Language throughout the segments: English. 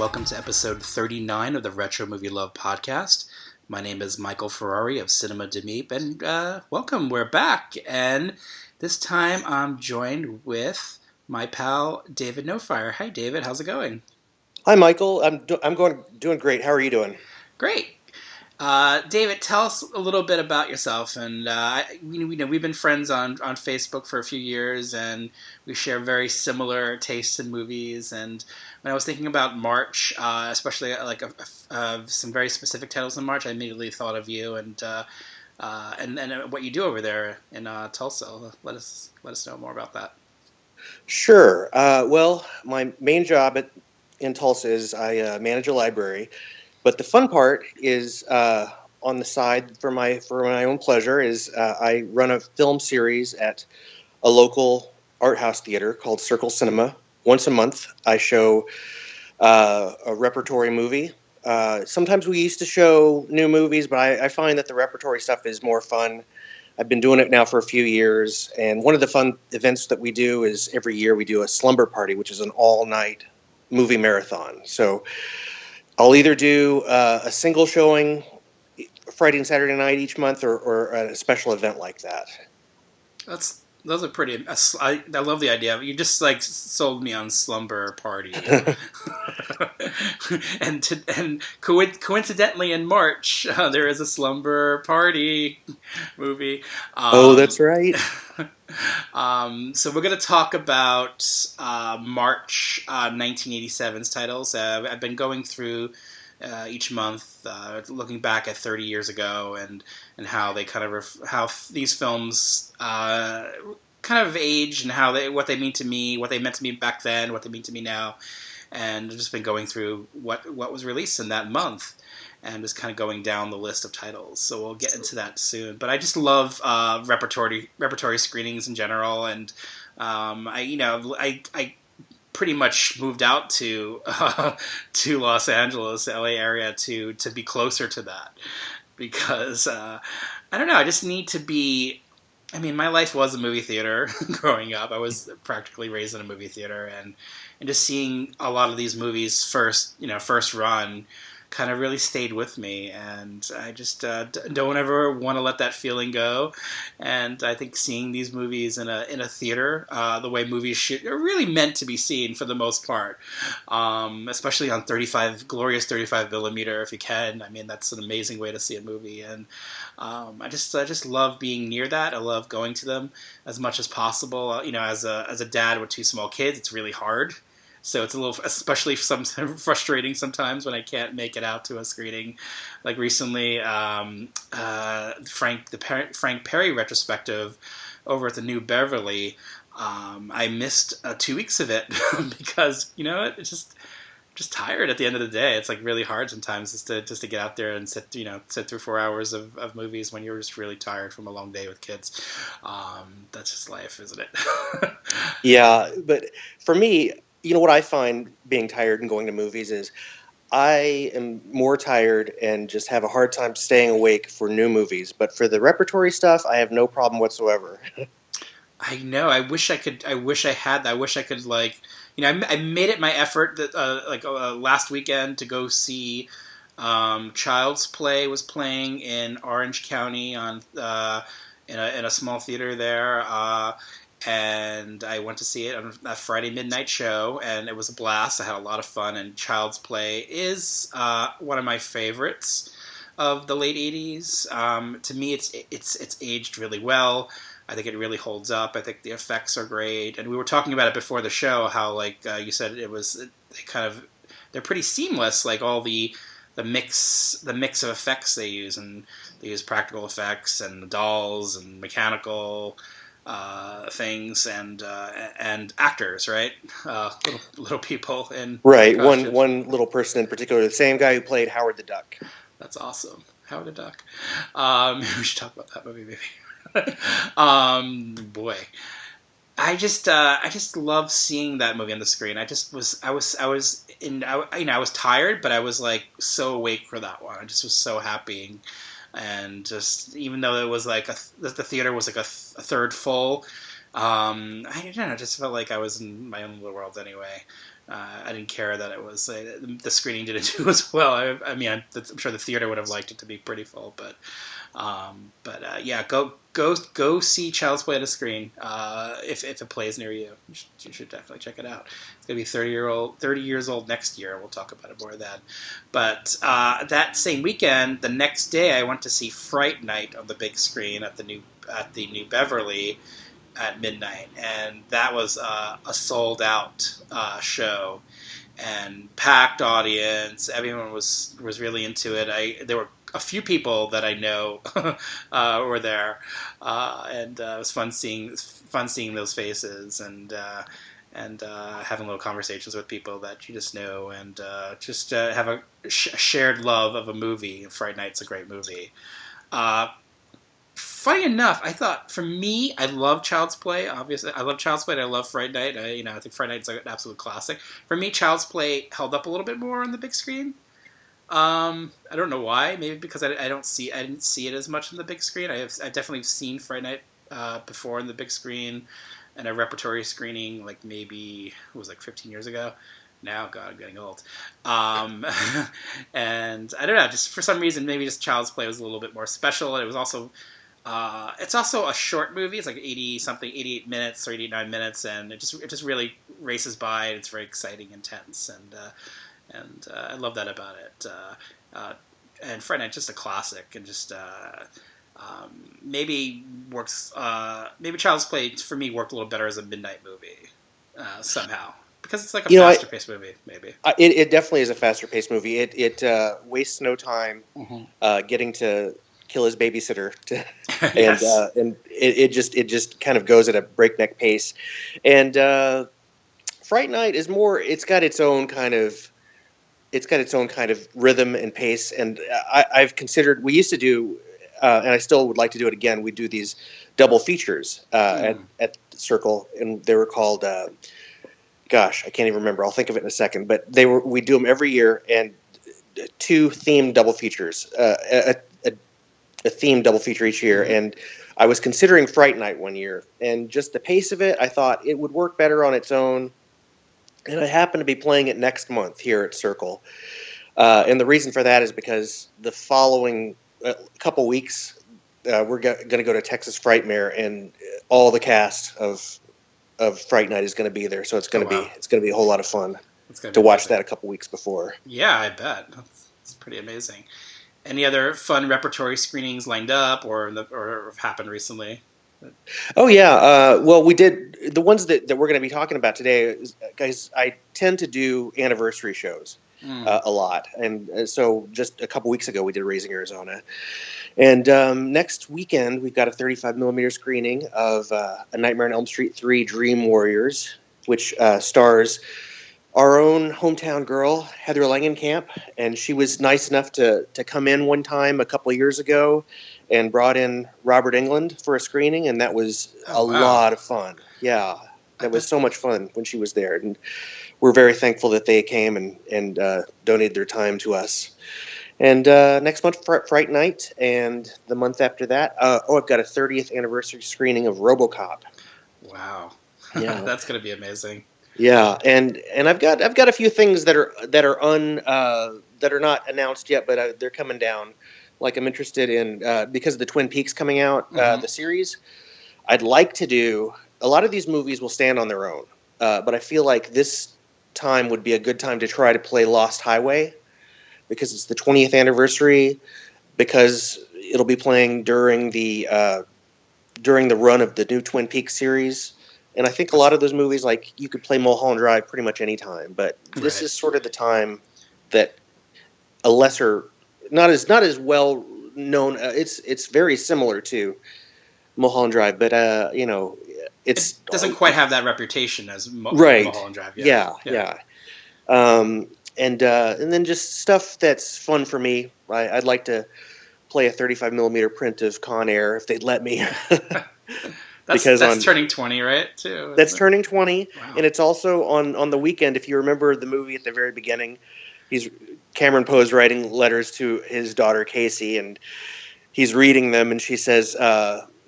welcome to episode 39 of the Retro Movie Love podcast. My name is Michael Ferrari of Cinema de Meep, and welcome, we're back. And this time I'm joined with my pal, David Nofire. Hi, David, how's it going? Hi, Michael. I'm doing great. How are you doing? Great. David, tell us a little bit about yourself. And we've been friends on Facebook for a few years, and we share very similar tastes in movies. And when I was thinking about March, especially some very specific titles in March, I immediately thought of you and what you do over there in Tulsa. Let us know more about that. Sure. Well, my main job in Tulsa is I manage a library. But the fun part is on the side for my own pleasure is I run a film series at a local art house theater called Circle Cinema. Once a month, I show a repertory movie. Sometimes we used to show new movies, but I find that the repertory stuff is more fun. I've been doing it now for a few years, and one of the fun events that we do is every year we do a slumber party, which is an all-night movie marathon. So I'll either do a single showing Friday and Saturday night each month or a special event like that. Those are pretty. I love the idea. You just sold me on slumber party, and coincidentally in March there is a slumber party movie. That's right. So we're going to talk about March 1987's titles. I've been going through each month, looking back at 30 years ago, and how they kind of how these films kind of age, and what they mean to me, what they meant to me back then, what they mean to me now, and I've just been going through what was released in that month, and just kind of going down the list of titles. So we'll get into that soon. But I just love repertory screenings in general, and I pretty much moved out to Los Angeles, LA area, to be closer to that, because I don't know, I just need to be. I mean, my life was a movie theater growing up. I was practically raised in a movie theater, and just seeing a lot of these movies first run kind of really stayed with me, and I just don't ever want to let that feeling go. And I think seeing these movies in a theater, the way movies are really meant to be seen for the most part, especially on glorious 35 millimeter if you can. I mean, that's an amazing way to see a movie, and I just love being near that. I love going to them as much as possible. As a dad with two small kids, it's really hard. So it's a little, especially frustrating sometimes when I can't make it out to a screening. Like recently, Frank Perry retrospective over at the New Beverly, I missed 2 weeks of it because it's just tired at the end of the day. It's really hard sometimes just to get out there and sit through 4 hours of movies when you're just really tired from a long day with kids. That's just life, isn't it? Yeah, but for me, what I find being tired and going to movies is I am more tired and just have a hard time staying awake for new movies. But for the repertory stuff, I have no problem whatsoever. I know. I wish I could. I wish I had that. I wish I could I made it my effort that last weekend to go see Child's Play was playing in Orange County on in a small theater there. And I went to see it on that Friday midnight show, and it was a blast. I had a lot of fun, and Child's Play is one of my favorites of the late 80s. To me, it's aged really well. I think it really holds up. I think the effects are great, and we were talking about it before the show. How you said they're pretty seamless. All the mix of effects they use, and they use practical effects and the dolls and mechanical things and actors, right? Little people in right. costumes. One little person in particular, the same guy who played Howard the Duck. That's awesome, Howard the Duck. We should talk about that movie, maybe. Boy, I just love seeing that movie on the screen. I was tired, but I was so awake for that one. I just was so happy. And just even though it was the theater was a third full, I don't know, just felt like I was in my own little world anyway. I didn't care that it was the screening didn't do as well. I mean, I'm sure the theater would have liked it to be pretty full, but yeah, go see Child's Play on a screen if it plays near you. You should definitely check it out. It's gonna be 30 years old next year. We'll talk about it more then. But that same weekend, the next day, I went to see Fright Night on the big screen at the New Beverly at midnight, and that was a sold out show and packed audience. Everyone was really into it. There were a few people that I know were there, and it was fun seeing those faces and having little conversations with people that you just know, and just have a shared love of a movie. Fright Night's a great movie. Funny enough, I thought, for me, I love Child's Play. Obviously, I love Child's Play, and I love Fright Night. I think Fright Night's an absolute classic. For me, Child's Play held up a little bit more on the big screen. I don't know why. Maybe because I didn't see it as much on the big screen. I've definitely seen Fright Night before on the big screen, and a repertory screening, like maybe it was like 15 years ago. Now, God, I'm getting old. And I don't know, just for some reason, maybe just Child's Play was a little bit more special. It was also, it's also a short movie. It's like 88 minutes or 89 minutes, and it just really races by. And it's very exciting, intense, and I love that about it. And Fright Night, just a classic, and just maybe works. Maybe Child's Play for me worked a little better as a midnight movie somehow. Because it's like a faster-paced movie, maybe. It definitely is a faster-paced movie. It wastes no time getting to kill his babysitter, Yes. and it just kind of goes at a breakneck pace. And Fright Night is more. It's got its own kind of rhythm and pace. And I've considered. We used to do, and I still would like to do it again. We do these double features at Circle, and they were called. Gosh, I can't even remember. I'll think of it in a second. But we do them every year, and 2 themed double features, a themed double feature each year. And I was considering Fright Night one year, and just the pace of it, I thought it would work better on its own. And I happen to be playing it next month here at Circle, and the reason for that is because the following couple weeks, we're going to go to Texas Frightmare, and all the cast of Fright Night is going to be there, so it's going to be a whole lot of fun to watch that a couple weeks before. Yeah, I bet it's pretty amazing. Any other fun repertory screenings lined up or have happened recently? Oh yeah, well we did the ones that we're going to be talking about today. Guys, I tend to do anniversary shows a lot, and so just a couple weeks ago we did Raising Arizona. And next weekend, we've got a 35mm screening of A Nightmare on Elm Street 3 Dream Warriors, which stars our own hometown girl, Heather Langenkamp. And she was nice enough to come in one time a couple of years ago and brought in Robert Englund for a screening, and that was lot of fun. Yeah, that was so much fun when she was there. And we're very thankful that they came and donated their time to us. And next month, Fright Night, and the month after that, I've got a 30th anniversary screening of RoboCop. Wow, yeah, that's going to be amazing. Yeah, and I've got a few things that are not announced yet, but they're coming down. Like I'm interested in because of the Twin Peaks coming out, the series. I'd like to do a lot of these movies will stand on their own, but I feel like this time would be a good time to try to play Lost Highway. Because it's the 20th anniversary, because it'll be playing during the run of the new Twin Peaks series, and I think a lot of those movies, like you could play Mulholland Drive pretty much any time, but this is sort of the time that a lesser, not as well known. It's very similar to Mulholland Drive, but it doesn't quite have that reputation as Mulholland Drive. Yeah. And then just stuff that's fun for me. I'd like to play a 35mm print of Con Air if they'd let me. That's turning 20, right? Too. That's turning 20, wow. And it's also on the weekend. If you remember the movie at the very beginning, Cameron Poe's writing letters to his daughter Casey, and he's reading them, and she says,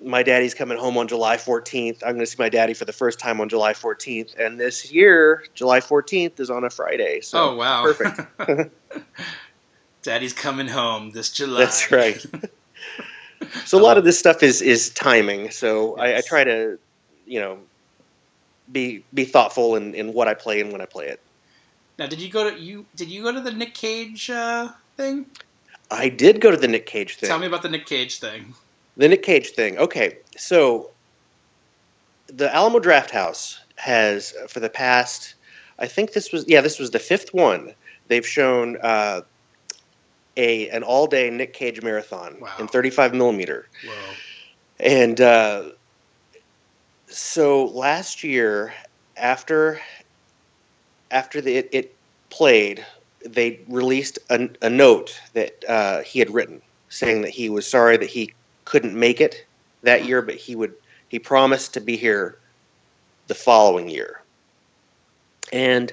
my daddy's coming home on July 14th. I'm going to see my daddy for the first time on July 14th. And this year, July 14th is on a Friday. So oh, wow. perfect. Daddy's coming home this July. That's right. So a lot of this stuff is timing. So Yes. I try to, be thoughtful in what I play and when I play it. Now, did you go to the Nick Cage thing? I did go to the Nick Cage thing. Tell me about the Nick Cage thing. The Nick Cage thing. Okay, so the Alamo Drafthouse has, for the past, I think this was the fifth one. They've shown an all-day Nick Cage marathon in 35 millimeter. Whoa. And so last year, after it played, they released a note that he had written saying that he was sorry that he couldn't make it that year, but he promised to be here the following year. And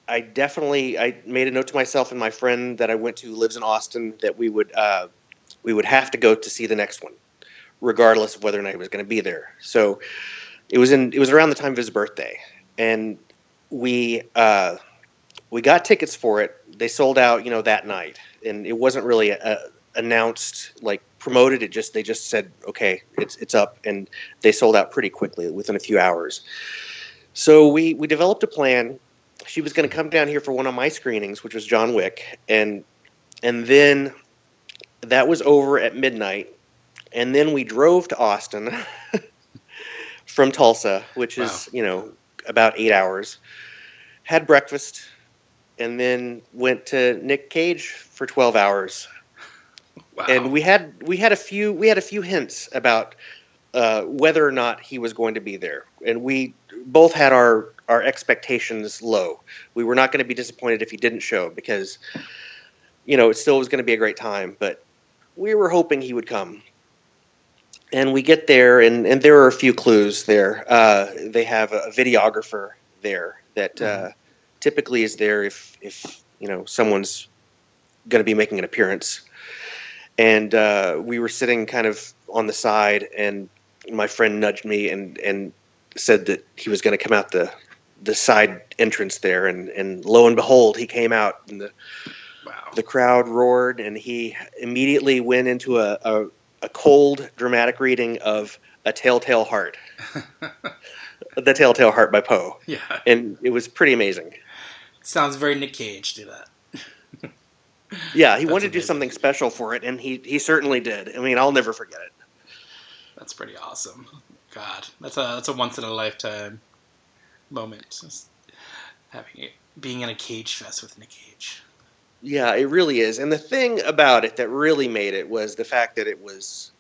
I made a note to myself and my friend that I went to, who lives in Austin, that we would have to go to see the next one, regardless of whether or not he was going to be there. So it was around the time of his birthday, and we got tickets for it. They sold out, that night, and it wasn't really announced, like promoted. They just said, okay, it's up, and they sold out pretty quickly within a few hours. So we developed a plan. She was going to come down here for one of my screenings, which was John Wick, and then that was over at midnight, and then we drove to Austin from Tulsa, which is about 8 hours. Had breakfast, and then went to Nick Cage for 12 hours. Wow. And we had a few hints about whether or not he was going to be there, and we both had our expectations low. We were not going to be disappointed if he didn't show, because it still was going to be a great time, but we were hoping he would come. And we get there, and there are a few clues there. They have a videographer there that typically is there if someone's going to be making an appearance. And we were sitting kind of on the side, and my friend nudged me and said that he was going to come out the side entrance there, and lo and behold, he came out, and the crowd roared, and he immediately went into a cold, dramatic reading of A Telltale Heart. The Telltale Heart by Poe. Yeah. And it was pretty amazing. Sounds very Nick Cage, do that. Yeah, he wanted to do something special for it, and he certainly did. I mean, I'll never forget it. That's pretty awesome. God, that's a once in a lifetime moment. Just being in a Cage Fest with Nick Cage. Yeah, it really is. And the thing about it that really made it was the fact that it was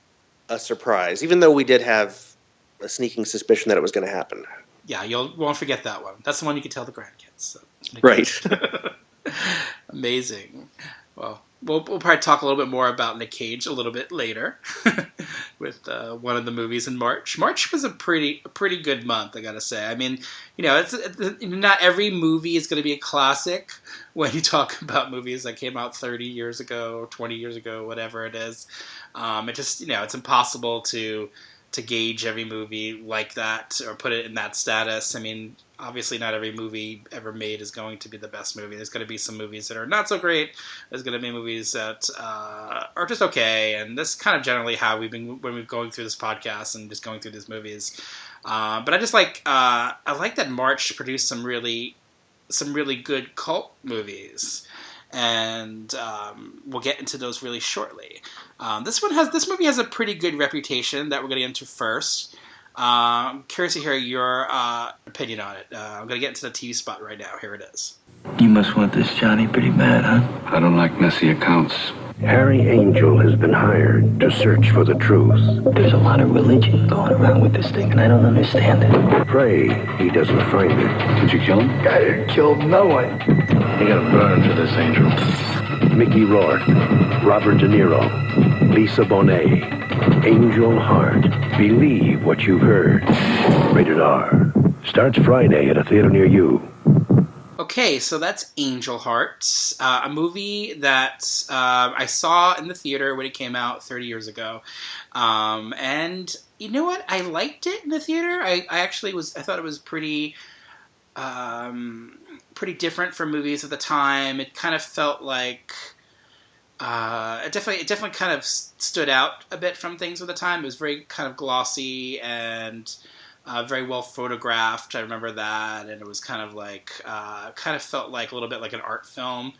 a surprise, even though we did have a sneaking suspicion that it was going to happen. Yeah, you won't forget that one. That's the one you can tell the grandkids. So. Right. Amazing. Well, we'll probably talk a little bit more about Nick Cage a little bit later with one of the movies in March. March was a pretty good month, I gotta say. I mean, it's not every movie is going to be a classic when you talk about movies that came out 30 years ago, 20 years ago, whatever it is. It just, it's impossible to gauge every movie like that or put it in that status. I mean, obviously not every movie ever made is going to be the best movie. There's going to be some movies that are not so great. There's going to be movies that are just okay. And that's kind of generally how we've been when we're going through this podcast and just going through these movies. But I just I like that March produced some really good cult movies. And we'll get into those really shortly. This movie has a pretty good reputation that we're going to get into first. I'm curious to hear your opinion on it. I'm going to get into the TV spot right now. Here it is. You must want this Johnny pretty bad, huh? I don't like messy accounts. Harry Angel has been hired to search for the truth. There's a lot of religion going around with this thing, and I don't understand it. Pray he doesn't find it. Did you kill him? I killed no one. You gotta burn for this, Angel. Mickey Rourke, Robert De Niro, Lisa Bonet, Angel Heart. Believe what you've heard. Rated R. Starts Friday at a theater near you. Okay, so that's Angel Hearts, a movie that I saw in the theater when it came out 30 years ago. And you know what? I liked it in the theater. I actually I thought it was pretty different from movies of the time. It kind of felt like it definitely kind of stood out a bit from things of the time. It was very kind of glossy and very well photographed. I remember that, and it was kind of like kind of felt like a little bit like an art film.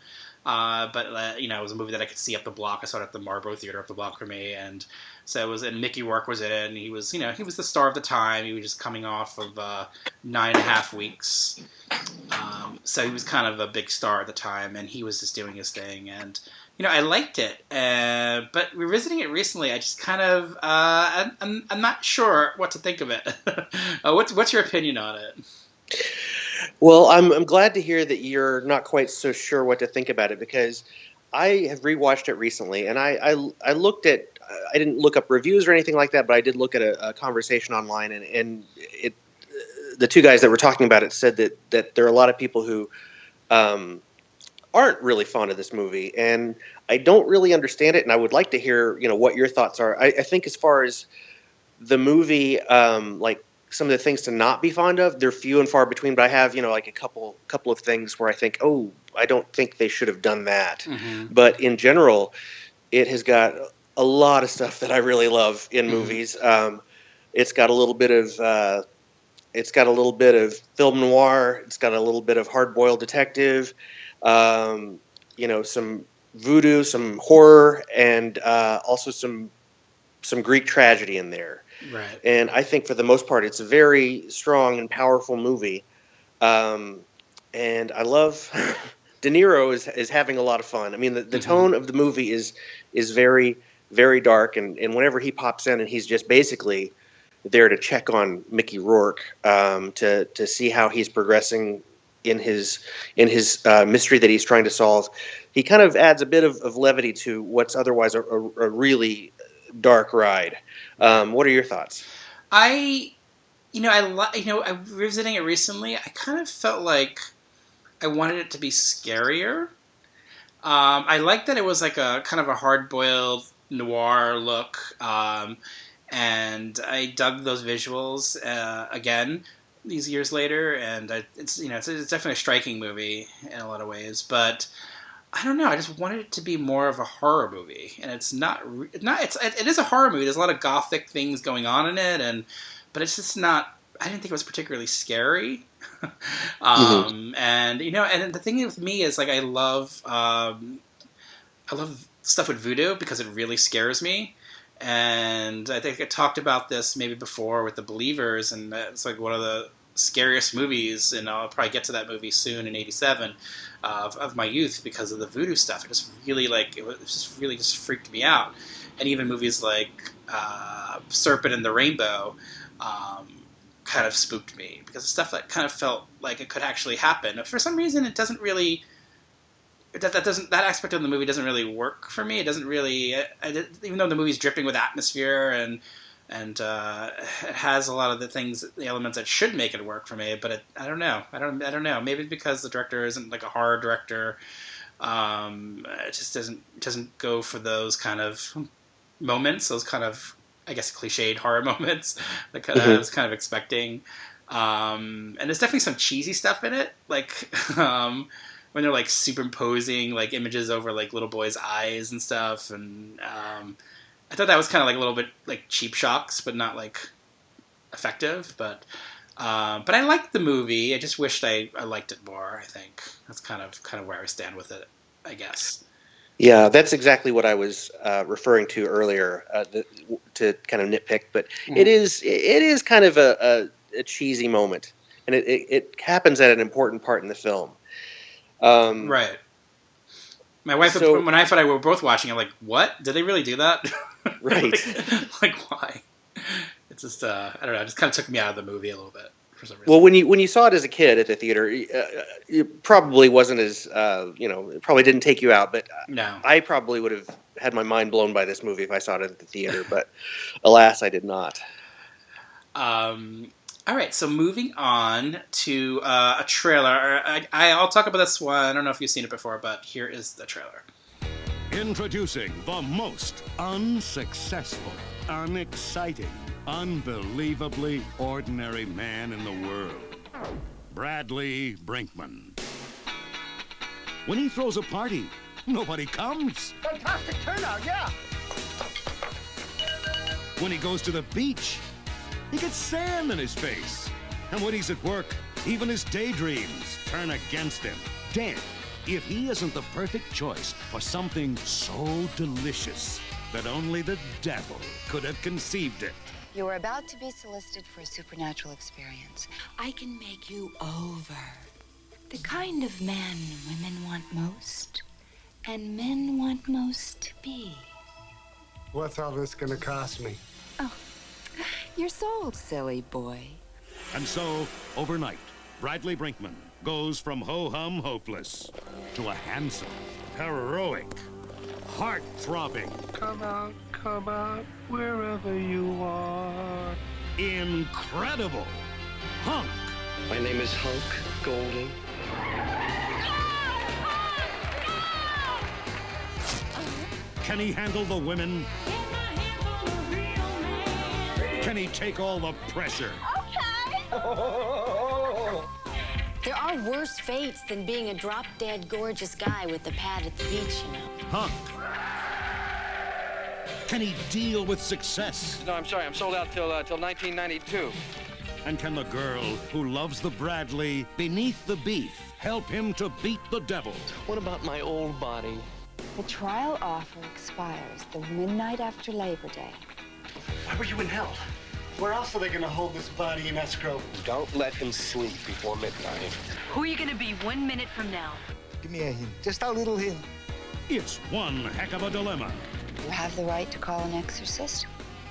But it was a movie that I could see up the block. I saw it at the Marlboro Theater up the block from me, and so it was. And Mickey Rourke was in it, and he was the star of the time. He was just coming off of 9.5 weeks, so he was kind of a big star at the time, and he was just doing his thing. And I liked it, but revisiting it recently, I just kind of I'm not sure what to think of it. What's your opinion on it? Well, I'm glad to hear that you're not quite so sure what to think about it, because I have rewatched it recently, and I looked at, I didn't look up reviews or anything like that, but I did look at a conversation online, and the two guys that were talking about it said that there are a lot of people who aren't really fond of this movie, and I don't really understand it, and I would like to hear what your thoughts are. I think as far as the movie, like some of the things to not be fond of, they're few and far between, but I have like a couple of things where I think, oh, I don't think they should have done that. Mm-hmm. But in general, it has got a lot of stuff that I really love in movies. It's got a little bit of film noir. It's got a little bit of hard-boiled detective. Some voodoo, some horror, and also some Greek tragedy in there. Right. And I think for the most part, it's a very strong and powerful movie. And I love De Niro is having a lot of fun. I mean, the tone of the movie is very, very dark. And whenever he pops in, and he's just basically there to check on Mickey Rourke, to see how he's progressing in his mystery that he's trying to solve, he kind of adds a bit of levity to what's otherwise a really dark ride. What are your thoughts? I'm revisiting it recently. I kind of felt like I wanted it to be scarier. I liked that it was like a kind of a hard-boiled noir look, and I dug those visuals again these years later. And it's definitely a striking movie in a lot of ways, but I don't know. I just wanted it to be more of a horror movie, and it's not. It is a horror movie. There's a lot of gothic things going on in it, but it's just not. I didn't think it was particularly scary. And the thing with me is like I love stuff with voodoo because it really scares me. And I think I talked about this maybe before with The Believers, and it's like one of the scariest movies, and I'll probably get to that movie soon in '87 of my youth because of the voodoo stuff. It just really just freaked me out. And even movies like Serpent and the Rainbow kind of spooked me because of stuff that kind of felt like it could actually happen. For some reason, it doesn't really. That aspect of the movie doesn't really work for me. It doesn't really, even though the movie's dripping with atmosphere and it has a lot of the elements that should make it work for me. But I don't know. I don't know. Maybe it's because the director isn't like a horror director. It just doesn't go for those kind of moments. Those kind of, I guess, cliched horror moments that I was kind of expecting. And there's definitely some cheesy stuff in it, like. When they're like superimposing like images over like little boys' eyes and stuff, and I thought that was kind of like a little bit like cheap shots, but not like effective. But I liked the movie. I just wished I liked it more. I think that's kind of where I stand with it, I guess. Yeah, that's exactly what I was referring to earlier, to kind of nitpick. But it is kind of a cheesy moment, and it happens at an important part in the film. Right. My wife, when I thought I were both watching, I'm like, what? Did they really do that? Right. like, why? It's just, I don't know. It just kind of took me out of the movie a little bit for some reason. Well, when you saw it as a kid at the theater, it probably wasn't as, it probably didn't take you out, but no. I probably would have had my mind blown by this movie if I saw it at the theater, but alas, I did not. All right, so moving on to a trailer. I'll talk about this one. I don't know if you've seen it before, but here is the trailer. Introducing the most unsuccessful, unexciting, unbelievably ordinary man in the world. Bradley Brinkman. When he throws a party, nobody comes. Fantastic turnout, yeah. When he goes to the beach, he gets sand in his face. And when he's at work, even his daydreams turn against him. Damn, if he isn't the perfect choice for something so delicious that only the devil could have conceived it. You are about to be solicited for a supernatural experience. I can make you over. The kind of man women want most, and men want most to be. What's all this gonna cost me? Oh, you're sold, silly boy. And so, overnight, Bradley Brinkman goes from ho-hum hopeless to a handsome, heroic, heart-throbbing. Come out, wherever you are. Incredible hunk. My name is Hunk Golden. Can he handle the women? Can he take all the pressure? There are worse fates than being a drop-dead gorgeous guy with a pad at the beach, you know. Hunk. Can he deal with success? No, I'm sorry. I'm sold out till 1992. And can the girl who loves the Bradley beneath the beef help him to beat the devil? What about my old body? The trial offer expires the midnight after Labor Day. Why were you in hell? Where else are they gonna hold this body in escrow? Don't let him sleep before midnight. Who are you gonna be 1 minute from now? Give me a hint, just a little hint. It's one heck of a dilemma. You have the right to call an exorcist.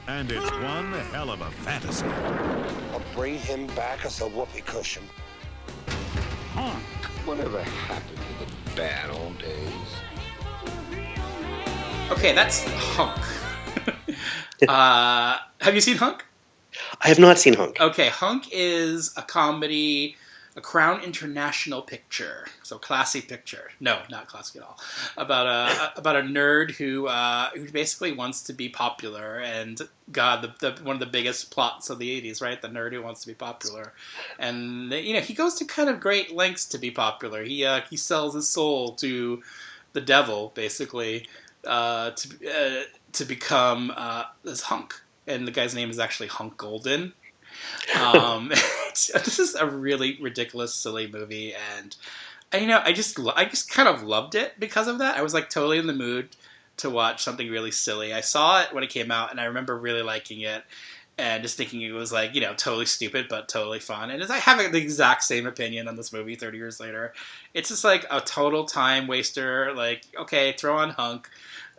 And it's one hell of a fantasy. I'll bring him back as a whoopee cushion. Hunk. Whatever happened to the bad old days? Okay, that's Hunk. Have you seen Hunk? I have not seen Hunk. Okay, Hunk is a comedy, a Crown International picture, so classy picture. No, not classy at all. About a nerd who basically wants to be popular, and God, the one of the biggest plots of the '80s, right? The nerd who wants to be popular, and he goes to kind of great lengths to be popular. He sells his soul to the devil, basically, to become this Hunk. And the guy's name is actually Hunk Golden. This is a really ridiculous, silly movie, and I just kind of loved it because of that. I was like totally in the mood to watch something really silly. I saw it when it came out, and I remember really liking it, and just thinking it was like totally stupid but totally fun. And as I have the exact same opinion on this movie 30 years later, it's just like a total time waster. Like, okay, throw on Hunk.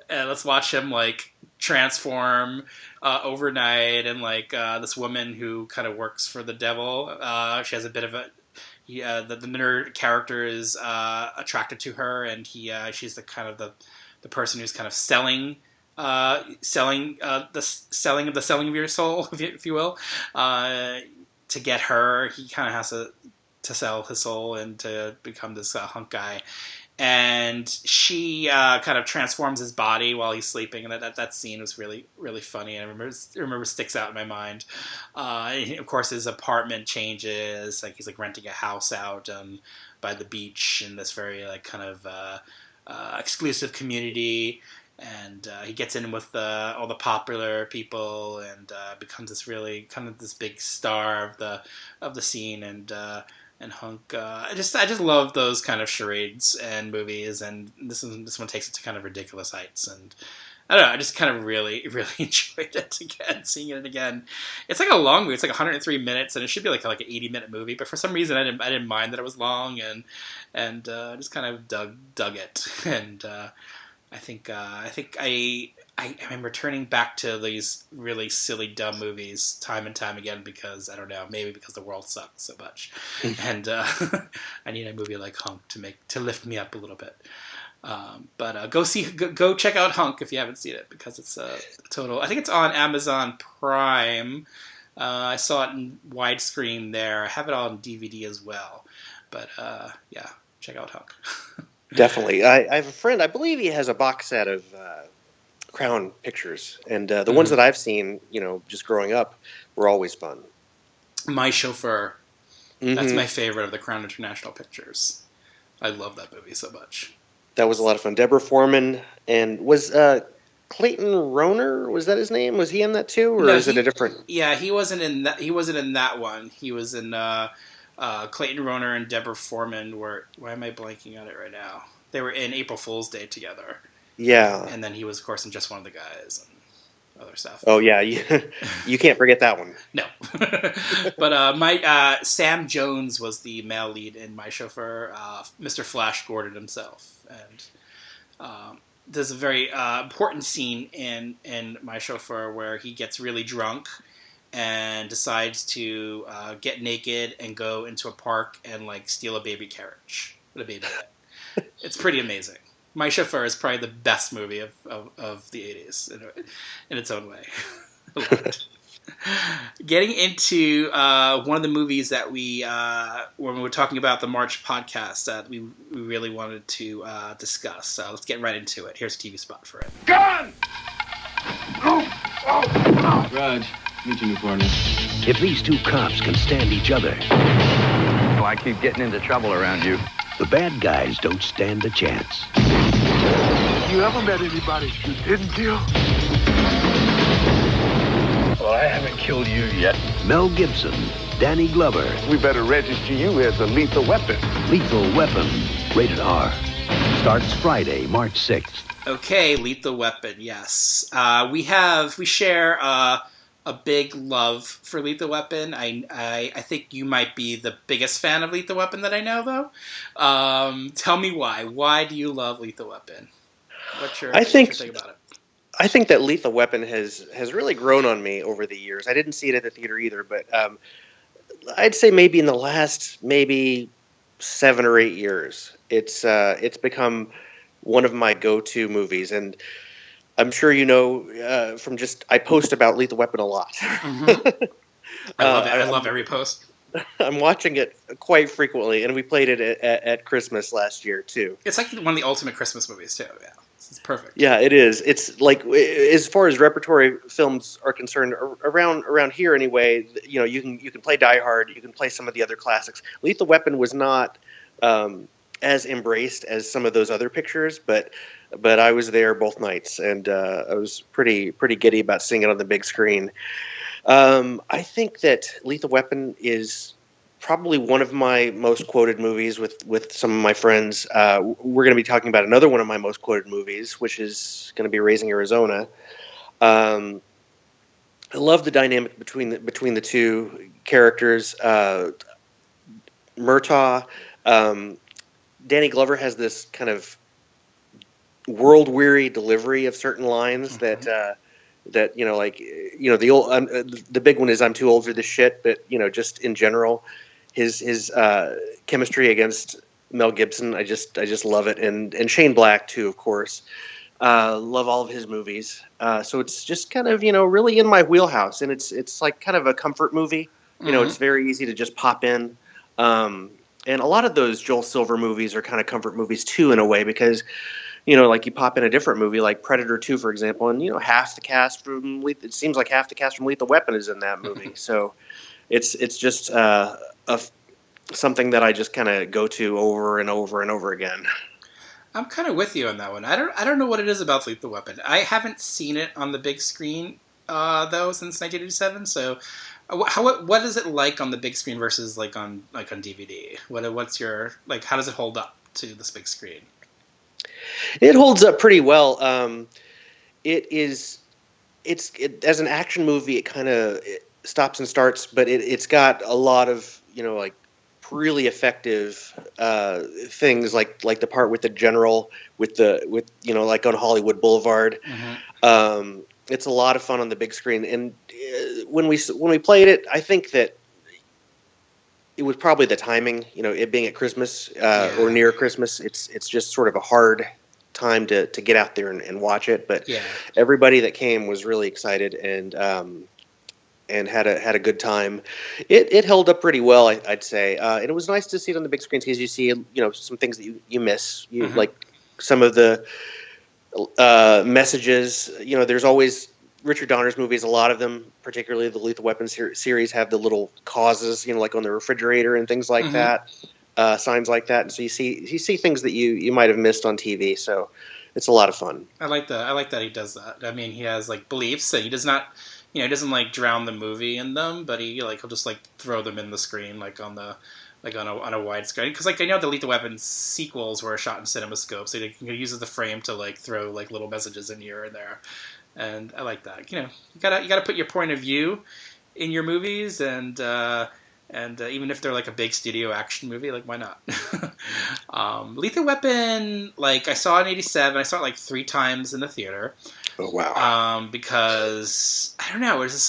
Let's watch him like transform overnight, and like this woman who kind of works for the devil. She has a bit of a the nerd character is attracted to her, and she's the kind of the person who's kind of selling the selling of your soul, if you will. To get her, he kind of has to sell his soul and to become this Hunk guy. And she kind of transforms his body while he's sleeping, and that scene was really, really funny. And I remember sticks out in my mind. Of course, his apartment changes. Like he's like renting a house out by the beach in this very like kind of exclusive community. And he gets in with all the popular people and becomes this really kind of this big star of the scene. And Hunk, I just love those kind of charades and movies, and this one takes it to kind of ridiculous heights, and I don't know, I just kind of really, really enjoyed it again, seeing it again. It's like a long movie, it's like 103 minutes, and it should be like an 80-minute movie, but for some reason I didn't mind that it was long, and just kind of dug it, and I am returning back to these really silly, dumb movies time and time again because, I don't know, maybe because the world sucks so much. And I need a movie like Hunk to lift me up a little bit. But go check out Hunk if you haven't seen it, because it's a total... I think it's on Amazon Prime. I saw it in widescreen there. I have it on DVD as well. But yeah, check out Hook. Definitely. I have a friend, I believe he has a box set of Crown pictures. And the ones that I've seen, just growing up, were always fun. My Chauffeur. That's my favorite of the Crown International pictures. I love that movie so much. That was a lot of fun. Deborah Foreman, and was Clayton Rohner, was that his name? Was he in that too, or is it a different? Yeah, he wasn't in that. He wasn't in that one. He was in Clayton Rohner and Deborah Foreman. Why am I blanking on it right now? They were in April Fool's Day together. Yeah, and then he was, of course, in Just One of the Guys and other stuff. Oh yeah, you can't forget that one. No, but Sam Jones was the male lead in My Chauffeur, Mr. Flash Gordon himself, and there's a very important scene in My Chauffeur where he gets really drunk and decides to get naked and go into a park and steal a baby carriage with a baby in it. It's pretty amazing. My Chauffeur is probably the best movie of the 80s in its own way. I love it. Getting into one of the movies that when we were talking about the March podcast, that we really wanted to discuss. So let's get right into it. Here's a TV spot for it. Gun! Raj, meet your new partner. If these two cops can stand each other, Oh, I keep getting into trouble around you. the bad guys don't stand a chance. You ever met anybody you didn't kill? Well, I haven't killed you yet. Mel Gibson, Danny Glover. We better register you as a lethal weapon. Lethal Weapon, rated R. Starts Friday, March 6th. Okay, Lethal Weapon, yes. We share a big love for Lethal Weapon. I think you might be the biggest fan of Lethal Weapon that I know, though. Tell me why. Why do you love Lethal Weapon? What's your thing about it? I think that Lethal Weapon has really grown on me over the years. I didn't see it at the theater either, but I'd say maybe in the last 7 or 8 years, it's become one of my go-to movies, and I'm sure from I post about Lethal Weapon a lot. Mm-hmm. I love it. I love every post. I'm watching it quite frequently, and we played it at Christmas last year too. It's like one of the ultimate Christmas movies too. Yeah, it's perfect. Yeah, it is. It's like, as far as repertory films are concerned, around here anyway. You can play Die Hard, you can play some of the other classics. Lethal Weapon was not as embraced as some of those other pictures, but I was there both nights, and I was pretty giddy about seeing it on the big screen. I think that Lethal Weapon is probably one of my most quoted movies with some of my friends. We're going to be talking about another one of my most quoted movies, which is going to be Raising Arizona. I love the dynamic between the two characters. Murtaugh, Danny Glover has this kind of world-weary delivery of certain lines that the old the big one is "I'm too old for this shit," but just in general, his chemistry against Mel Gibson, I just love it, and Shane Black too, of course. Love all of his movies. So it's just kind of really in my wheelhouse, and it's like kind of a comfort movie. It's very easy to just pop in. And a lot of those Joel Silver movies are kind of comfort movies too, in a way, because like you pop in a different movie like Predator 2, for example, and half the cast from Lethal Weapon is in that movie. So it's just something that I just kind of go to over and over and over again. I'm kind of with you on that one. I don't know what it is about Lethal Weapon. I haven't seen it on the big screen though since 1987. So what is it like on the big screen versus on DVD? What's your how does it hold up to this big screen? It holds up pretty well. It's as an action movie, it kind of stops and starts, but it's got a lot of really effective things like the part with the general with on Hollywood Boulevard. Mm-hmm. It's a lot of fun on the big screen, and when we played it, I think that it was probably the timing. It being at Christmas or near Christmas, it's just sort of a hard time to get out there and watch it. But everybody that came was really excited, and and had a good time. It held up pretty well, I'd say. And it was nice to see it on the big screen because you see some things that you miss. Like some of the messages. There's always Richard Donner's movies. A lot of them, particularly the Lethal Weapon series, have the little causes, like on the refrigerator and things like that, signs like that. And so you see things that you might have missed on TV. So it's a lot of fun. I like that he does that. I mean, he has like beliefs and he does not, he doesn't like drown the movie in them, but he'll just like throw them in the screen, like on a widescreen. Because like I know the Lethal Weapon sequels were shot in CinemaScope, so you can use the frame to like throw like little messages in here and there, and I like that. You gotta put your point of view in your movies, and even if they're like a big studio action movie, like why not? Lethal Weapon, like I saw it in '87. I saw it like 3 times in the theater. Oh wow! Because I don't know, it was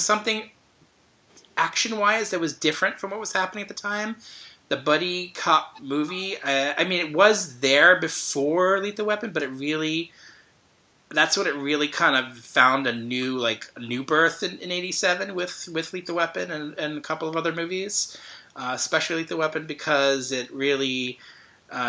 something action-wise that was different from what was happening at the time. The buddy cop movie, I mean, it was there before Lethal Weapon, but that's what it really kind of found a new birth in '87 with Lethal Weapon and a couple of other movies, especially Lethal Weapon, because it really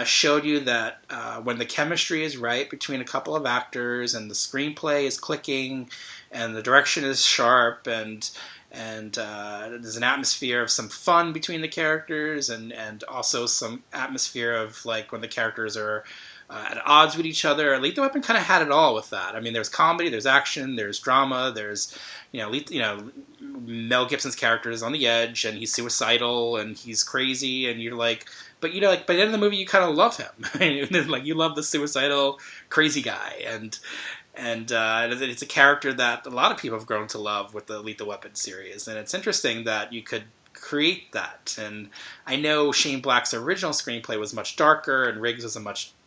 showed you that when the chemistry is right between a couple of actors and the screenplay is clicking and the direction is sharp and there's an atmosphere of some fun between the characters and also some atmosphere of like when the characters are at odds with each other. Lethal Weapon kind of had it all with that. I mean, there's comedy, there's action, there's drama, there's Mel Gibson's character is on the edge and he's suicidal and he's crazy and you're like, but by the end of the movie you kind of love him. Like you love the suicidal crazy guy and it's a character that a lot of people have grown to love with the Lethal Weapon series, and it's interesting that you could create that. And I know Shane Black's original screenplay was much darker, and Riggs was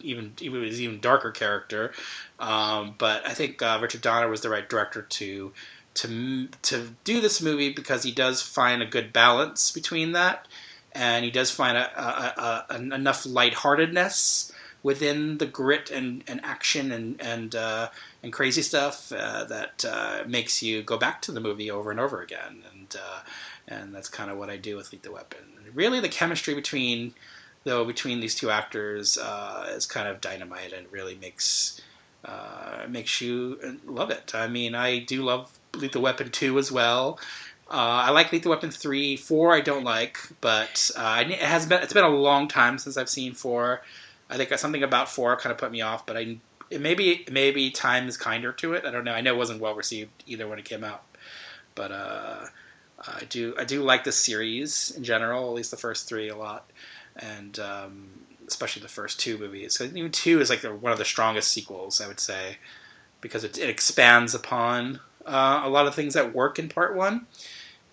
even darker character. But I think Richard Donner was the right director to do this movie because he does find a good balance between that, and he does find enough lightheartedness within the grit and action and crazy stuff that makes you go back to the movie over and over again. And that's kind of what I do with Lethal Weapon. Really, the chemistry between these two actors is kind of dynamite and really makes you love it. I mean, I do love Lethal Weapon 2 as well. I like Lethal Weapon 3. 4 I don't like, but it's been a long time since I've seen 4. I think something about 4 kind of put me off, but maybe time is kinder to it. I don't know. I know it wasn't well received either when it came out, but I do like this series in general, at least the first 3 a lot, and especially the first 2 movies. So even 2 is like one of the strongest sequels, I would say, because it expands upon a lot of things that work in part 1.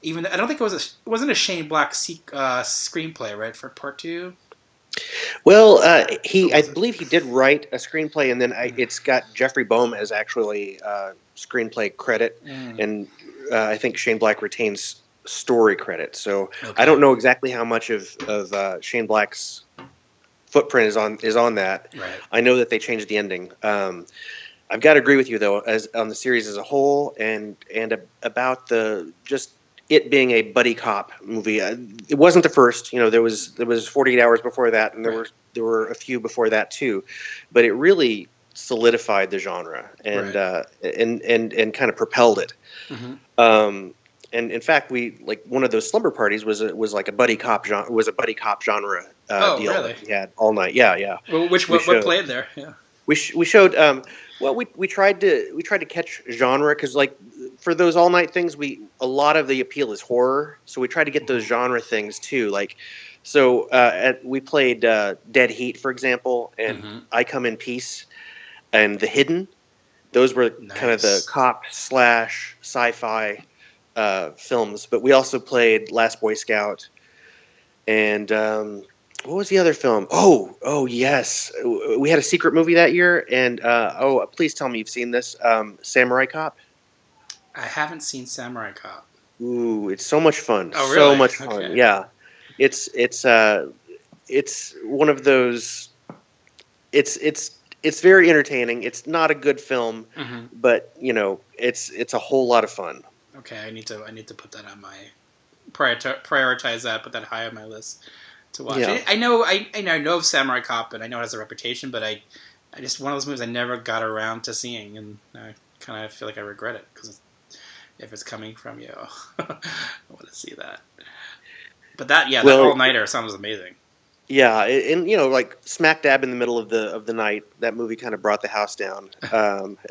Even I don't think it wasn't a Shane Black screenplay, right, for part 2. Well, I believe he did write a screenplay, and then it's got Jeffrey Boehm as actually screenplay credit, and I think Shane Black retains story credit. So I don't know exactly how much of Shane Black's footprint is on that. Right. I know that they changed the ending. I've got to agree with you though, as on the series as a whole, and about it being a buddy cop movie. It wasn't the first. There was 48 Hours before that, and there were a few before that too, but it really solidified the genre and kind of propelled it. Mm-hmm. And in fact, we like one of those slumber parties was like a buddy cop genre. It was a buddy cop genre deal really? that we had all night. Yeah. Well, what played there? Yeah. We showed. We tried to catch genre because like for those all night things, a lot of the appeal is horror, so we tried to get those genre things too. Like, so we played Dead Heat, for example, and I Come in Peace, and The Hidden. Those were kind of the cop / sci-fi films. But we also played Last Boy Scout, and what was the other film? Oh yes, we had a secret movie that year, and please tell me you've seen this, Samurai Cop. I haven't seen Samurai Cop. Ooh, it's so much fun. Oh, really? So much fun. Okay. Yeah, it's one of those. It's very entertaining. It's not a good film, but it's a whole lot of fun. Okay, I need to put that on my prioritize that. Put that high on my list to watch. Yeah. I know of Samurai Cop, and I know it has a reputation, but I just one of those movies I never got around to seeing, and I kind of feel like I regret it because if it's coming from you, I want to see that. But that All Nighter sounds amazing. Yeah, and like smack dab in the middle of the night, that movie kind of brought the house down.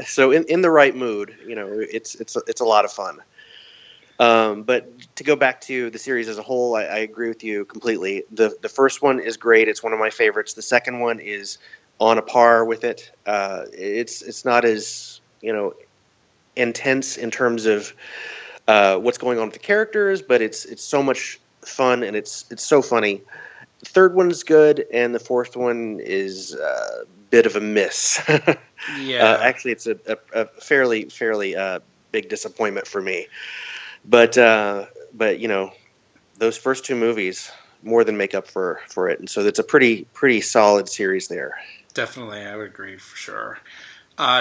So in the right mood, it's a lot of fun. But to go back to the series as a whole, I agree with you completely. The first one is great; it's one of my favorites. The second one is on a par with it. It's not as intense in terms of what's going on with the characters, but it's so much fun and it's so funny. The third one's good, and the fourth one is a bit of a miss. Yeah, actually, it's a fairly big disappointment for me. But those first two movies more than make up for it, and so it's a pretty solid series there. Definitely, I would agree for sure.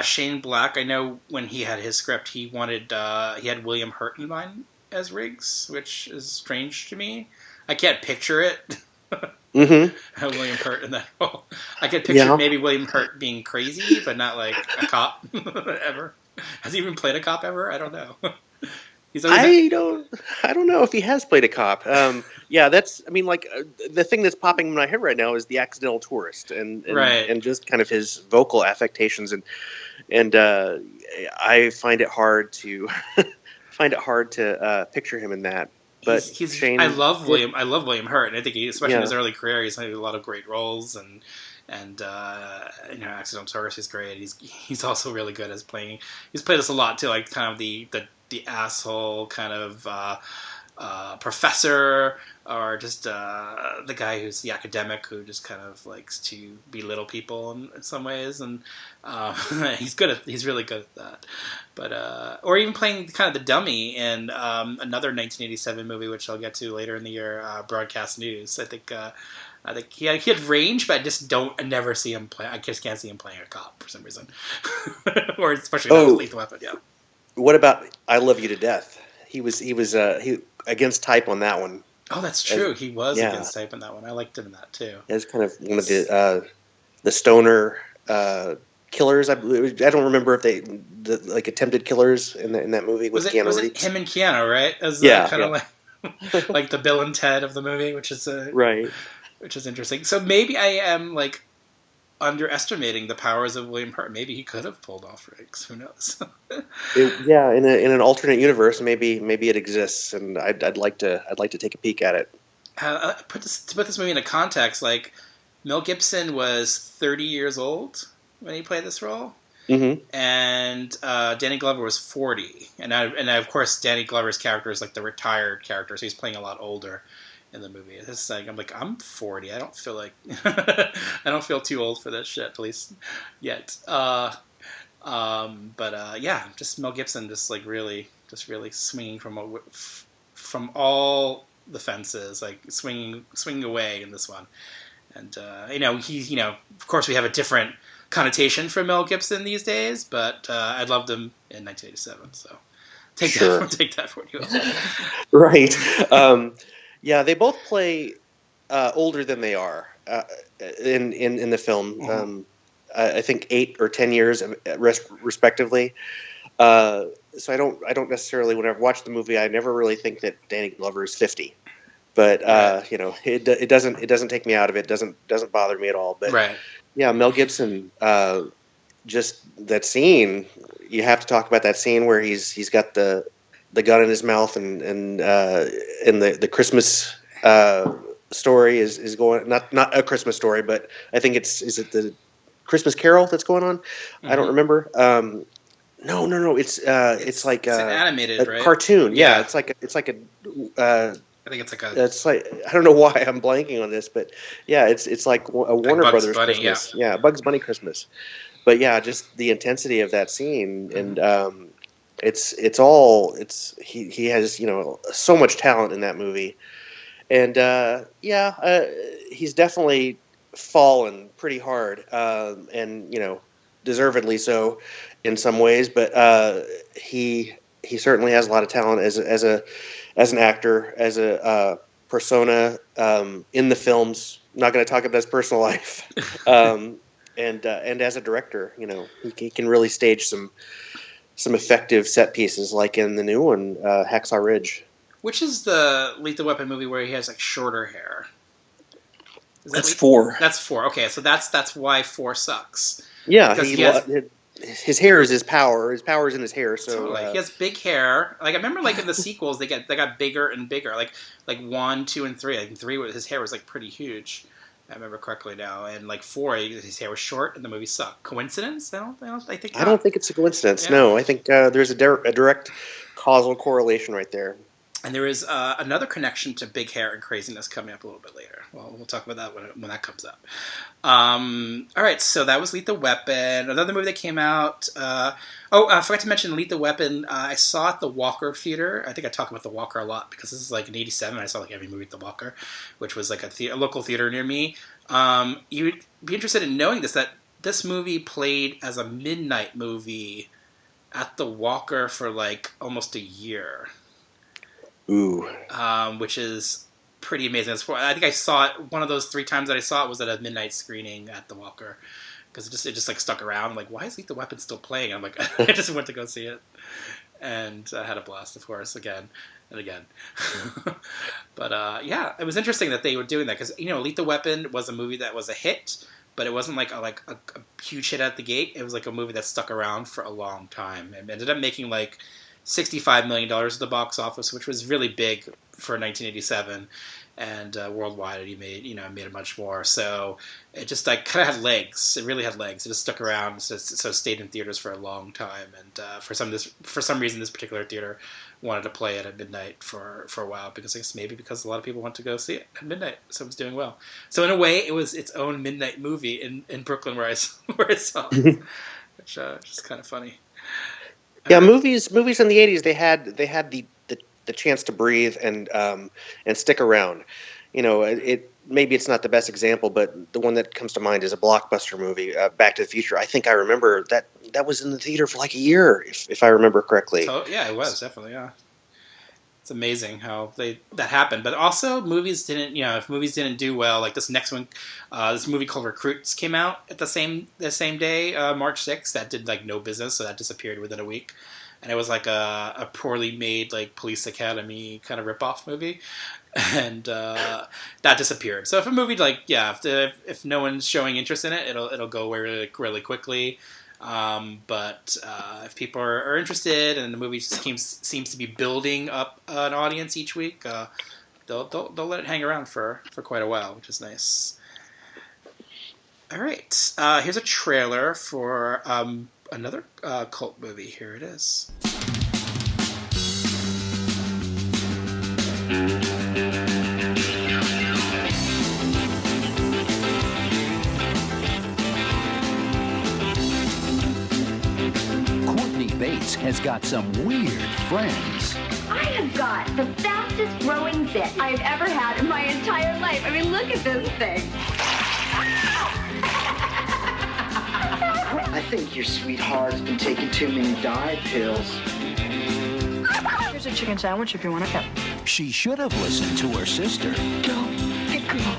Shane Black, I know when he had his script, he had William Hurt in mind as Riggs, which is strange to me. I can't picture it. Mm-hmm. William Hurt in that role. I could picture maybe William Hurt being crazy, but not like a cop ever. Has he even played a cop ever? I don't know. I don't know if he has played a cop. The thing that's popping in my head right now is The Accidental Tourist, and just kind of his vocal affectations, and I find it hard to picture him in that. But Shane, I love William Hurt, and I think especially in his early career, he's had a lot of great roles, and Accidental Tourist is great. He's also really good as playing. He's played this a lot too, like kind of the asshole kind of professor, or just the guy who's the academic who just kind of likes to belittle people in some ways, and he's really good at that. But or even playing kind of the dummy in another 1987 movie, which I'll get to later in the year, Broadcast News. I think he had range, but I never see him play. I just can't see him playing a cop for some reason, or especially not with Lethal Weapon. Yeah. What about I Love You to Death? He was against type on that one. Oh, that's true. He was against type in that one. I liked him in that too. As kind of one of the stoner killers. I don't remember if they attempted killers in that movie with Keanu Reeves. Was it him and Keanu, right? As kind of like the Bill and Ted of the movie, which is right. Which is interesting. So maybe I am underestimating the powers of William Hurt. Maybe he could have pulled off Riggs. Who knows? In an alternate universe, maybe it exists, and I'd like to take a peek at it. To put this movie into context, like Mel Gibson was 30 years old when he played this role, and Danny Glover was 40, and of course Danny Glover's character is like the retired character, so he's playing a lot older in the movie. It's like I'm 40. I don't feel like I don't feel too old for this shit, at least yet. Just Mel Gibson just really swinging from all the fences, like swinging away in this one. And of course we have a different connotation for Mel Gibson these days, but I loved him in 1987. So take that for you. Right. Yeah, they both play older than they are in the film. I think 8 or 10 years respectively. So I don't necessarily, when I watch the movie, I never really think that Danny Glover is 50. But it doesn't take me out of it. Doesn't bother me at all. But yeah, Mel Gibson, just that scene. You have to talk about that scene where he's got the gun in his mouth, and the Christmas story is going, not a Christmas story, but I think is it the Christmas Carol that's going on? I don't remember. No. It's like it's an animated, right? Cartoon. Yeah, it's like a. I think it's like a. It's like, I don't know why I'm blanking on this, but yeah, it's like a Warner Bugs Brothers Bunny, Christmas. Yeah, Bugs Bunny Christmas. But yeah, just the intensity of that scene, and he has so much talent in that movie, and he's definitely fallen pretty hard, and deservedly so in some ways, but he he certainly has a lot of talent as an actor, as a persona in the films. I'm not going to talk about his personal life, and as a director, he can really stage some effective set pieces, like in the new one, Hacksaw Ridge. Which is the Lethal Weapon movie where he has like shorter hair? That's 4. That's 4. Okay, so that's why 4 sucks. Yeah, his hair is his power. His power is in his hair. So totally. He has big hair. Like I remember, like in the sequels, they got bigger and bigger. Like 1, 2, and 3. Like 3, his hair was like pretty huge. I remember correctly now. And like 4, his hair was short, and the movie sucked. Coincidence? I don't think it's a coincidence. Yeah. No, I think there's a direct causal correlation right there. And there is another connection to big hair and craziness coming up a little bit later. Well, we'll talk about that when that comes up. All right, so that was Lethal Weapon. Another movie that came out. I forgot to mention Lethal Weapon. I saw it at the Walker Theater. I think I talk about the Walker a lot because this is like in '87. I saw like every movie at the Walker, which was like a local theater near me. You'd be interested in knowing that this movie played as a midnight movie at the Walker for like almost a year. Ooh. Which is pretty amazing. I think I saw it, one of those 3 times that I saw it was at a midnight screening at the Walker. Because it just like stuck around. I'm like, why is Lethal Weapon still playing? I'm like, I just went to go see it. And I had a blast, of course, again and again. But yeah, it was interesting that they were doing that. Because, Lethal Weapon was a movie that was a hit. But it wasn't like a huge hit at the gate. It was like a movie that stuck around for a long time. And ended up making like $65 million at the box office, which was really big for 1987, and worldwide he made a much more. So it just like kind of had legs. It really had legs. It just stuck around, so stayed in theaters for a long time. And for some reason, this particular theater wanted to play it at midnight for a while because I guess maybe because a lot of people went to go see it at midnight, so it was doing well. So in a way, it was its own midnight movie in Brooklyn where I saw it, which is kind of funny. Yeah, movies in the '80s they had the chance to breathe and stick around. Maybe it's not the best example, but the one that comes to mind is a blockbuster movie, Back to the Future. I think I remember that was in the theater for like a year, if I remember correctly. So, yeah, it was definitely, yeah. It's amazing how that happened, but also movies didn't. If movies didn't do well, like this next one, this movie called Recruits came out at the same day, March 6th. That did like no business, so that disappeared within a week, and it was like a poorly made like Police Academy kind of ripoff movie, and that disappeared. So if a movie if no one's showing interest in it, it'll go away really, really quickly. But if people are interested and the movie seems to be building up an audience each week, they'll let it hang around for quite a while, which is nice. All right, here's a trailer for another cult movie. Here it is. Bates has got some weird friends. I have got the fastest growing bit I've ever had in my entire life. I mean, look at this thing. I think your sweetheart's been taking too many diet pills. Here's a chicken sandwich if you want it. She should have listened to her sister. Don't go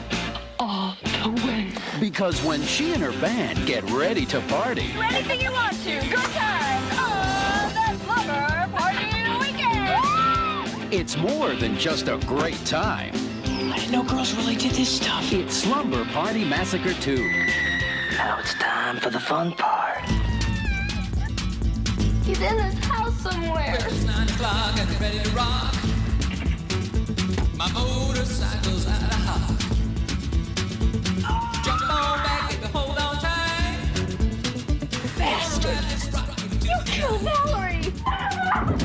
all the way. Because when she and her band get ready to party... Do anything you want to. Good time. Party weekend! It's more than just a great time. I didn't know girls really did this stuff. It's Slumber Party Massacre 2. Now it's time for the fun part. He's in this house somewhere. It's 9 o'clock and ready to rock. My motorcycle's out of hot. Jump on back, baby, hold on tight. Bastard! You killed Valerie!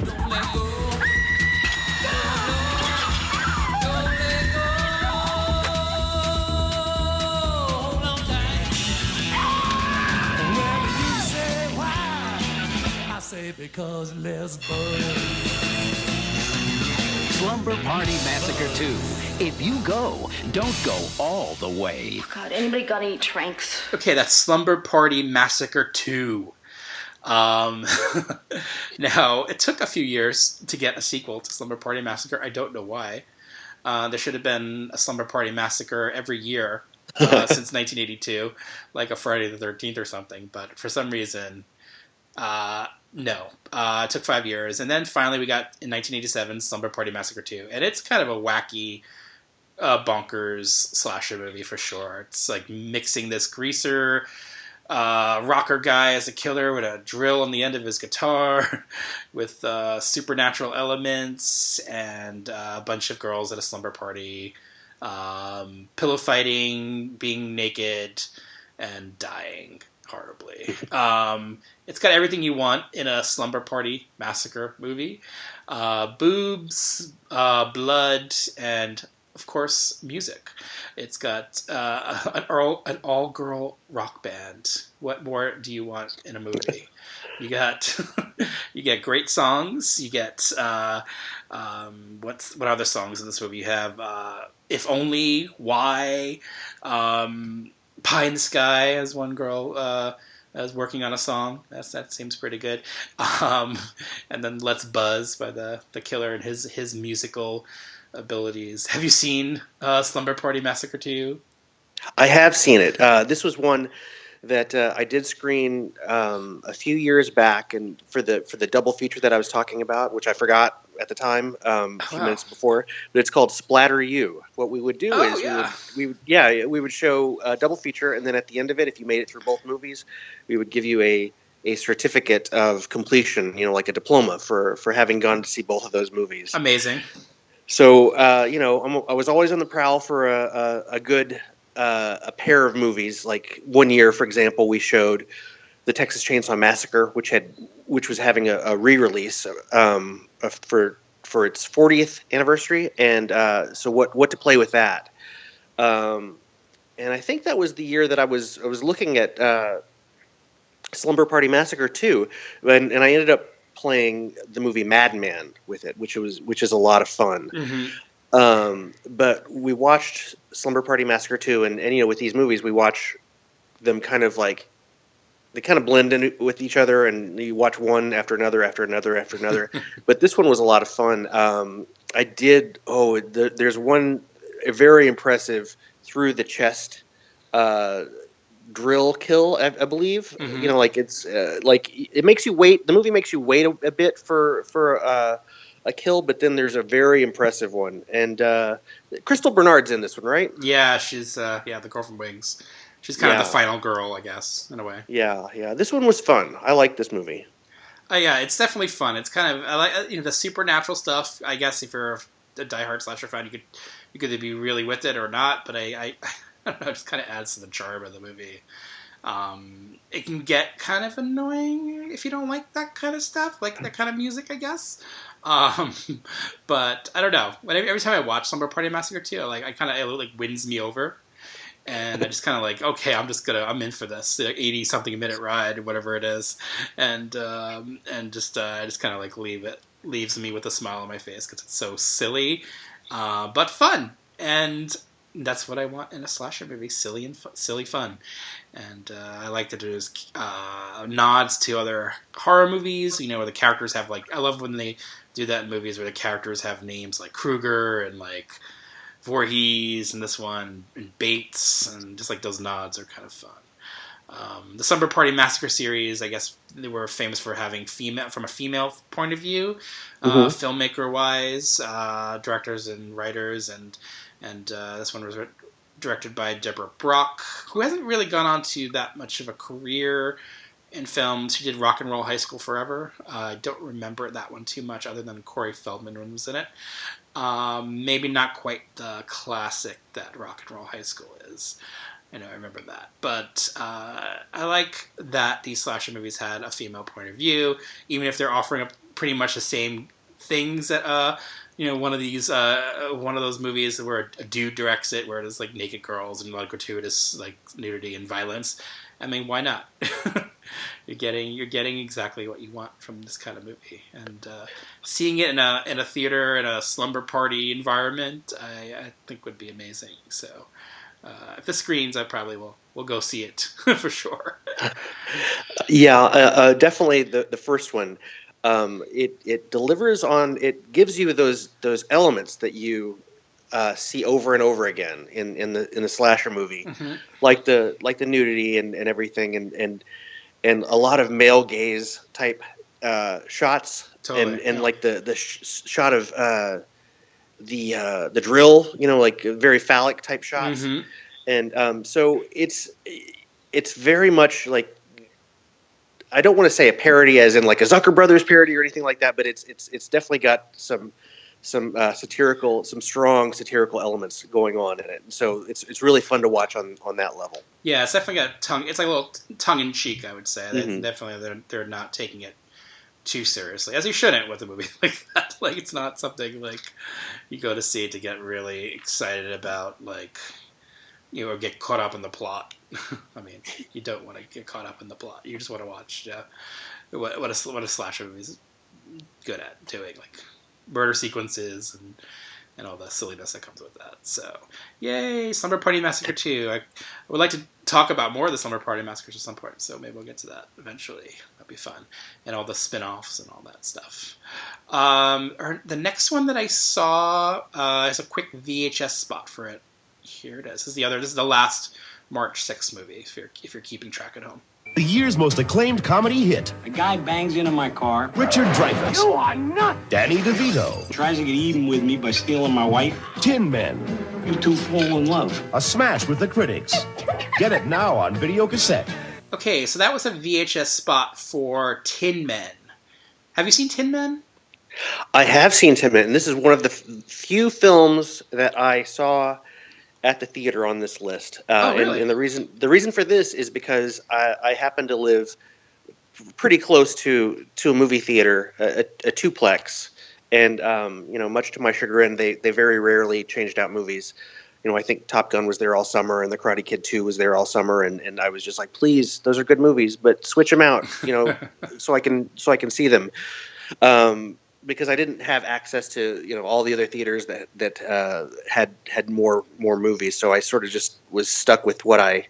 Don't let go. Don't let go. Hold on tight. Well, you say why? I say because Les Buzz. Slumber Party Massacre 2. If you go, don't go all the way. God, anybody got any tranks? Okay, that's Slumber Party Massacre 2. Um, now, it took a few years to get a sequel to Slumber Party Massacre. I don't know why. There should have been a Slumber Party Massacre every year since 1982, like a Friday the 13th or something. But for some reason, no. It took 5 years. And then finally we got, in 1987, Slumber Party Massacre 2. And it's kind of a wacky, bonkers slasher movie for sure. It's like mixing this greaser rocker guy as a killer with a drill on the end of his guitar with supernatural elements and a bunch of girls at a slumber party pillow fighting, being naked, and dying horribly. It's got everything you want in a slumber party massacre movie. Boobs, blood, and of course, music. It's got an all-girl rock band. What more do you want in a movie? You get great songs. You get what other songs in this movie? You have "If Only," "Why," "Pie in the Sky" as one girl is working on a song. That seems pretty good. And then "Let's Buzz" by the Killer and his musical abilities. Have you seen Slumber Party Massacre 2? I have seen it. This was one that I did screen a few years back, and for the double feature that I was talking about, which I forgot at the time, a few minutes before. But it's called Splatter You. What we would do we would show a double feature, and then at the end of it, if you made it through both movies, we would give you a certificate of completion, like a diploma for having gone to see both of those movies. Amazing. So, I was always on the prowl for a good a pair of movies. Like one year, for example, we showed the Texas Chainsaw Massacre, which was having a re-release for its 40th anniversary, and so what to play with that. And I think that was the year that I was looking at Slumber Party Massacre 2, and I ended up playing the movie Madman with it, which is a lot of fun. Mm-hmm. But we watched Slumber Party Massacre 2, and with these movies we watch them kind of like they kind of blend in with each other, and you watch one after another after another after another. But this one was a lot of fun. There's one very impressive through the chest drill kill, I believe. Mm-hmm. It's it makes you wait. The movie makes you wait a bit for a kill, but then there's a very impressive one. And Crystal Bernard's in this one, right? Yeah, she's the girl from Wings. She's kind of the final girl, I guess, in a way. Yeah. This one was fun. I like this movie. Yeah, it's definitely fun. It's kind of I like the supernatural stuff. I guess if you're a diehard slasher fan, you could be really with it or not. But I don't know, it just kind of adds to the charm of the movie. It can get kind of annoying if you don't like that kind of stuff, like that kind of music, I guess. But I don't know. Every time I watch Slumber Party Massacre 2, it wins me over. And I just kind of okay, I'm in for this 80-something minute ride, whatever it is. And just kind of leaves me with a smile on my face because it's so silly, but fun. And that's what I want in a slasher movie: silly fun. And I like that there's nods to other horror movies. Where the characters have I love when they do that in movies where the characters have names like Krueger and Voorhees, and this one and Bates, and just those nods are kind of fun. The Slumber Party Massacre series, I guess they were famous for having from a female point of view, filmmaker wise, directors and writers, and this one was directed by Deborah Brock, who hasn't really gone on to that much of a career in films. She did Rock and Roll High School Forever. I don't remember that one too much, other than Corey Feldman was in it. Maybe not quite the classic that Rock and Roll High School is. I remember that. But I like that these slasher movies had a female point of view, even if they're offering up pretty much the same things that one of those movies where a dude directs it, where there's naked girls and a lot of gratuitous nudity and violence. I mean, why not? You're getting exactly what you want from this kind of movie, and seeing it in a theater in a slumber party environment, I think would be amazing. So, If it screens, I probably will go see it for sure. Yeah, definitely the first one. It delivers on. It gives you those elements that you see over and over again in the slasher movie, Mm-hmm. like the nudity and everything, and a lot of male gaze type shots, Totally, and like the shot of the drill, like very phallic type shots, Mm-hmm. and so it's very much like, I don't want to say a parody as in like a Zucker Brothers parody or anything like that, but it's definitely got some strong satirical elements going on in it. So it's really fun to watch on that level. Yeah, it's definitely got tongue. It's like a little tongue in cheek, I would say. Mm-hmm. Definitely, they're not taking it too seriously, as you shouldn't with a movie like that. Like, it's not something like you go to see to get really excited about, like, or get caught up in the plot. I mean, you don't want to get caught up in the plot. You just want to watch what a slasher movie is good at doing, like murder sequences and all the silliness that comes with that. So, yay, Slumber Party Massacre 2. I would like to talk about more of the Slumber Party Massacres at some point, so maybe we'll get to that eventually. That'd be fun. And all the spin-offs and all that stuff. The next one that I saw is a quick VHS spot for it. Here it is. This is the last March 6th movie, if you're keeping track at home. The year's most acclaimed comedy hit. A guy bangs into my car. Richard Dreyfuss. You are nuts! Danny DeVito. Tries to get even with me by stealing my wife. Tin Men. You two fall in love. A smash with the critics. Get it now on video cassette. Okay, so that was a VHS spot for Tin Men. Have you seen Tin Men? I have seen Tin Men, and this is one of the few films that I saw at the theater on this list. Really? And the reason for this is because I happen to live pretty close to a movie theater, a twoplex, and much to my chagrin, they very rarely changed out movies. I think Top Gun was there all summer, and The Karate Kid 2 was there all summer, and I was just like, please, those are good movies, but switch them out, so I can see them. Because I didn't have access to all the other theaters that had more movies, so I sort of just was stuck with what I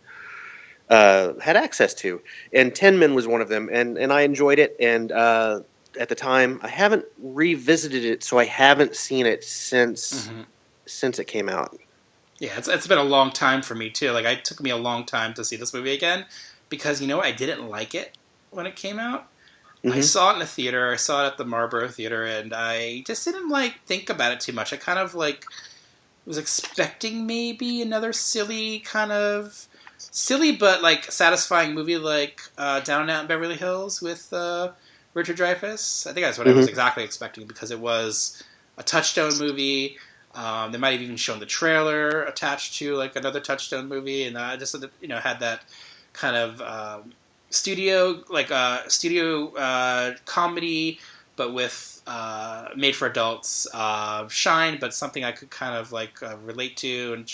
had access to. And Tin Men was one of them, and I enjoyed it. And at the time, I haven't revisited it, so I haven't seen it since it came out. Yeah, it's been a long time for me too. Like, it took me a long time to see this movie again because I didn't like it when it came out. I saw it in the theater. I saw it at the Marlboro Theater, and I just didn't think about it too much. I kind of was expecting maybe another silly but satisfying movie like Down and Out in Beverly Hills with Richard Dreyfuss. I think that's what I was exactly expecting because it was a Touchstone movie. They might have even shown the trailer attached to another Touchstone movie, and I just had that kind of studio comedy, but with made for adults shine, but something I could kind of relate to, and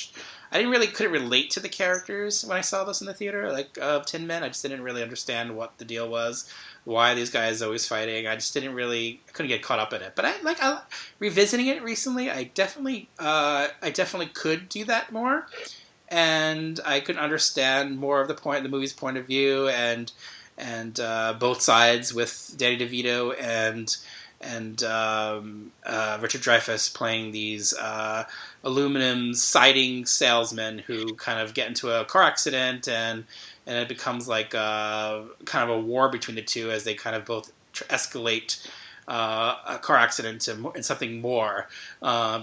I couldn't relate to the characters when I saw this in the theater, of Tin Men. I just didn't really understand what the deal was, why these guys always fighting. I just couldn't get caught up in it. But I revisiting it recently. I definitely could do that more. And I could understand more of the movie's point of view, and both sides with Danny DeVito and Richard Dreyfuss playing these aluminum siding salesmen who kind of get into a car accident, and it becomes kind of a war between the two as they kind of both escalate a car accident and something more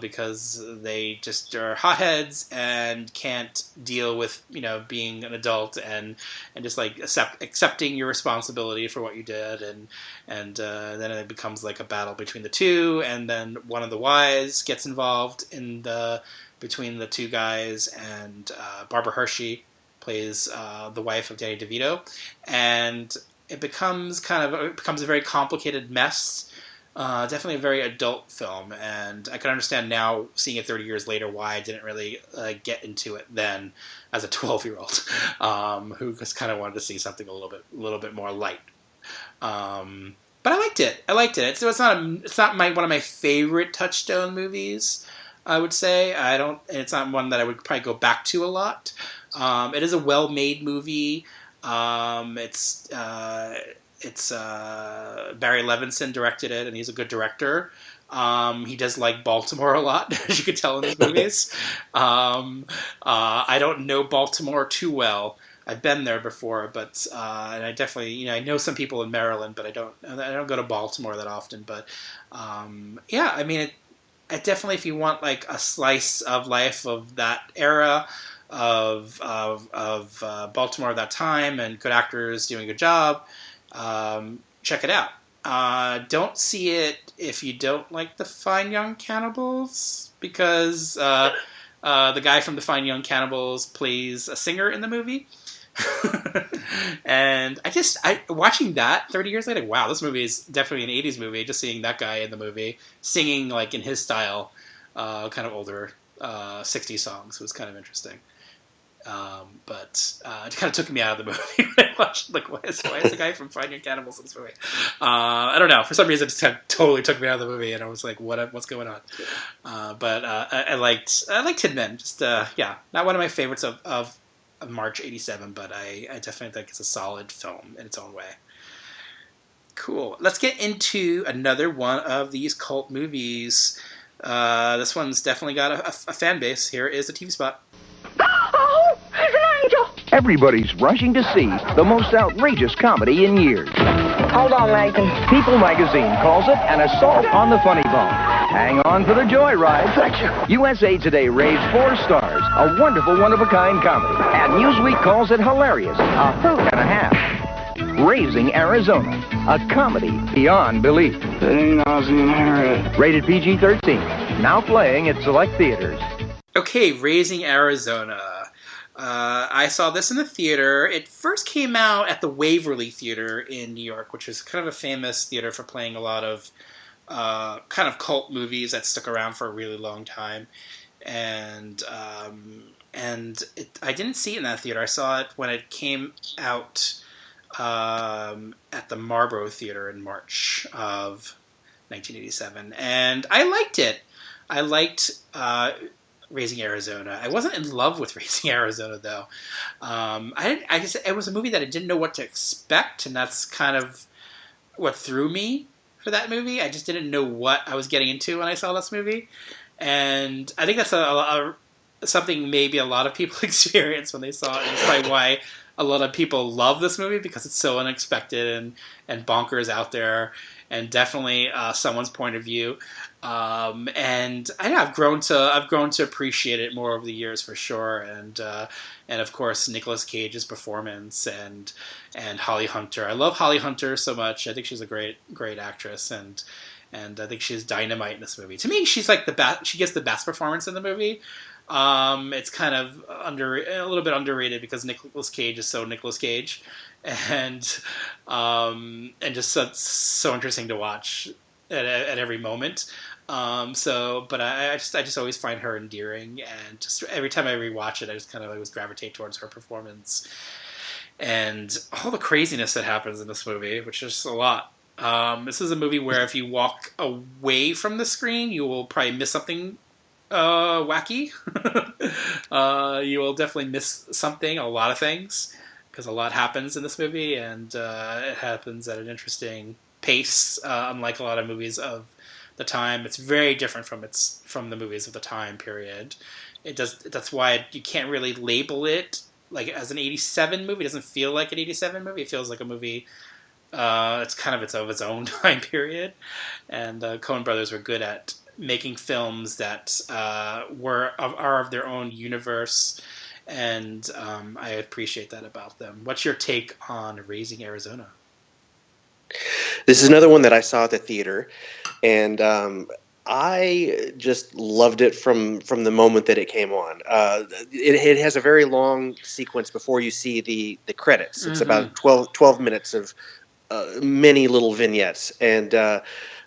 because they just are hotheads and can't deal with being an adult and just accepting your responsibility for what you did, and then it becomes a battle between the two, and then one of the wives gets involved between the two guys, and Barbara Hershey plays the wife of Danny DeVito, and it becomes a very complicated mess. Definitely a very adult film, and I can understand now, seeing it 30 years later, why I didn't really get into it then as a 12-year-old who just kind of wanted to see something a little bit more light. But I liked it. It's not one of my favorite Touchstone movies. I would say. It's not one that I would probably go back to a lot. It is a well-made movie. It's Barry Levinson directed it, and he's a good director. He does like Baltimore a lot, as you could tell in his movies. I don't know Baltimore too well. I've been there before, but and I definitely, I know some people in Maryland, but I don't go to Baltimore that often. But yeah, I mean, it definitely, if you want like a slice of life of that era of Baltimore at that time and good actors doing a good job, check it out. Don't see it if you don't like the Fine Young Cannibals, because the guy from the Fine Young Cannibals plays a singer in the movie. And I watching that 30 years later, wow, this movie is definitely an 80s movie. Just seeing that guy in the movie singing like in his style, kind of older 60s songs was kind of interesting. But it kind of took me out of the movie when I watched, like, why is the guy from Fine Young Cannibals in this movie? I don't know. For some reason, it just totally took me out of the movie, and I was like, what's going on? But I liked Tin Men. Just, yeah, not one of my favorites of March 87, but I definitely think it's a solid film in its own way. Cool. Let's get into another one of these cult movies. This one's definitely got a fan base. Here is the TV spot. Oh, he's an angel! Everybody's rushing to see the most outrageous comedy in years. Hold on, Nathan. People magazine calls it an assault on the funny bone. Hang on for the joyride. USA Today rates 4 stars, a wonderful, one-of-a-kind comedy. And Newsweek calls it hilarious, a hoot and a half. Raising Arizona, a comedy beyond belief. Rated PG-13, now playing at select theaters. Okay, Raising Arizona. I saw this in the theater. It first came out at the Waverly Theater in New York, which is kind of a famous theater for playing a lot of kind of cult movies that stuck around for a really long time. And I didn't see it in that theater. I saw it when it came out at the Marlborough Theater in March of 1987, and I liked it. I liked Raising Arizona. I wasn't in love with Raising Arizona, though. It was a movie that I didn't know what to expect, and that's kind of what threw me for that movie. I just didn't know what I was getting into when I saw this movie, and I think that's something maybe a lot of people experience when they saw it. And it's probably why a lot of people love this movie, because it's so unexpected and bonkers out there, and definitely someone's point of view. And I've grown to appreciate it more over the years, for sure. And of course Nicolas Cage's performance and Holly Hunter. I love Holly Hunter so much. I think she's a great actress, and I think she's dynamite in this movie. To me, she's like she gets the best performance in the movie. It's kind of a little bit underrated because Nicolas Cage is so Nicolas Cage, and just so interesting to watch at every moment. But I just always find her endearing, and just every time I rewatch it, I just kind of always gravitate towards her performance and all the craziness that happens in this movie, which is a lot. This is a movie where if you walk away from the screen, you will probably miss something wacky. You will definitely miss something, a lot of things, because a lot happens in this movie, and it happens at an interesting pace, unlike a lot of movies of the time. It's very different from the movies of the time period. That's why you can't really label it like as an 87 movie. It doesn't feel like an 87 movie. It feels like a movie it's kind of its own time period. And Coen brothers were good at making films that are of their own universe, and I appreciate that about them. What's your take on Raising Arizona? This is another one that I saw at the theater, and I just loved it from the moment that it came on. It has a very long sequence before you see the credits. It's about 12 minutes of many little vignettes, and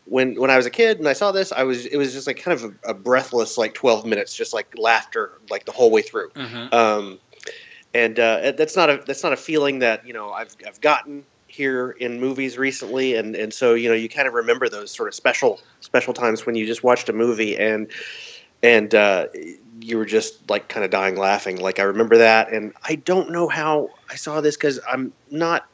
when I was a kid and I saw this, it was just like kind of a breathless like 12 minutes, just like laughter like the whole way through. And that's not a feeling that I've gotten here in movies recently, and so you kind of remember those sort of special times when you just watched a movie, and and you were just like kind of dying laughing. Like I remember that, and I don't know how I saw this because I'm not.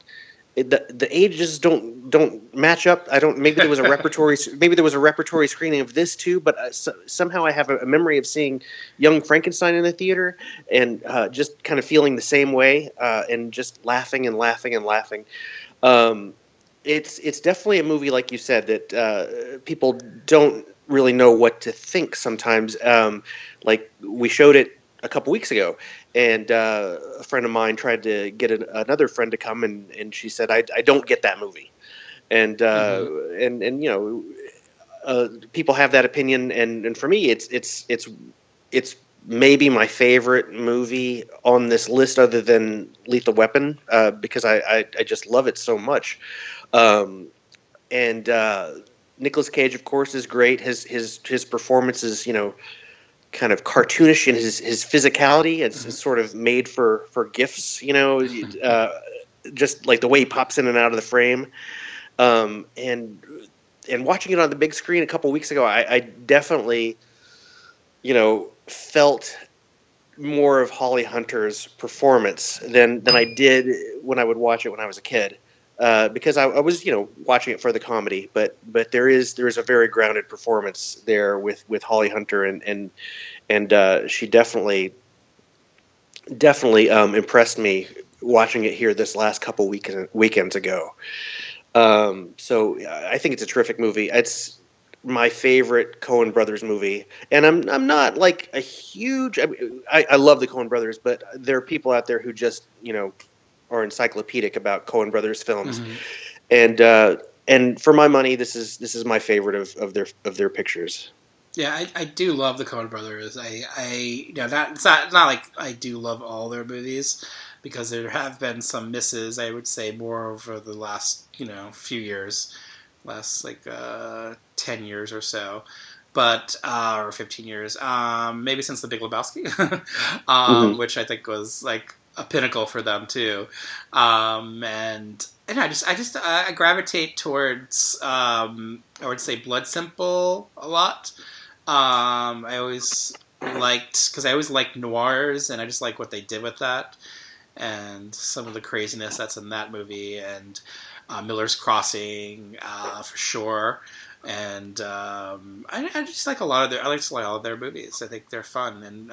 The ages don't match up. I don't. Maybe there was a repertory screening of this too. But somehow I have a memory of seeing Young Frankenstein in the theater and just kind of feeling the same way and just laughing and laughing and laughing. It's definitely a movie, like you said, that people don't really know what to think sometimes. Like we showed it a couple weeks ago, and a friend of mine tried to get another friend to come, and she said, I don't get that movie. And and you know, people have that opinion, and for me, it's maybe my favorite movie on this list, other than Lethal Weapon, because I just love it so much. And Nicolas Cage, of course, is great. His performance is, you know, kind of cartoonish in his physicality. It's sort of made for gifs, you know, just like the way he pops in and out of the frame. And watching it on the big screen a couple weeks ago, I definitely, you know, felt more of Holly Hunter's performance than I did when I would watch it when I was a kid. Because I was, you know, watching it for the comedy, but there is a very grounded performance there with Holly Hunter, and she definitely impressed me watching it here this last couple weekends ago. So I think it's a terrific movie. It's my favorite Coen Brothers movie, and I'm not like a huge. I love the Coen Brothers, but there are people out there who just, you know, are encyclopedic about Coen Brothers films, and for my money, this is my favorite of their pictures. Yeah, I do love the Coen Brothers. You know, it's not like I do love all their movies, because there have been some misses. I would say more over the last, you know, few years, last like 10 years or so, but or 15 years, maybe since The Big Lebowski, which I think was like a pinnacle for them too, and I gravitate towards I would say Blood Simple a lot. I always liked noirs, and I just like what they did with that, and some of the craziness that's in that movie, and Miller's Crossing for sure. And I just like a lot of their movies. I think they're fun, and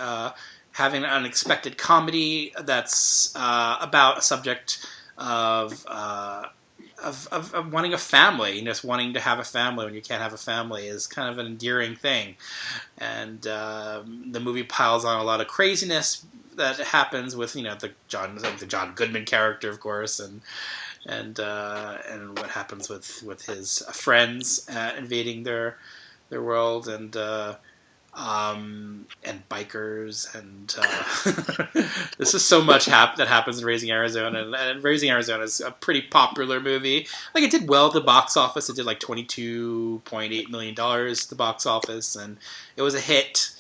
having an unexpected comedy that's about a subject of wanting a family, just wanting to have a family when you can't have a family, is kind of an endearing thing. And the movie piles on a lot of craziness that happens with, you know, the John Goodman character, of course, and what happens with his friends invading their world, and bikers, and this is so much that happens in Raising Arizona, and Raising Arizona is a pretty popular movie. Like, it did well at the box office. It did like $22.8 million at the box office, and it was a hit.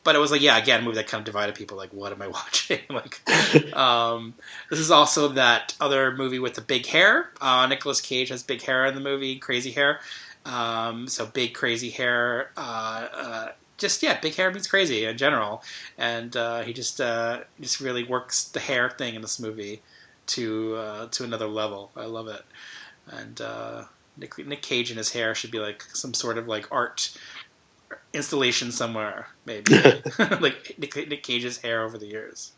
But it was like, yeah, again, a movie that kind of divided people. Like, what am I watching? Like, this is also that other movie with the big hair. Nicolas Cage has big hair in the movie, crazy hair. So big, crazy hair. Big hair means crazy in general, and he just really works the hair thing in this movie to another level. I love it, and Nick Cage and his hair should be like some sort of like art installation somewhere, maybe. Like Nick Cage's hair over the years.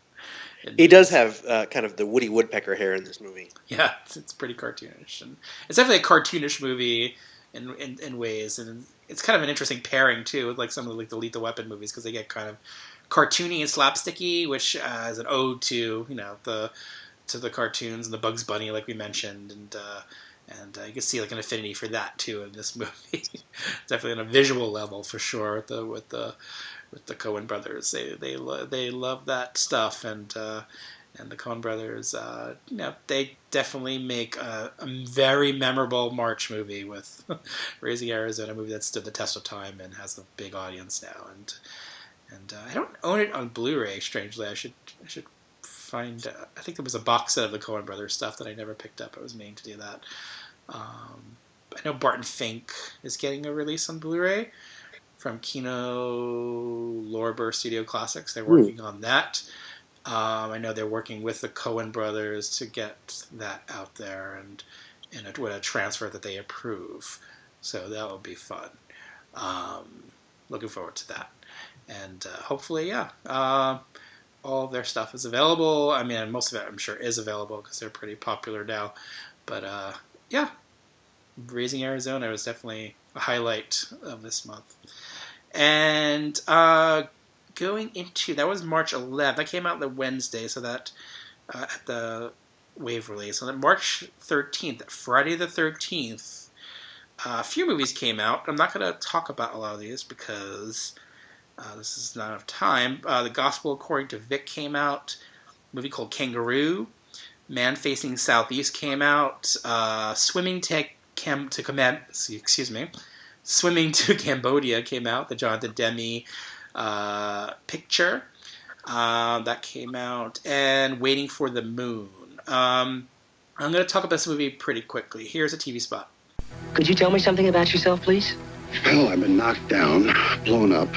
He does have kind of the Woody Woodpecker hair in this movie. Yeah, it's pretty cartoonish, and it's definitely a cartoonish movie in ways, and it's kind of an interesting pairing too with like some of the Lethal Weapon movies, because they get kind of cartoony and slapsticky, which is an ode to, you know, to the cartoons and the Bugs Bunny, like we mentioned, and you can see like an affinity for that too in this movie. Definitely on a visual level for sure with the Coen brothers. They love that stuff, and the Coen brothers, you know, they definitely make a very memorable March movie with Raising Arizona, a movie that stood the test of time and has a big audience now. And I don't own it on Blu-ray. Strangely, I should find. I think there was a box set of the Coen brothers stuff that I never picked up. I was meaning to do that. I know Barton Fink is getting a release on Blu-ray from Kino Lorber Studio Classics. They're working on that. I know they're working with the Coen brothers to get that out there and with a transfer that they approve. So that will be fun. Looking forward to that. And hopefully, all of their stuff is available. I mean, most of it, I'm sure, is available because they're pretty popular now. But Raising Arizona was definitely a highlight of this month. And going into, that was March 11th. That came out the Wednesday, so that at the wave release. So then March 13th, Friday the 13th, a few movies came out. I'm not going to talk about a lot of these because this is not enough time. The Gospel According to Vic came out. A movie called Kangaroo. Man Facing Southeast came out. Swimming to Cambodia came out. The Jonathan Demme picture that came out. And Waiting for the Moon. I'm going to talk about this movie pretty quickly. Here's a TV spot. Could you tell me something about yourself, please? Well, I've been knocked down, blown up,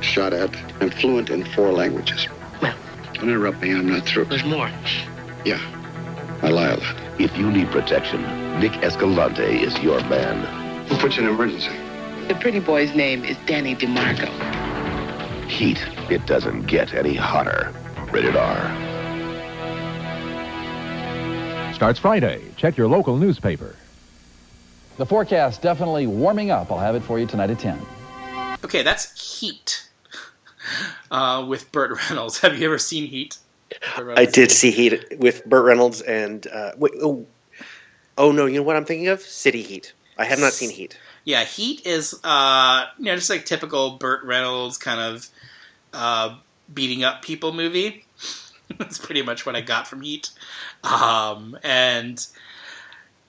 shot at, and fluent in 4 languages. Well, don't interrupt me, I'm not through. There's more. Yeah, I lie a lot. If you need protection, Nick Escalante is your man. Who put you in emergency? The pretty boy's name is Danny DeMarco. Heat, it doesn't get any hotter. Rated R. Starts Friday. Check your local newspaper. The forecast definitely warming up. I'll have it for you tonight at 10. Okay, that's Heat with Burt Reynolds. Have you ever seen Heat? I did see Heat with Burt Reynolds and... no, you know what I'm thinking of? City Heat. I have not seen Heat. Yeah, Heat is just like typical Burt Reynolds kind of beating up people movie. That's pretty much what I got from Heat. And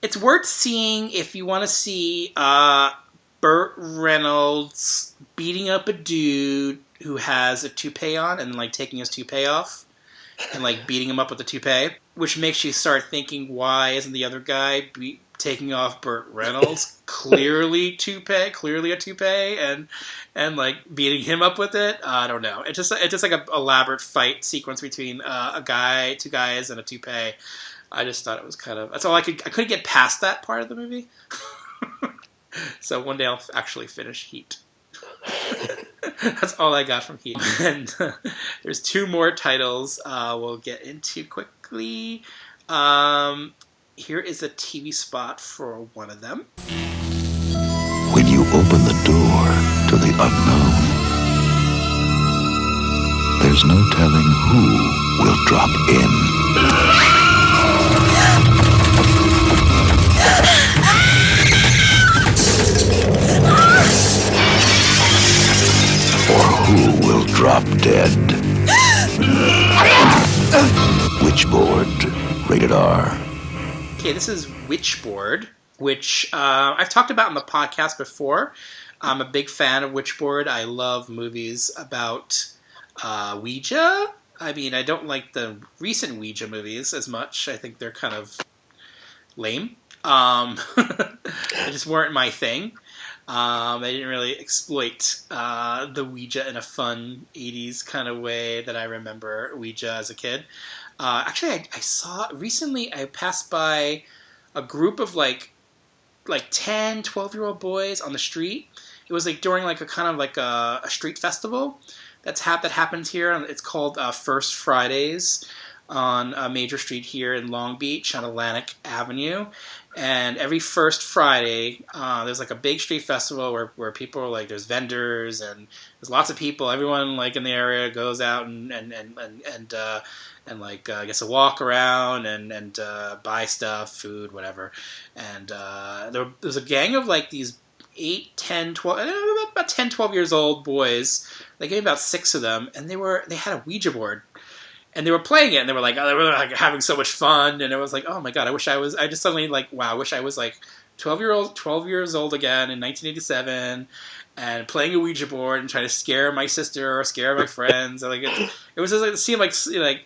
it's worth seeing if you want to see Burt Reynolds beating up a dude who has a toupee on and like taking his toupee off and like beating him up with the toupee, which makes you start thinking, why isn't the other guy taking off Burt Reynolds clearly a toupee and like beating him up with it? I don't know. It's just like an elaborate fight sequence between two guys and a toupee. I just thought it was kind of... That's all I couldn't get past that part of the movie. So one day I'll actually finish Heat. That's all I got from Heat. And there's 2 more titles we'll get into quickly. Here is a TV spot for one of them. When you open the door to the unknown, there's no telling who will drop in. Or who will drop dead. Witchboard, rated R. Okay, this is Witchboard, which I've talked about in the podcast before. I'm a big fan of Witchboard. I love movies about Ouija. I mean, I don't like the recent Ouija movies as much. I think they're kind of lame. They just weren't my thing. They didn't really exploit the Ouija in a fun 80s kind of way that I remember Ouija as a kid. Actually, I saw recently, I passed by a group of like 10, 12-year-old boys on the street. It was like during like a kind of like a street festival that happens here. It's called First Fridays on a major street here in Long Beach on Atlantic Avenue. And every first Friday, there's like a big street festival where people are like, there's vendors and there's lots of people. Everyone like in the area goes out and like gets a walk around and buy stuff, food, whatever. And there's a gang of like these 8, 10, 12, about 10, 12 years old boys. They gave about 6 of them, and they had a Ouija board. And they were playing it, and they were like having so much fun, and it was like, oh my god, I just suddenly like, wow, I wish I was like 12 years old again in 1987, and playing a Ouija board and trying to scare my sister or scare my friends. Like it was just like, it seemed like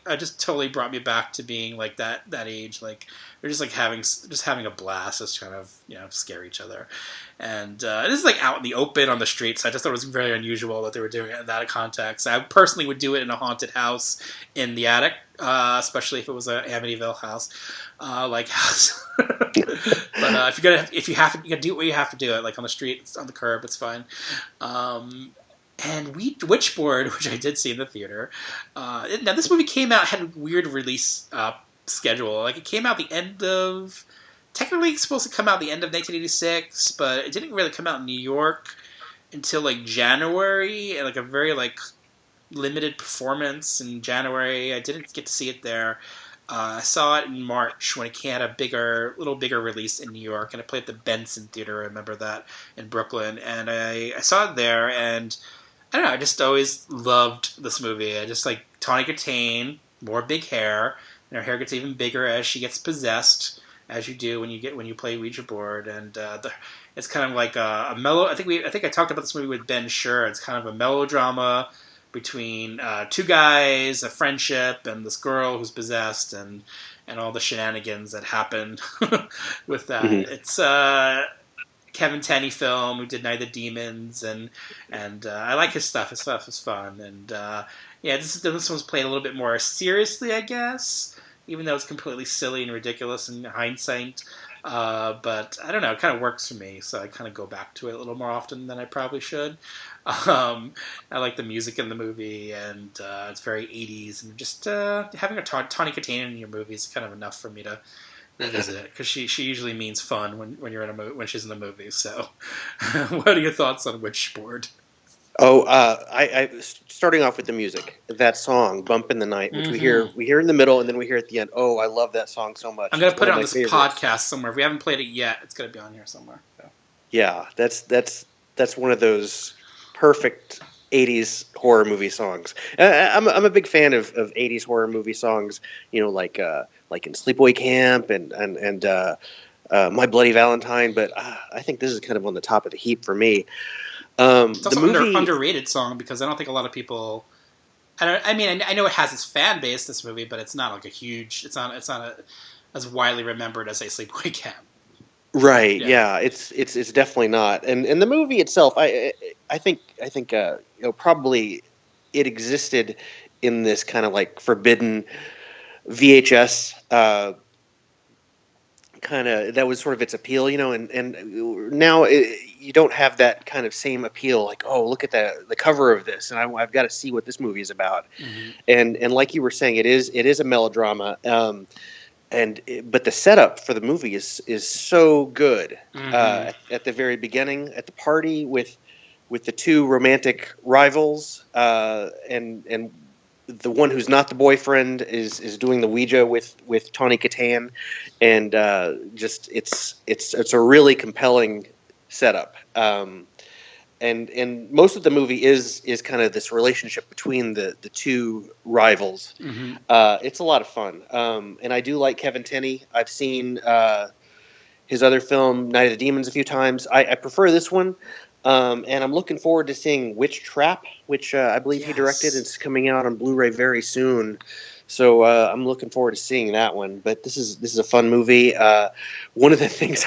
it just totally brought me back to being like that age, like they're just like having a blast, just kind of scare each other, and this is like out in the open on the street. So I just thought it was very unusual that they were doing it in that context. I personally would do it in a haunted house in the attic, especially if it was an Amityville house, like house. But if you have to, you gotta do what you have to do. It like on the street, on the curb, it's fine. And Witchboard, which I did see in the theater. Now this movie came out, had a weird release schedule. Like it came out technically it's supposed to come out the end of 1986, but it didn't really come out in New York until like January, and like a very like limited performance in January. I didn't get to see it there. I saw it in March when it had a little bigger release in New York, and I played at the Benson Theater. I remember that in Brooklyn, and I saw it there, and I don't know. I just always loved this movie. I just like Tawny Katane, more big hair, and her hair gets even bigger as she gets possessed, as you do when you play Ouija board, and it's kind of like a mellow. I think I talked about this movie with Ben Schur. It's kind of a melodrama between two guys, a friendship, and this girl who's possessed, and all the shenanigans that happen with that. Mm-hmm. It's Kevin Tenney film who did Night of the Demons, and I like his stuff. His stuff is fun, and this one's played a little bit more seriously, I guess, even though it's completely silly and ridiculous in hindsight. But I don't know, it kind of works for me, so I kind of go back to it a little more often than I probably should. I like the music in the movie, and it's very 80s, and just having a Tawny Katane in your movie is kind of enough for me to revisit it, because she usually means fun when you're in when she's in the movie. So, what are your thoughts on Witchboard? I starting off with the music, that song "Bump in the Night," which we hear in the middle, and then we hear at the end. Oh, I love that song so much. I'm gonna put it on this podcast somewhere. If we haven't played it yet, it's gonna be on here somewhere. So. Yeah, that's one of those perfect 80s horror movie songs. I'm a big fan of 80s horror movie songs. Like in Sleepaway Camp and My Bloody Valentine. But I think this is kind of on the top of the heap for me. It's also an underrated song, because I don't think a lot of people. I know it has its fan base, this movie, but it's not like a huge. It's not as widely remembered as, say, Sleepaway Camp. Right. Yeah. It's definitely not. And the movie itself, I think probably it existed in this kind of like forbidden VHS kind of, that was sort of its appeal, and now you don't have that kind of same appeal. Like, oh, look at the cover of this, and I've got to see what this movie is about. Mm-hmm. And like you were saying, it is a melodrama. But the setup for the movie is so good. Mm-hmm. At the very beginning, at the party with the two romantic rivals, and the one who's not the boyfriend is doing the Ouija with Tawny Katane, and just it's a really compelling setup. And most of the movie is kind of this relationship between the two rivals. Mm-hmm. It's a lot of fun. And I do like Kevin Tenney. I've seen his other film, Night of the Demons, a few times. I prefer this one. And I'm looking forward to seeing Witch Trap, which I believe he directed. It's coming out on Blu-ray very soon. So I'm looking forward to seeing that one. But this is a fun movie. One of the things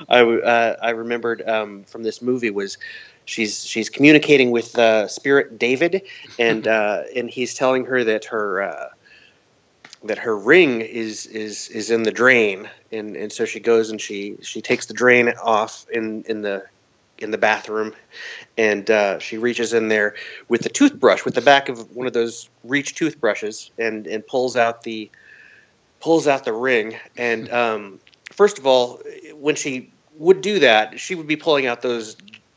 I remembered from this movie was she's communicating with Spirit David, and he's telling her that her ring is in the drain, and so she goes and she takes the drain off in the bathroom, and she reaches in there with the toothbrush, with the back of one of those Reach toothbrushes, and pulls out the ring. And first of all, when she would do that, she would be pulling out those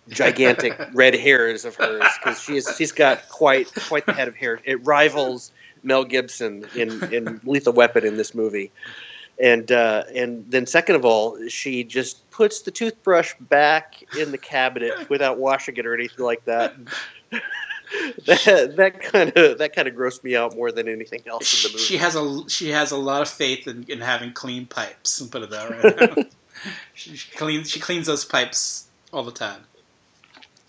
gigantic red hairs of hers, because she's got quite the head of hair. It rivals Mel Gibson in Lethal Weapon in this movie. And then second of all, she just puts the toothbrush back in the cabinet without washing it or anything like that. that kind of grossed me out more than anything else in the movie. She has a lot of faith in having clean pipes, and put it that way. she cleans those pipes all the time.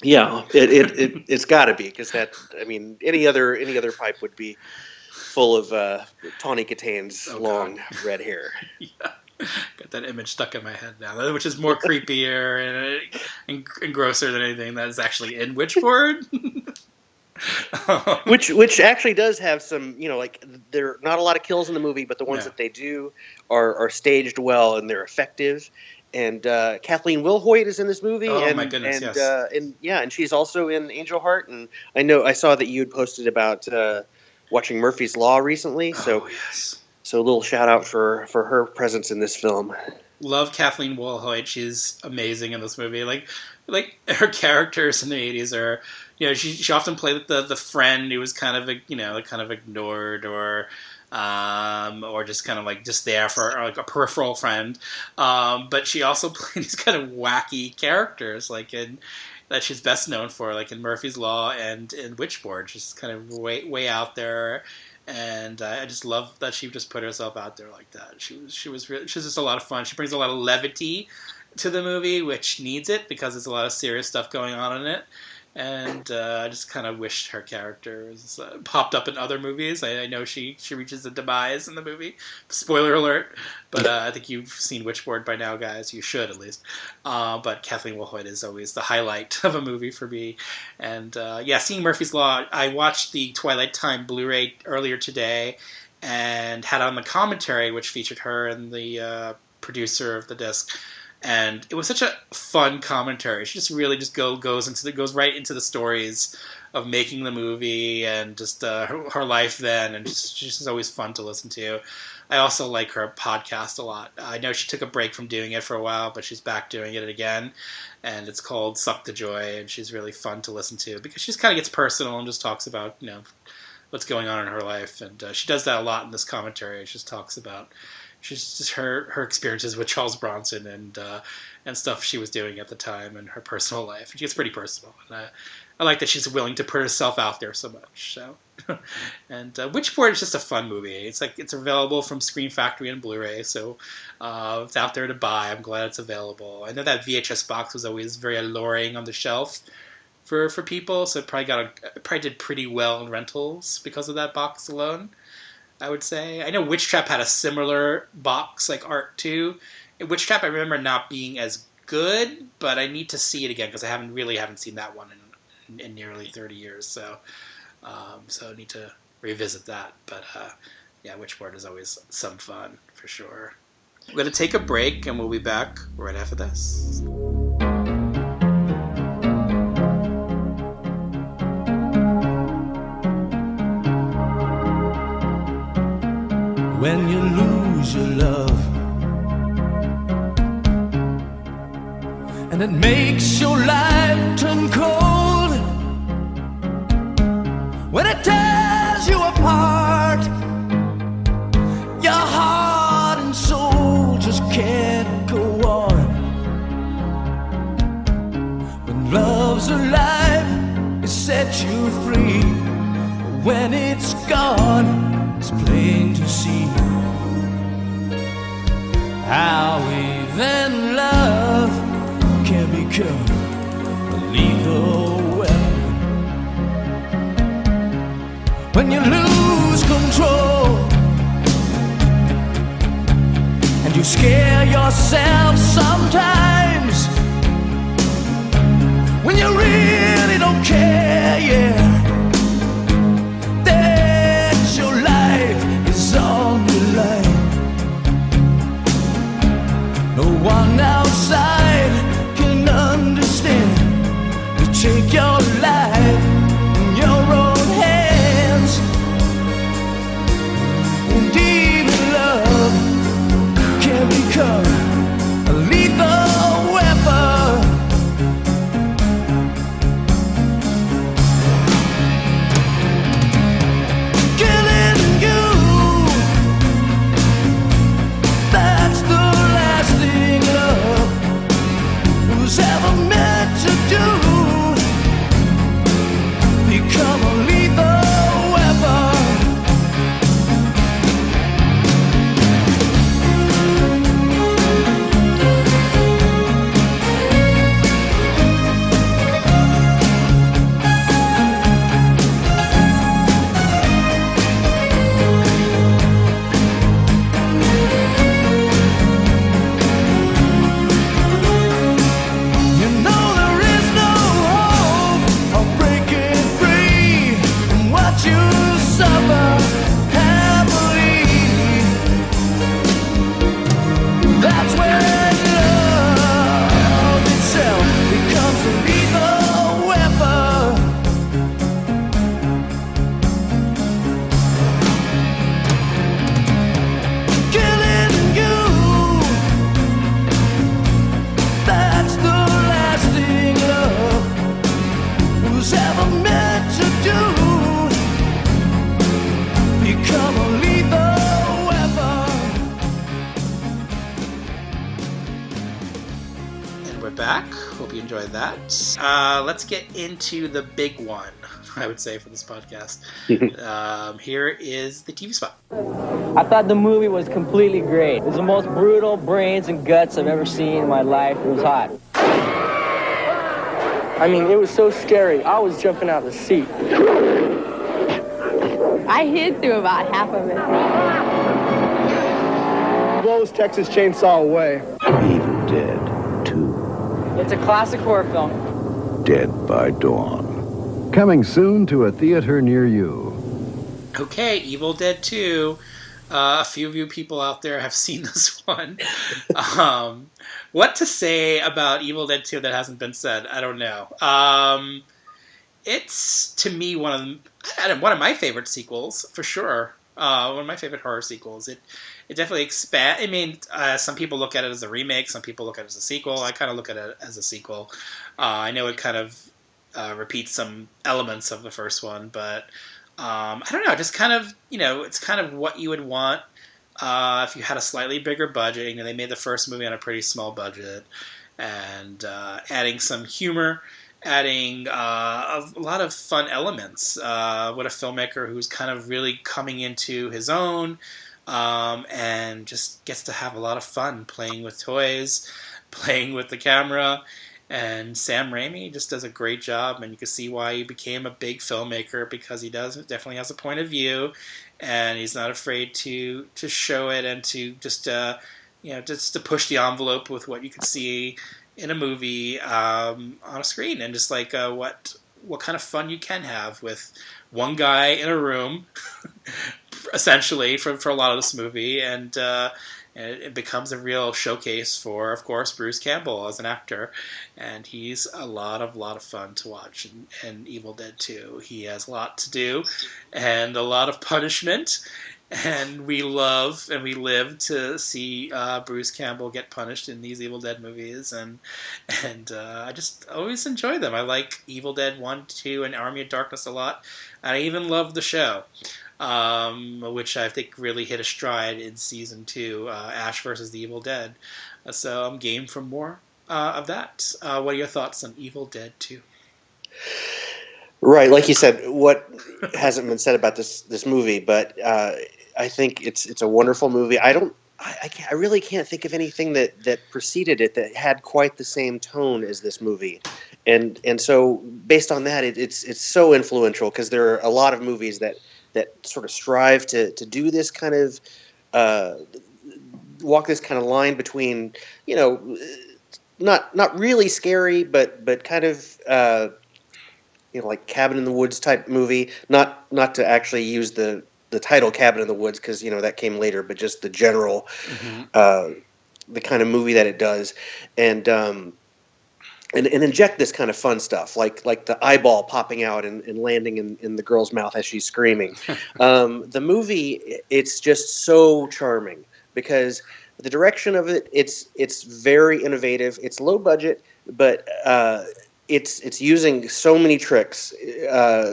Yeah, it's got to be, because any other pipe would be full of Tawny Kitane's long red hair. Yeah. Got that image stuck in my head now, which is more creepier and grosser than anything that is actually in Witchboard. which actually does have some, like there are not a lot of kills in the movie, but the ones that they do are staged well and they're effective. And Kathleen Wilhoit is in this movie. Oh and, my goodness! And, yes. And she's also in Angel Heart. And I saw that you had posted about watching Murphy's Law recently. So yes. So a little shout out for her presence in this film. Love Kathleen Wilhoit. She's amazing in this movie. Like her characters in the 80s are, she often played the friend who was kind of ignored or just kind of just there for like a peripheral friend. But she also played these kind of wacky characters that she's best known for, like in Murphy's Law and in Witchboard. She's kind of way out there. And I just love that she just put herself out there like that. She's just a lot of fun. She brings a lot of levity to the movie, which needs it because there's a lot of serious stuff going on in it. And I just kind of wished her character was popped up in other movies. I know she reaches a demise in the movie. Spoiler alert. But I think you've seen Witchboard by now, guys. You should, at least. But Kathleen Wilhoit is always the highlight of a movie for me. And seeing Murphy's Law, I watched the Twilight Time Blu-ray earlier today and had on the commentary, which featured her and the producer of the disc. And it was such a fun commentary. She just really goes right into the stories of making the movie and just her life then, and she's just always fun to listen to. I also like her podcast a lot. I know she took a break from doing it for a while, but she's back doing it again, and it's called Suck the Joy, and she's really fun to listen to because she just kind of gets personal and just talks about what's going on in her life, and she does that a lot in this commentary. She just talks about her experiences with Charles Bronson and stuff she was doing at the time and her personal life. She gets pretty personal, and I like that she's willing to put herself out there so much. So, and Witchboard is just a fun movie. It's available from Scream Factory and Blu-ray, so it's out there to buy. I'm glad it's available. I know that VHS box was always very alluring on the shelf for people, so it probably did pretty well in rentals because of that box alone, I would say. I know Witch Trap had a similar box, like art too. Witch Trap I remember not being as good, but I need to see it again because I haven't seen that one in nearly 30 years. So I need to revisit that. But Witchboard is always some fun for sure. We're going to take a break and we'll be back right after this. When you lose your love and it makes your life turn cold, when it tears you apart, your heart and soul just can't go on. When love's alive, it sets you free. When it's gone, it's plain to see how even love can become a lethal weapon. When you lose control and you scare yourself sometimes, when you really don't care, your life is on the line. No one outside can understand. You take your life in your own hands, and even love can become a lethal weapon. Ever meant to do, become a lethal weapon. enjoyed that. Let's get into the big one, I would say, for this podcast. Here is the TV spot. I thought the movie was completely great. It was the most brutal brains and guts I've ever seen in my life. It was hot. I mean, it was so scary. I was jumping out of the seat. I hid through about half of it. Blows Texas Chainsaw away. Evil Dead 2. It's a classic horror film. Dead by Dawn. Coming soon to a theater near you. Okay, Evil Dead 2. A few of you people out there have seen this one. What to say about Evil Dead 2 that hasn't been said? I don't know. It's, to me, one of my favorite sequels, for sure. One of my favorite horror sequels. It definitely expands. I mean, some people look at it as a remake. Some people look at it as a sequel. I kind of look at it as a sequel. I know it kind of repeats some elements of the first one, but I don't know. Just kind of, it's kind of what you would want if you had a slightly bigger budget. They made the first movie on a pretty small budget, and adding some humor, adding a lot of fun elements. What a filmmaker who's kind of really coming into his own, and just gets to have a lot of fun playing with toys, playing with the camera. And Sam Raimi just does a great job, and you can see why he became a big filmmaker, because he definitely has a point of view, and he's not afraid to show it and to just to push the envelope with what you can see in a movie on a screen, and just like what kind of fun you can have with one guy in a room, essentially for a lot of this movie, and it becomes a real showcase for, of course, Bruce Campbell as an actor, and he's a lot of fun to watch in Evil Dead 2. He has a lot to do and a lot of punishment, and we love and we live to see Bruce Campbell get punished in these Evil Dead movies, and I just always enjoy them. I like Evil Dead 1, 2, and Army of Darkness a lot, and I even love the show. Which I think really hit a stride in season 2, Ash versus the Evil Dead. So I'm game for more of that. What are your thoughts on Evil Dead 2? Right, like you said, what hasn't been said about this movie, but I think it's a wonderful movie. I really can't think of anything that preceded it that had quite the same tone as this movie, and so based on that, it's so influential, because there are a lot of movies that sort of strive to do this kind of walk this kind of line between, not really scary, but kind of like Cabin in the Woods type movie. Not to actually use the title Cabin in the Woods, because that came later, but just the general the kind of movie that it does, and inject this kind of fun stuff, like the eyeball popping out and landing in the girl's mouth as she's screaming. The movie, it's just so charming, because the direction of it's very innovative. It's low budget, but it's using so many tricks.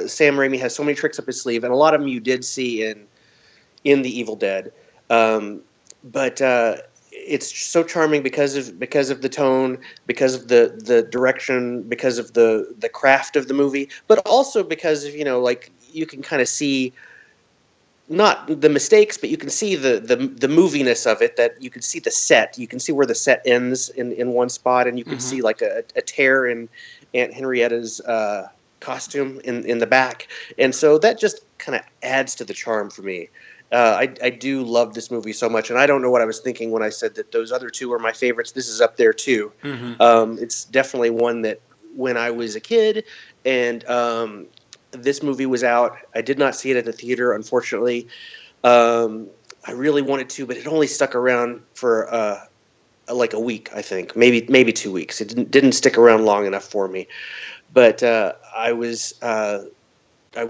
Sam Raimi has so many tricks up his sleeve, and a lot of them you did see in the Evil Dead. But it's so charming because of the tone, because of the direction, because of the craft of the movie, but also because of like you can kind of see not the mistakes, but you can see the moviness of it. That you can see the set, you can see where the set ends in one spot, and you can see like a tear in Aunt Henrietta's costume in the back, and so that just kind of adds to the charm for me. I do love this movie so much, and I don't know what I was thinking when I said that those other two were my favorites. This is up there too. It's definitely one that when I was a kid and this movie was out, I did not see it at the theater, unfortunately. I really wanted to, but it only stuck around for like a week, I think, maybe 2 weeks. It didn't stick around long enough for me, but I was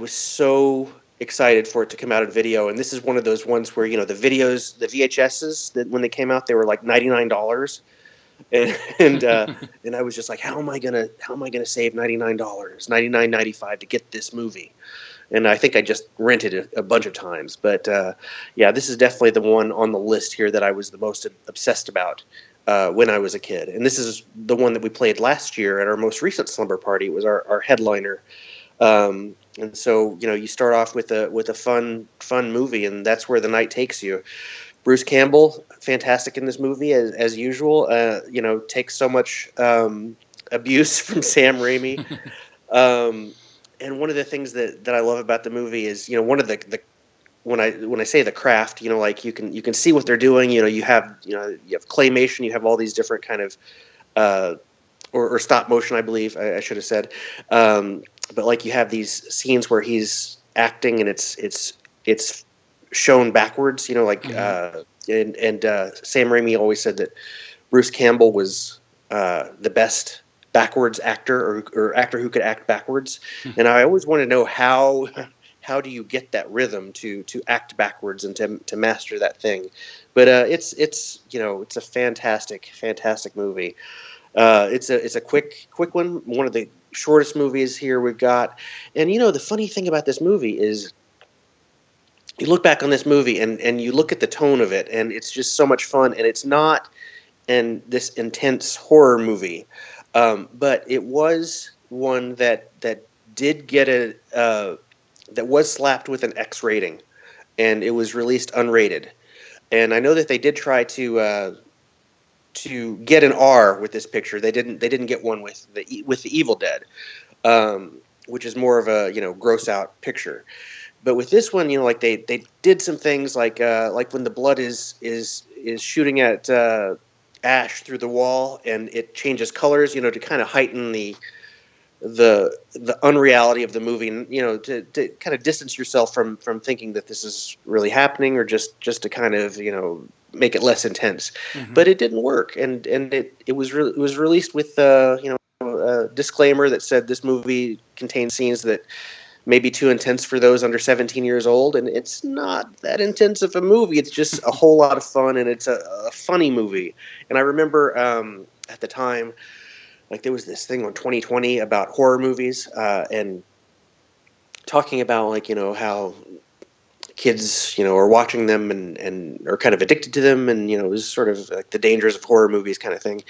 so excited for it to come out on video, and this is one of those ones where the videos, the VHSs, that when they came out they were like $99, and I was just like, how am I gonna save $99, $99.95 to get this movie? And I think I just rented it a bunch of times, but yeah, this is definitely the one on the list here that I was the most obsessed about. when I was a kid. And this is the one that we played last year at our most recent slumber party. It was our headliner. And so, you start off with a fun movie, and that's where the night takes you. Bruce Campbell, fantastic in this movie as usual. Takes so much abuse from Sam Raimi. And one of the things that I love about the movie is, one of the when I say the craft, like you can see what they're doing. You have claymation, you have all these different kind of or stop motion, I believe I should have said. But like you have these scenes where he's acting and it's shown backwards, and Sam Raimi always said that Bruce Campbell was the best backwards actor or actor who could act backwards. And I always want to know how do you get that rhythm to act backwards and to master that thing. But it's a fantastic movie. It's a quick one of the shortest movies here we've got. And the funny thing about this movie is you look back on this movie and you look at the tone of it, and it's just so much fun, and it's not this intense horror movie. But it was one that did get that was slapped with an X rating, and it was released unrated. And I know that they did try to get an R with this picture. They didn't get one with the Evil Dead, which is more of a gross out picture. But with this one, like they did some things like when the blood is shooting at Ash through the wall, and it changes colors, to kind of heighten the unreality of the movie, and to kind of distance yourself from thinking that this is really happening, or just to kind of make it less intense. Mm-hmm. But it didn't work, and it was released with a disclaimer that said this movie contains scenes that may be too intense for those under 17 years old, and it's not that intense of a movie. It's just a whole lot of fun, and it's a funny movie. And I remember at the time, like there was this thing on 2020 about horror movies, and talking about how kids are watching them and are kind of addicted to them, and it was sort of like the dangers of horror movies kind of thing.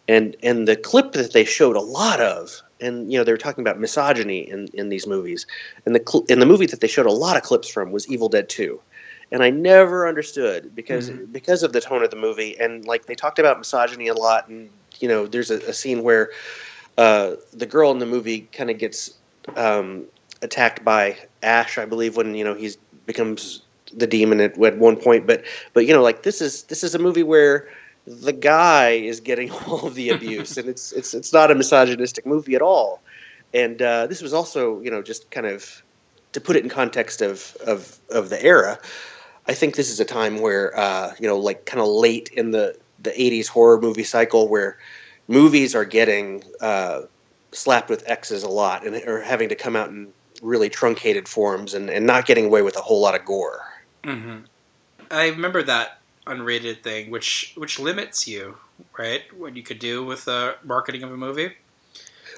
And the clip that they showed a lot of, and they were talking about misogyny in these movies, and the movie that they showed a lot of clips from was Evil Dead 2. And I never understood because of the tone of the movie, and like they talked about misogyny a lot. And there's a scene where the girl in the movie kind of gets attacked by Ash, I believe, when he becomes the demon at one point. But like this is a movie where the guy is getting all of the abuse, and it's not a misogynistic movie at all. And this was also just kind of to put it in context of the era. I think this is a time where like kind of late in the 80s horror movie cycle, where movies are getting slapped with X's a lot, and are having to come out in really truncated forms, and not getting away with a whole lot of gore. Mm-hmm. I remember that unrated thing, which limits you, right? What you could do with marketing of a movie.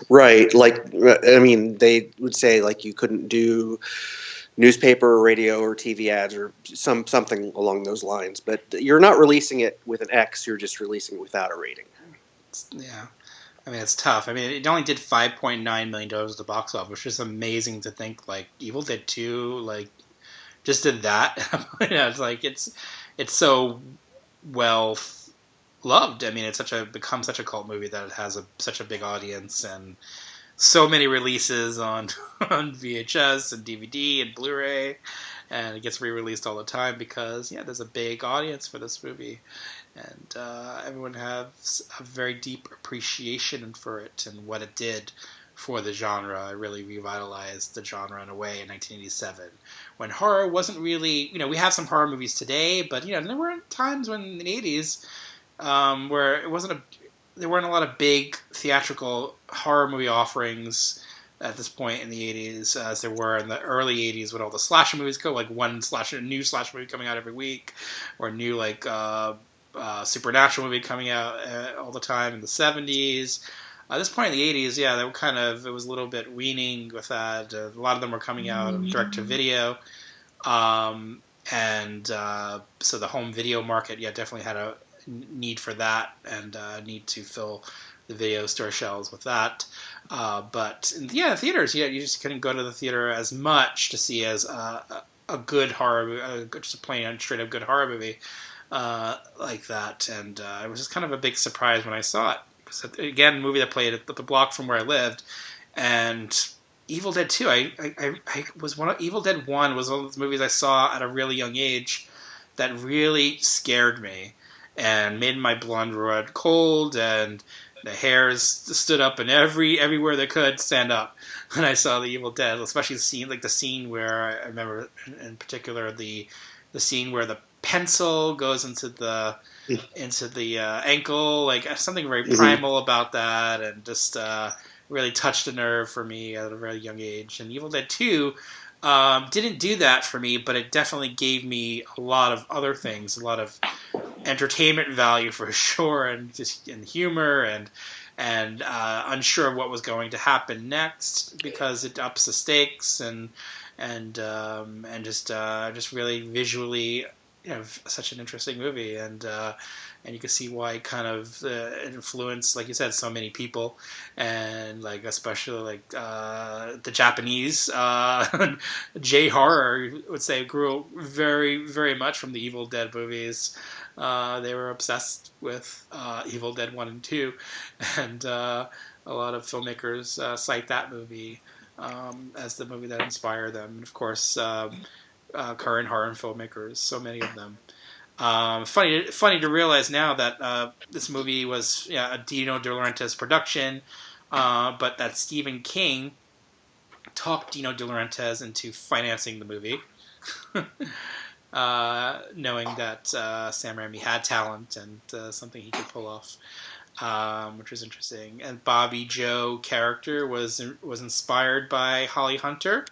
Right. Like, I mean, they would say like you couldn't do newspaper or radio or TV ads or something along those lines, but you're not releasing it with an X, you're just releasing it without a rating. Yeah. I mean, it's tough. I mean, it only did $5.9 million at the box office, which is amazing to think, like, Evil Dead 2, like, just did that. It's like, it's so well loved. I mean, it's become such a cult movie that it has such a big audience, and so many releases on VHS and DVD and Blu-ray, and it gets re-released all the time because there's a big audience for this movie, and everyone has a very deep appreciation for it and what it did for the genre. It really revitalized the genre in a way in 1987, when horror wasn't really, we have some horror movies today, but there weren't times in the 80s where there weren't a lot of big theatrical horror movie offerings at this point in the 80s, as there were in the early 80s when all the slasher movies go, like a new slasher movie coming out every week, or a new supernatural movie coming out all the time in the 70s. At this point in the 80s, they were it was a little bit weaning with that. A lot of them were coming out direct to video. So the home video market, definitely had need for that and need to fill the video store shelves with that. But yeah, theaters, you just couldn't go to the theater as much to see as a good horror, just a plain and straight up good horror movie like that. And it was just kind of a big surprise when I saw it. Because, again, a movie that played at the block from where I lived. And Evil Dead 2, Evil Dead 1 was one of those movies I saw at a really young age that really scared me and made my blood run cold, and the hairs stood up, and everywhere they could stand up when I saw the Evil Dead, especially the scene where I remember in particular the scene where the pencil goes into the ankle, like something very primal about that, and just really touched a nerve for me at a very young age. And Evil Dead 2 didn't do that for me, but it definitely gave me a lot of other things, a lot of entertainment value for sure, and just in humor and unsure of what was going to happen next because it ups the stakes and just really visually, such an interesting movie, and you can see why it kind of influenced, like you said, so many people, and like especially like the Japanese J-horror, I would say, grew very, very much from the Evil Dead movies. They were obsessed with Evil Dead 1 and 2, and a lot of filmmakers cite that movie as the movie that inspired them. And of course, current horror filmmakers, so many of them. Funny to realize now that this movie was a Dino De Laurentiis production, but that Stephen King talked Dino De Laurentiis into financing the movie, knowing that Sam Raimi had talent and something he could pull off, which was interesting. And Bobby Joe character was inspired by Holly Hunter.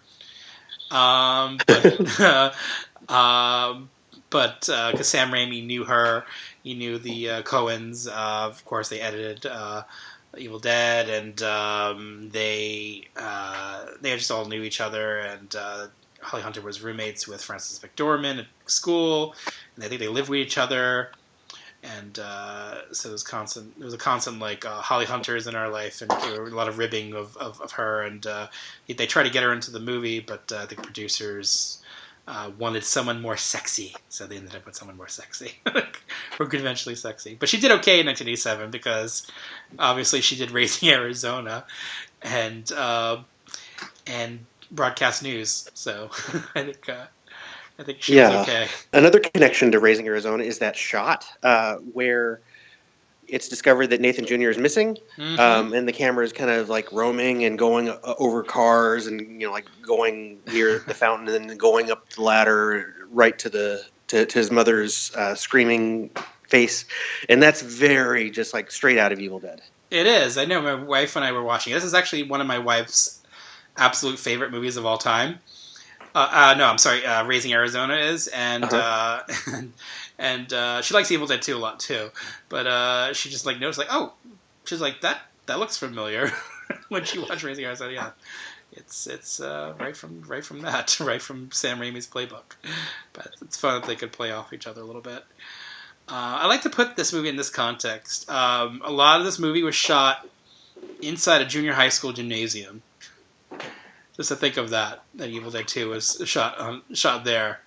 But because Sam Raimi knew her, he knew the Coens. Of course, they edited Evil Dead, and they just all knew each other. And Holly Hunter was roommates with Frances McDormand at school, and I think they lived with each other. And so it was a constant like Holly Hunter's in our life, and there were a lot of ribbing of her. And they tried to get her into the movie, but I think producers wanted someone more sexy, so they ended up with someone more sexy, or conventionally sexy. But she did okay in 1987 because obviously she did Raising Arizona and broadcast news. So I think she was okay. Another connection to Raising Arizona is that shot where it's discovered that Nathan Jr. is missing, and the camera is kind of like roaming and going over cars, and like going near the fountain and then going up the ladder right to his mother's screaming face, and that's very just like straight out of Evil Dead. It is. I know my wife and I were watching. This is actually one of my wife's absolute favorite movies of all time. No, I'm sorry. Raising Arizona is, and she likes Evil Dead 2 a lot too. But she just like noticed, like, oh, she's like that looks familiar when she watched Raising Arizona. Yeah, it's right from Sam Raimi's playbook. But it's fun that they could play off each other a little bit. I like to put this movie in this context. A lot of this movie was shot inside a junior high school gymnasium. Just to think of that Evil Dead 2 was shot there.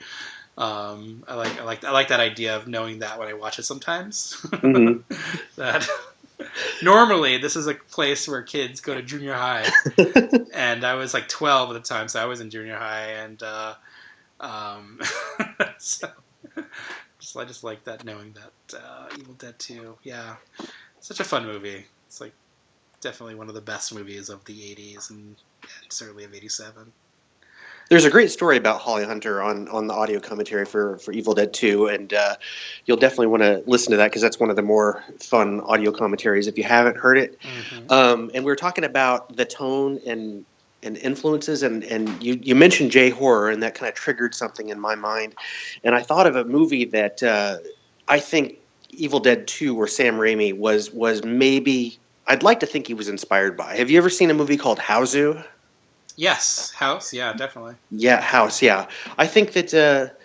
I like that idea of knowing that when I watch it sometimes. Mm-hmm. That normally this is a place where kids go to junior high, and I was like 12 at the time, so I was in junior high, and so I just like that, knowing that Evil Dead 2, yeah, such a fun movie. It's like definitely one of the best movies of the 80s and certainly of 87. There's a great story about Holly Hunter on the audio commentary for Evil Dead 2, and you'll definitely want to listen to that because that's one of the more fun audio commentaries if you haven't heard it. Mm-hmm. And we were talking about the tone and influences, and you mentioned J-horror, and that kind of triggered something in my mind. And I thought of a movie that I think Evil Dead 2 or Sam Raimi was maybe, I'd like to think he was inspired by. Have you ever seen a movie called Hausu? Yes, House, yeah, definitely. Yeah, House, yeah. I think that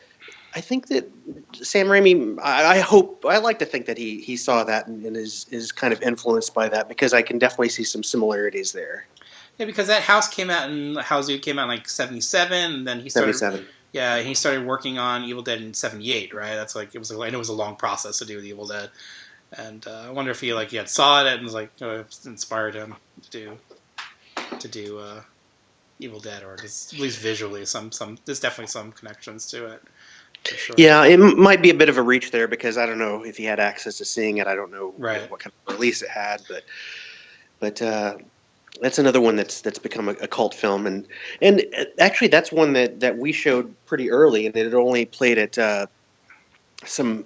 I think that Sam Raimi, I like to think that he saw that and is kind of influenced by that, because I can definitely see some similarities there. Yeah, because that House came out in like 77, and then he started 77. Yeah, he started working on Evil Dead in 78, right? That's like I know it was a long process to do with Evil Dead, and I wonder if he had saw it and was like, it inspired him to do Evil Dead, or just at least visually some there's definitely some connections to it. For sure. Yeah, it might be a bit of a reach there, because I don't know if he had access to seeing it. I don't know, what kind of release it had, but that's another one that's become a cult film, and actually that's one that we showed pretty early, and it had only played at some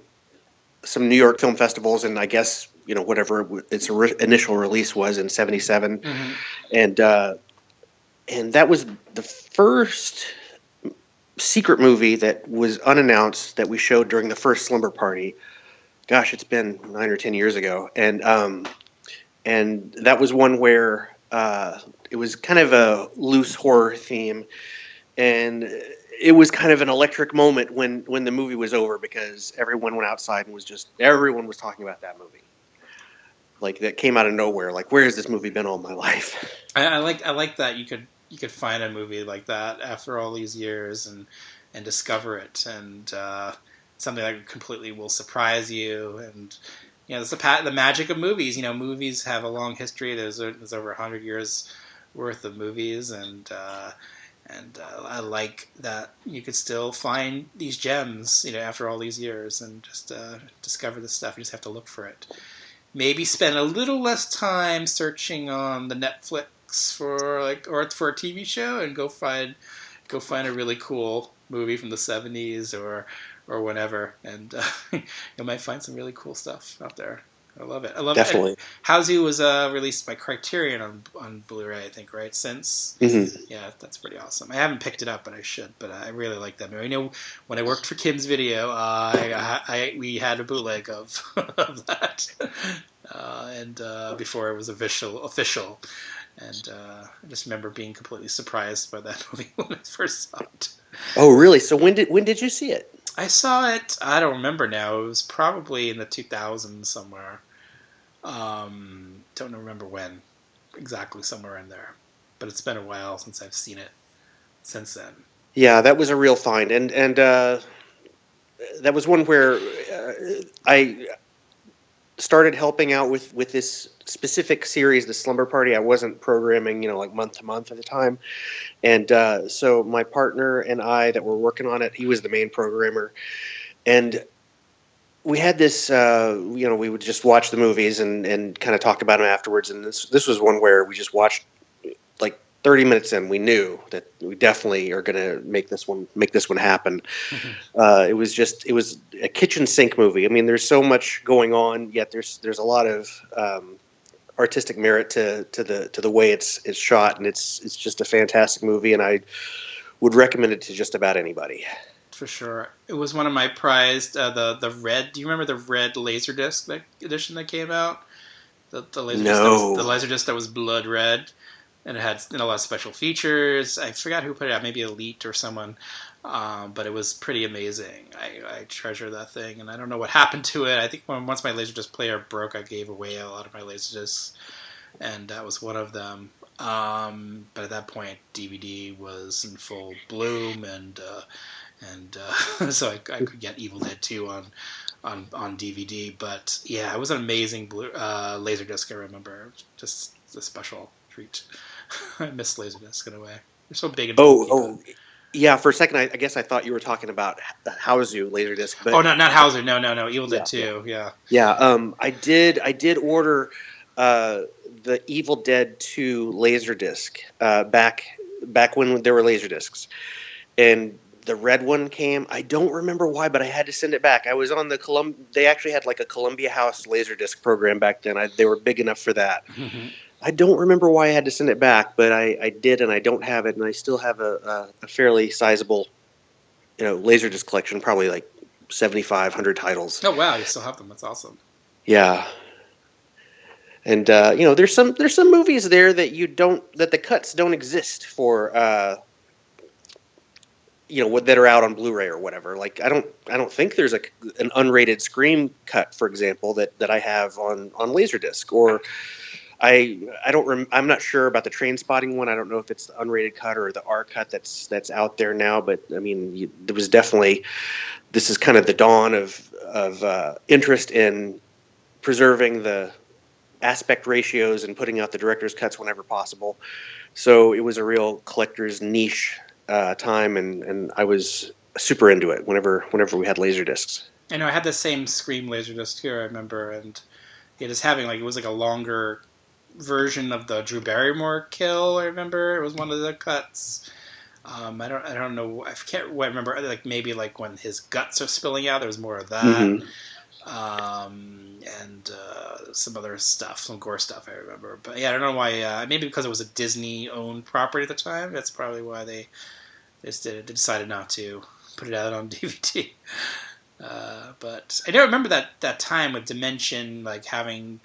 New York film festivals, and I guess whatever its initial release was in '77, and that was the first secret movie that was unannounced that we showed during the first Slumber Party. Gosh, it's been 9 or 10 years ago, and that was one where it was kind of a loose horror theme, and it was kind of an electric moment when the movie was over, because everyone went outside and everyone was talking about that movie. Like, that came out of nowhere. Like, where has this movie been all my life? I like that you could find a movie like that after all these years and discover it, and something that completely will surprise you. And it's the magic of movies. Movies have a long history. There's over 100 years worth of movies, and I like that you could still find these gems, after all these years, and just discover this stuff. You just have to look for it. Maybe spend a little less time searching on the Netflix or for a TV show, and go find a really cool movie from the 70s or whenever, and you might find some really cool stuff out there. I love it. Definitely. It. Housey was released by Criterion on Blu-ray, I think, right? Since yeah, that's pretty awesome. I haven't picked it up, but I should. But I really like that movie. I know when I worked for Kim's Video, we had a bootleg of that, and before it was official. And I just remember being completely surprised by that movie when I first saw it. Oh, really? So when did you see it? I saw it, I don't remember now. It was probably in the 2000s somewhere. Don't remember when exactly, somewhere in there. But it's been a while since I've seen it since then. Yeah, that was a real find. And that was one where I started helping out with this specific series, the Slumber Party. I wasn't programming, like month to month at the time. And so my partner and I that were working on it, he was the main programmer. And we had this, we would just watch the movies and kind of talk about them afterwards. And this was one where we just watched like 30 minutes in. We knew that we definitely are going to make this one happen. It was a kitchen sink movie. I mean, there's so much going on, yet there's a lot of artistic merit to the way it's shot, and it's just a fantastic movie, and I would recommend it to just about anybody. For sure. It was one of my prized, the red, do you remember the red Laserdisc edition that came out? The Laserdisc that was blood red, and it had a lot of special features. I forgot who put it out, maybe Elite or someone, but it was pretty amazing. I treasure that thing, and I don't know what happened to it. I think once my Laserdisc player broke, I gave away a lot of my Laserdiscs, and that was one of them. But at that point, DVD was in full bloom, and so I could get Evil Dead 2 on DVD. But yeah, it was an amazing Laserdisc. I remember, just a special treat. I miss Laserdisc in a way. They're so big and Oh, yeah. For a second, I guess I thought you were talking about Hausu Laserdisc. But not Hauser. No. Evil Dead 2. Yeah. Yeah. I did order the Evil Dead 2 Laserdisc back when there were Laserdiscs, and the red one came. I don't remember why, but I had to send it back. I was on the they actually had like a Columbia House Laserdisc program back then. They were big enough for that. I don't remember why I had to send it back, but I did, and I don't have it, and I still have a fairly sizable, Laserdisc collection, probably like 7,500 titles. Oh wow, you still have them. That's awesome. Yeah. And there's some movies there that the cuts don't exist for that are out on Blu-ray or whatever. Like I don't think there's an unrated Scream cut, for example, that I have on Laserdisc, or I'm not sure about the Trainspotting one. I don't know if it's the unrated cut or the R cut that's out there now. But I mean, there was definitely, this is kind of the dawn of interest in preserving the aspect ratios and putting out the director's cuts whenever possible. So it was a real collector's niche time, and I was super into it whenever we had Laserdiscs. I know I had the same Scream Laserdisc here, I remember, and it was having it was like a longer version of the Drew Barrymore kill. I remember it was one of the cuts. I don't know. I can't remember. Like maybe like when his guts are spilling out, there was more of that. Mm-hmm. And some other stuff, some gore stuff. I remember, but yeah, I don't know why. Maybe because it was a Disney-owned property at the time. That's probably why they decided not to put it out on DVD. But I do remember that time with Dimension, like having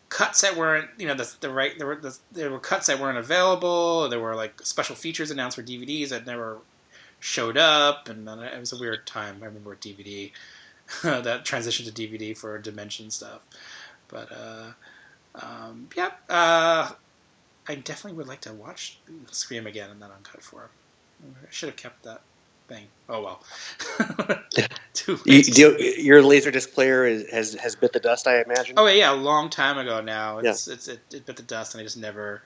cuts that weren't, there were cuts that weren't available. There were like special features announced for DVDs that never showed up, and it was a weird time. I remember with DVD that transitioned to DVD for Dimension stuff. But I definitely would like to watch Scream again in that uncut form. I should have kept that thing. Oh well. Your Laserdisc player has bit the dust, I imagine. Oh yeah, a long time ago now. It bit the dust, and I just never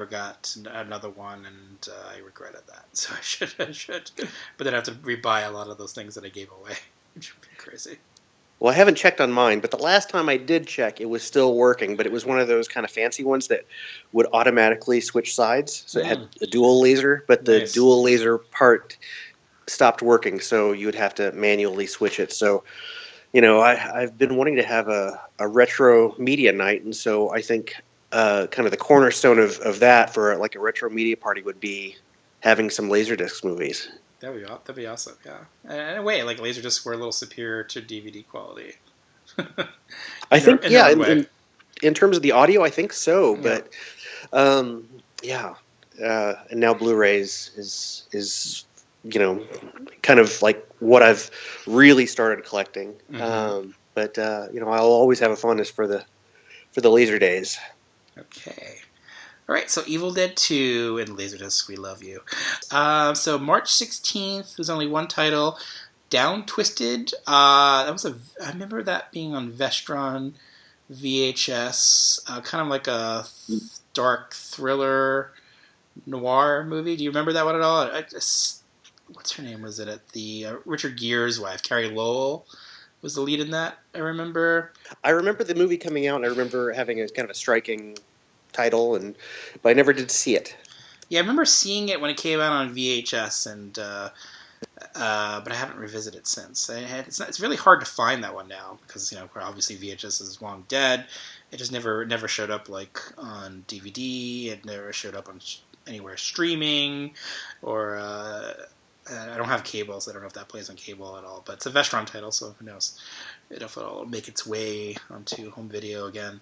got another one, and I regretted that. So I should. But then I have to rebuy a lot of those things that I gave away, which would be crazy. Well, I haven't checked on mine, but the last time I did check, it was still working, but it was one of those kind of fancy ones that would automatically switch sides. So it had a dual laser, but the dual laser part stopped working, so you would have to manually switch it. So, I've been wanting to have a retro media night, and so I think kind of the cornerstone of that for like a retro media party would be having some Laserdisc movies. That'd be awesome, yeah. And in a way, like Laserdiscs were a little superior to DVD quality. I think, in terms of the audio, I think so. But and now Blu-rays is kind of like what I've really started collecting. Mm-hmm. But I'll always have a fondness for the laser days. Okay. All right, so Evil Dead 2 and Laserdisc, we love you. So March 16th, there's only one title, Down Twisted. I remember that being on Vestron VHS, kind of like a dark thriller noir movie. Do you remember that one at all? What's her name? Was it the Richard Gere's wife, Carrie Lowell, was the lead in that? I remember the movie coming out, and I remember having a kind of a striking title, but I never did see it. Yeah, I remember seeing it when it came out on VHS, and but I haven't revisited since. It's really hard to find that one now because obviously VHS is long dead. It just never showed up like on DVD. It never showed up on anywhere streaming, or I don't have cable, so I don't know if that plays on cable at all. But it's a Vestron title, so who knows if it'll make its way onto home video again.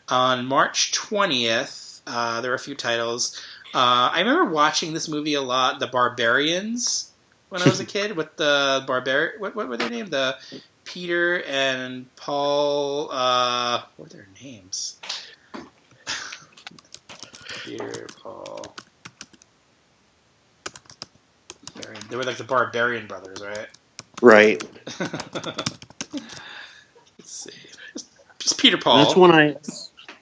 On March 20th, there are a few titles. I remember watching this movie a lot, The Barbarians, when I was a kid, with the what were their names? The Peter and Paul, what were their names? Peter, Paul. They were like the Barbarian brothers, right? Right. Let's see. Just Peter Paul.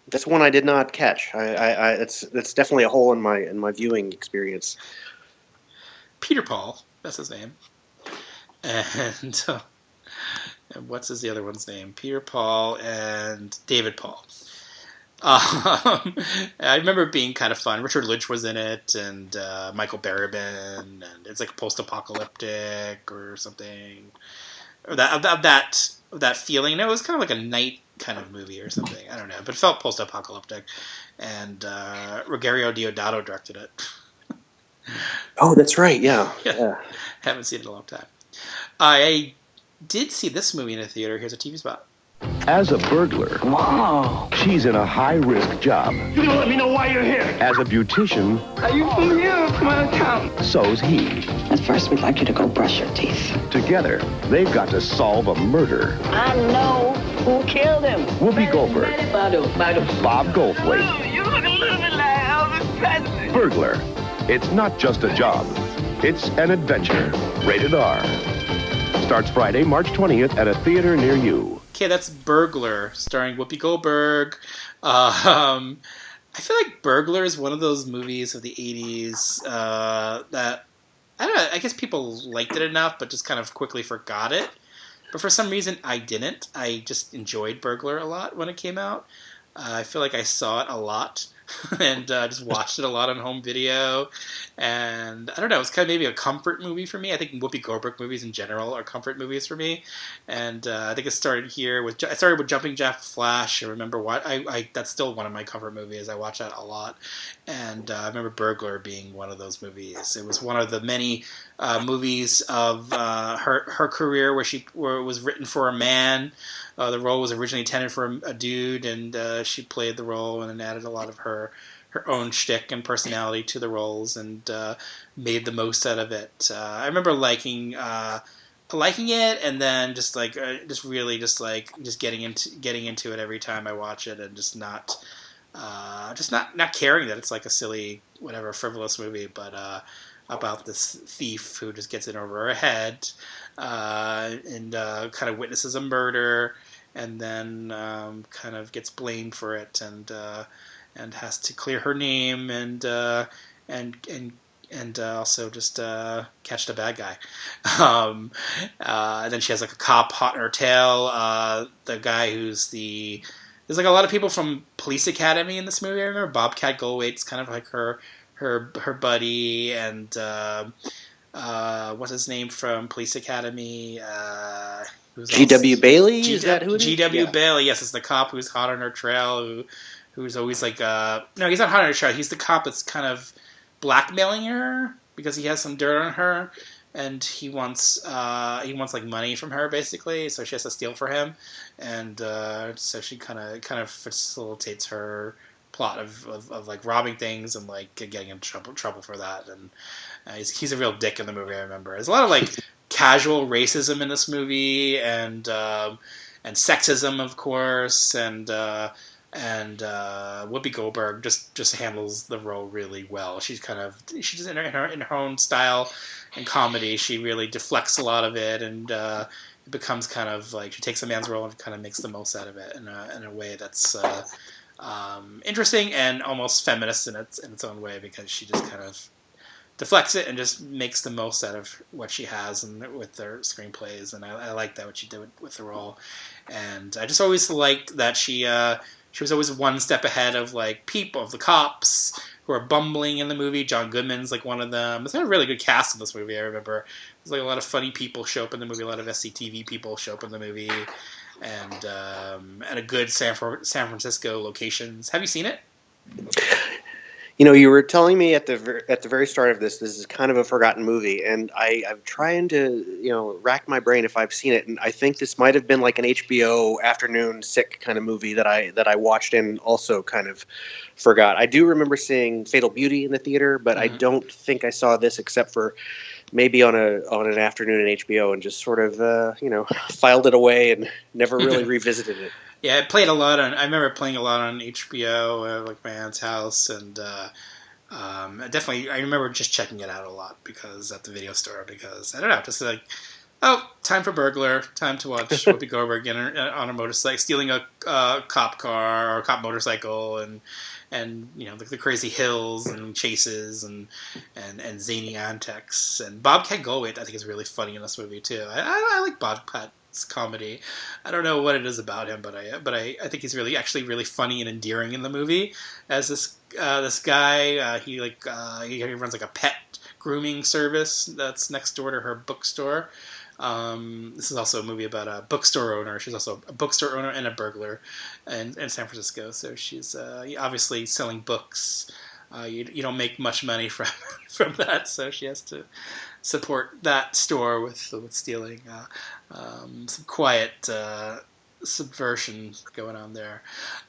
That's one I did not catch. That's definitely a hole in my viewing experience. Peter Paul, that's his name. And what's the other one's name? Peter Paul and David Paul. I remember it being kind of fun. Richard Lynch was in it, and Michael Barabin, and it's like post-apocalyptic or something, or that feeling. No, it was kind of like a night kind of movie or something. I don't know, but it felt post-apocalyptic, and Rogerio Deodato directed it. Oh, that's right. Yeah. Haven't seen it in a long time. I did see this movie in a theater. Here's a TV spot. As a burglar, she's in a high-risk job. You don't let me know why you're here. As a beautician, Are you from here or from out of town? so's he. At first, we'd like you to go brush your teeth. Together, they've got to solve a murder. I know who killed him. Whoopi Goldberg, Bob Goldthwait, You look a little bit like Elvis Presley. Burglar. It's not just a job. It's an adventure. Rated R. Starts Friday, March 20th at a theater near you. Okay, that's Burglar, starring Whoopi Goldberg. I feel like Burglar is one of those movies of the 80s that, I don't know, I guess people liked it enough, but just kind of quickly forgot it. But for some reason, I didn't. I just enjoyed Burglar a lot when it came out. I feel like I saw it a lot and just watched it a lot on home video. And I don't know, it's kind of maybe a comfort movie for me. I think Whoopi Goldberg movies in general are comfort movies for me. And I think it started here with Jumping Jack Flash. I remember that's still one of my comfort movies. I watch that a lot. And I remember Burglar being one of those movies. It was one of the many movies of her career where it was written for a man. The role was originally intended for a dude, and she played the role and added a lot of her own shtick and personality to the roles, and made the most out of it. I remember liking it, and then just getting into it every time I watch it, and just not caring that it's like a silly, whatever, frivolous movie, but about this thief who just gets in over her head, and kind of witnesses a murder, and then kind of gets blamed for it, and has to clear her name, and also just catch the bad guy. And then she has like a cop hot in her tail. The guy there's like a lot of people from Police Academy in this movie. I remember Bobcat Goldthwait's kind of like her buddy, and what's his name from Police Academy? G.W. Bailey? Is that who it is? G.W. Bailey, yes, it's the cop who's hot on her trail, who's always like, no, he's not hot on her trail, he's the cop that's kind of blackmailing her, because he has some dirt on her, and he wants like money from her, basically, so she has to steal for him, and so she kind of facilitates her plot of like robbing things and like getting in trouble for that, and he's a real dick in the movie. I remember there's a lot of like casual racism in this movie, and sexism, of course, and Whoopi Goldberg just handles the role really well. She's in her own style and comedy. She really deflects a lot of it, and it becomes kind of like she takes a man's role and kind of makes the most out of it in a way that's interesting and almost feminist in its own way, because she just kind of deflects it and just makes the most out of what she has and with their screenplays, and I like that what she did with the role. And I just always liked that she was always one step ahead of like the cops who are bumbling in the movie. John Goodman's like one of them. It's a really good cast in this movie. I remember there's like a lot of funny people show up in the movie, a lot of SCTV people show up in the movie, and a good San Francisco locations. Have you seen it? You know, you were telling me at the very start of this is kind of a forgotten movie, and I'm trying to, rack my brain if I've seen it, and I think this might have been like an HBO afternoon sick kind of movie that I watched and also kind of forgot. I do remember seeing Fatal Beauty in the theater, but I don't think I saw this except for maybe on an afternoon in HBO, and just sort of filed it away and never really revisited it. Yeah, I remember playing a lot on HBO, like my aunt's house, and definitely I remember just checking it out a lot because at the video store, because I don't know, just like, time for Burglar, time to watch Whoopi Goldberg on a motorcycle, stealing a cop car or a cop motorcycle, and the crazy hills and chases and zany antics. And Bobcat Goldthwait, I think, is really funny in this movie too. I like Bobcat's comedy. I don't know what it is about him, but I think he's actually really funny and endearing in the movie as this guy. He runs like a pet grooming service that's next door to her bookstore. This is also a movie about a bookstore owner. She's also a bookstore owner and a burglar in San Francisco. So she's obviously selling books. You don't make much money from that, so she has to support that store with stealing some quiet subversion going on there.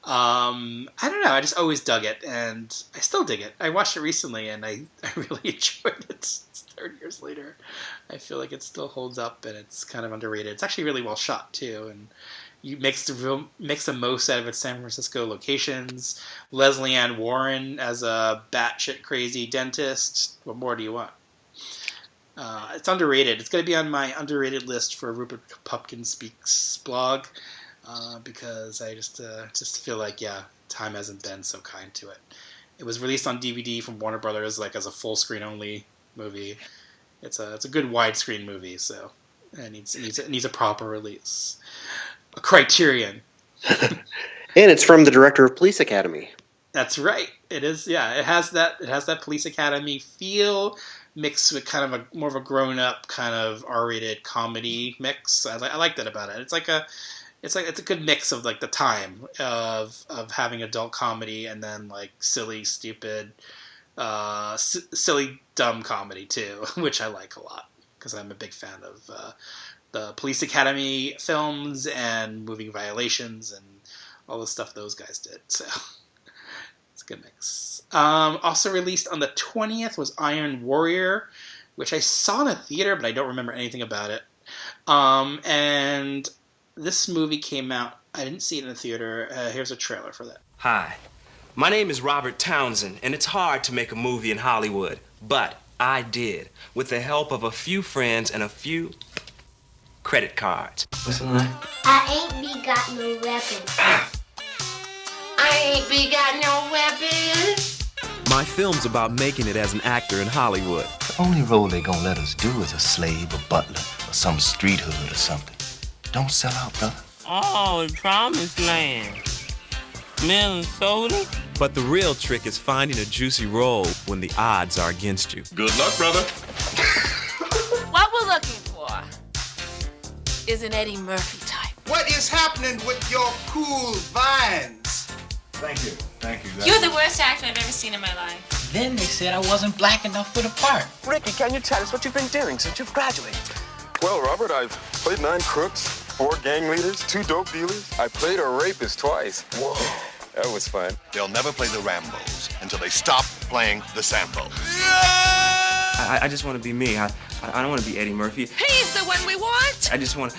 I don't know. I just always dug it, and I still dig it. I watched it recently, and I really enjoyed it. It's 30 years later. I feel like it still holds up, and it's kind of underrated. It's actually really well shot too, and you makes the most out of its San Francisco locations. Leslie Ann Warren as a batshit crazy dentist. What more do you want? It's underrated. It's going to be on my underrated list for Rupert Pupkin Speaks blog because I just feel like, time hasn't been so kind to it. It was released on DVD from Warner Brothers, like as a full screen only movie. It's a good widescreen movie, so it needs a proper release. A Criterion. And it's from the director of Police Academy. That's right. It is. Yeah, it has that Police Academy feel mixed with kind of more of a grown-up kind of R-rated comedy mix. I like that about it. It's a good mix of like the time of having adult comedy and then like silly, stupid, silly, dumb comedy too, which I like a lot because I'm a big fan of the Police Academy films and Moving Violations and all the stuff those guys did. So it's a good mix. Also released on the 20th was Iron Warrior, which I saw in a theater, but I don't remember anything about it. And this movie came out. I didn't see it in the theater. Here's a trailer for that. Hi, my name is Robert Townsend, and it's hard to make a movie in Hollywood, but I did, with the help of a few friends and a few credit cards. What's the line? I ain't be got no weapon. I ain't be got no weapon. My film's about making it as an actor in Hollywood. The only role they gonna let us do is a slave, a butler, or some street hood or something. Don't sell out, brother. Oh, the promised land. Minnesota? But the real trick is finding a juicy role when the odds are against you. Good luck, brother. What we're looking for is an Eddie Murphy type. What is happening with your cool vines? Thank you. You're the worst actor I've ever seen in my life. Then they said I wasn't black enough for the part. Ricky, can you tell us what you've been doing since you've graduated? Well, Robert, I've played 9 crooks, 4 gang leaders, 2 dope dealers. I played a rapist twice. Whoa, that was fun. They'll never play the Rambos until they stop playing the Sambos. I just want to be me. I don't want to be Eddie Murphy. He's the one we want. I just want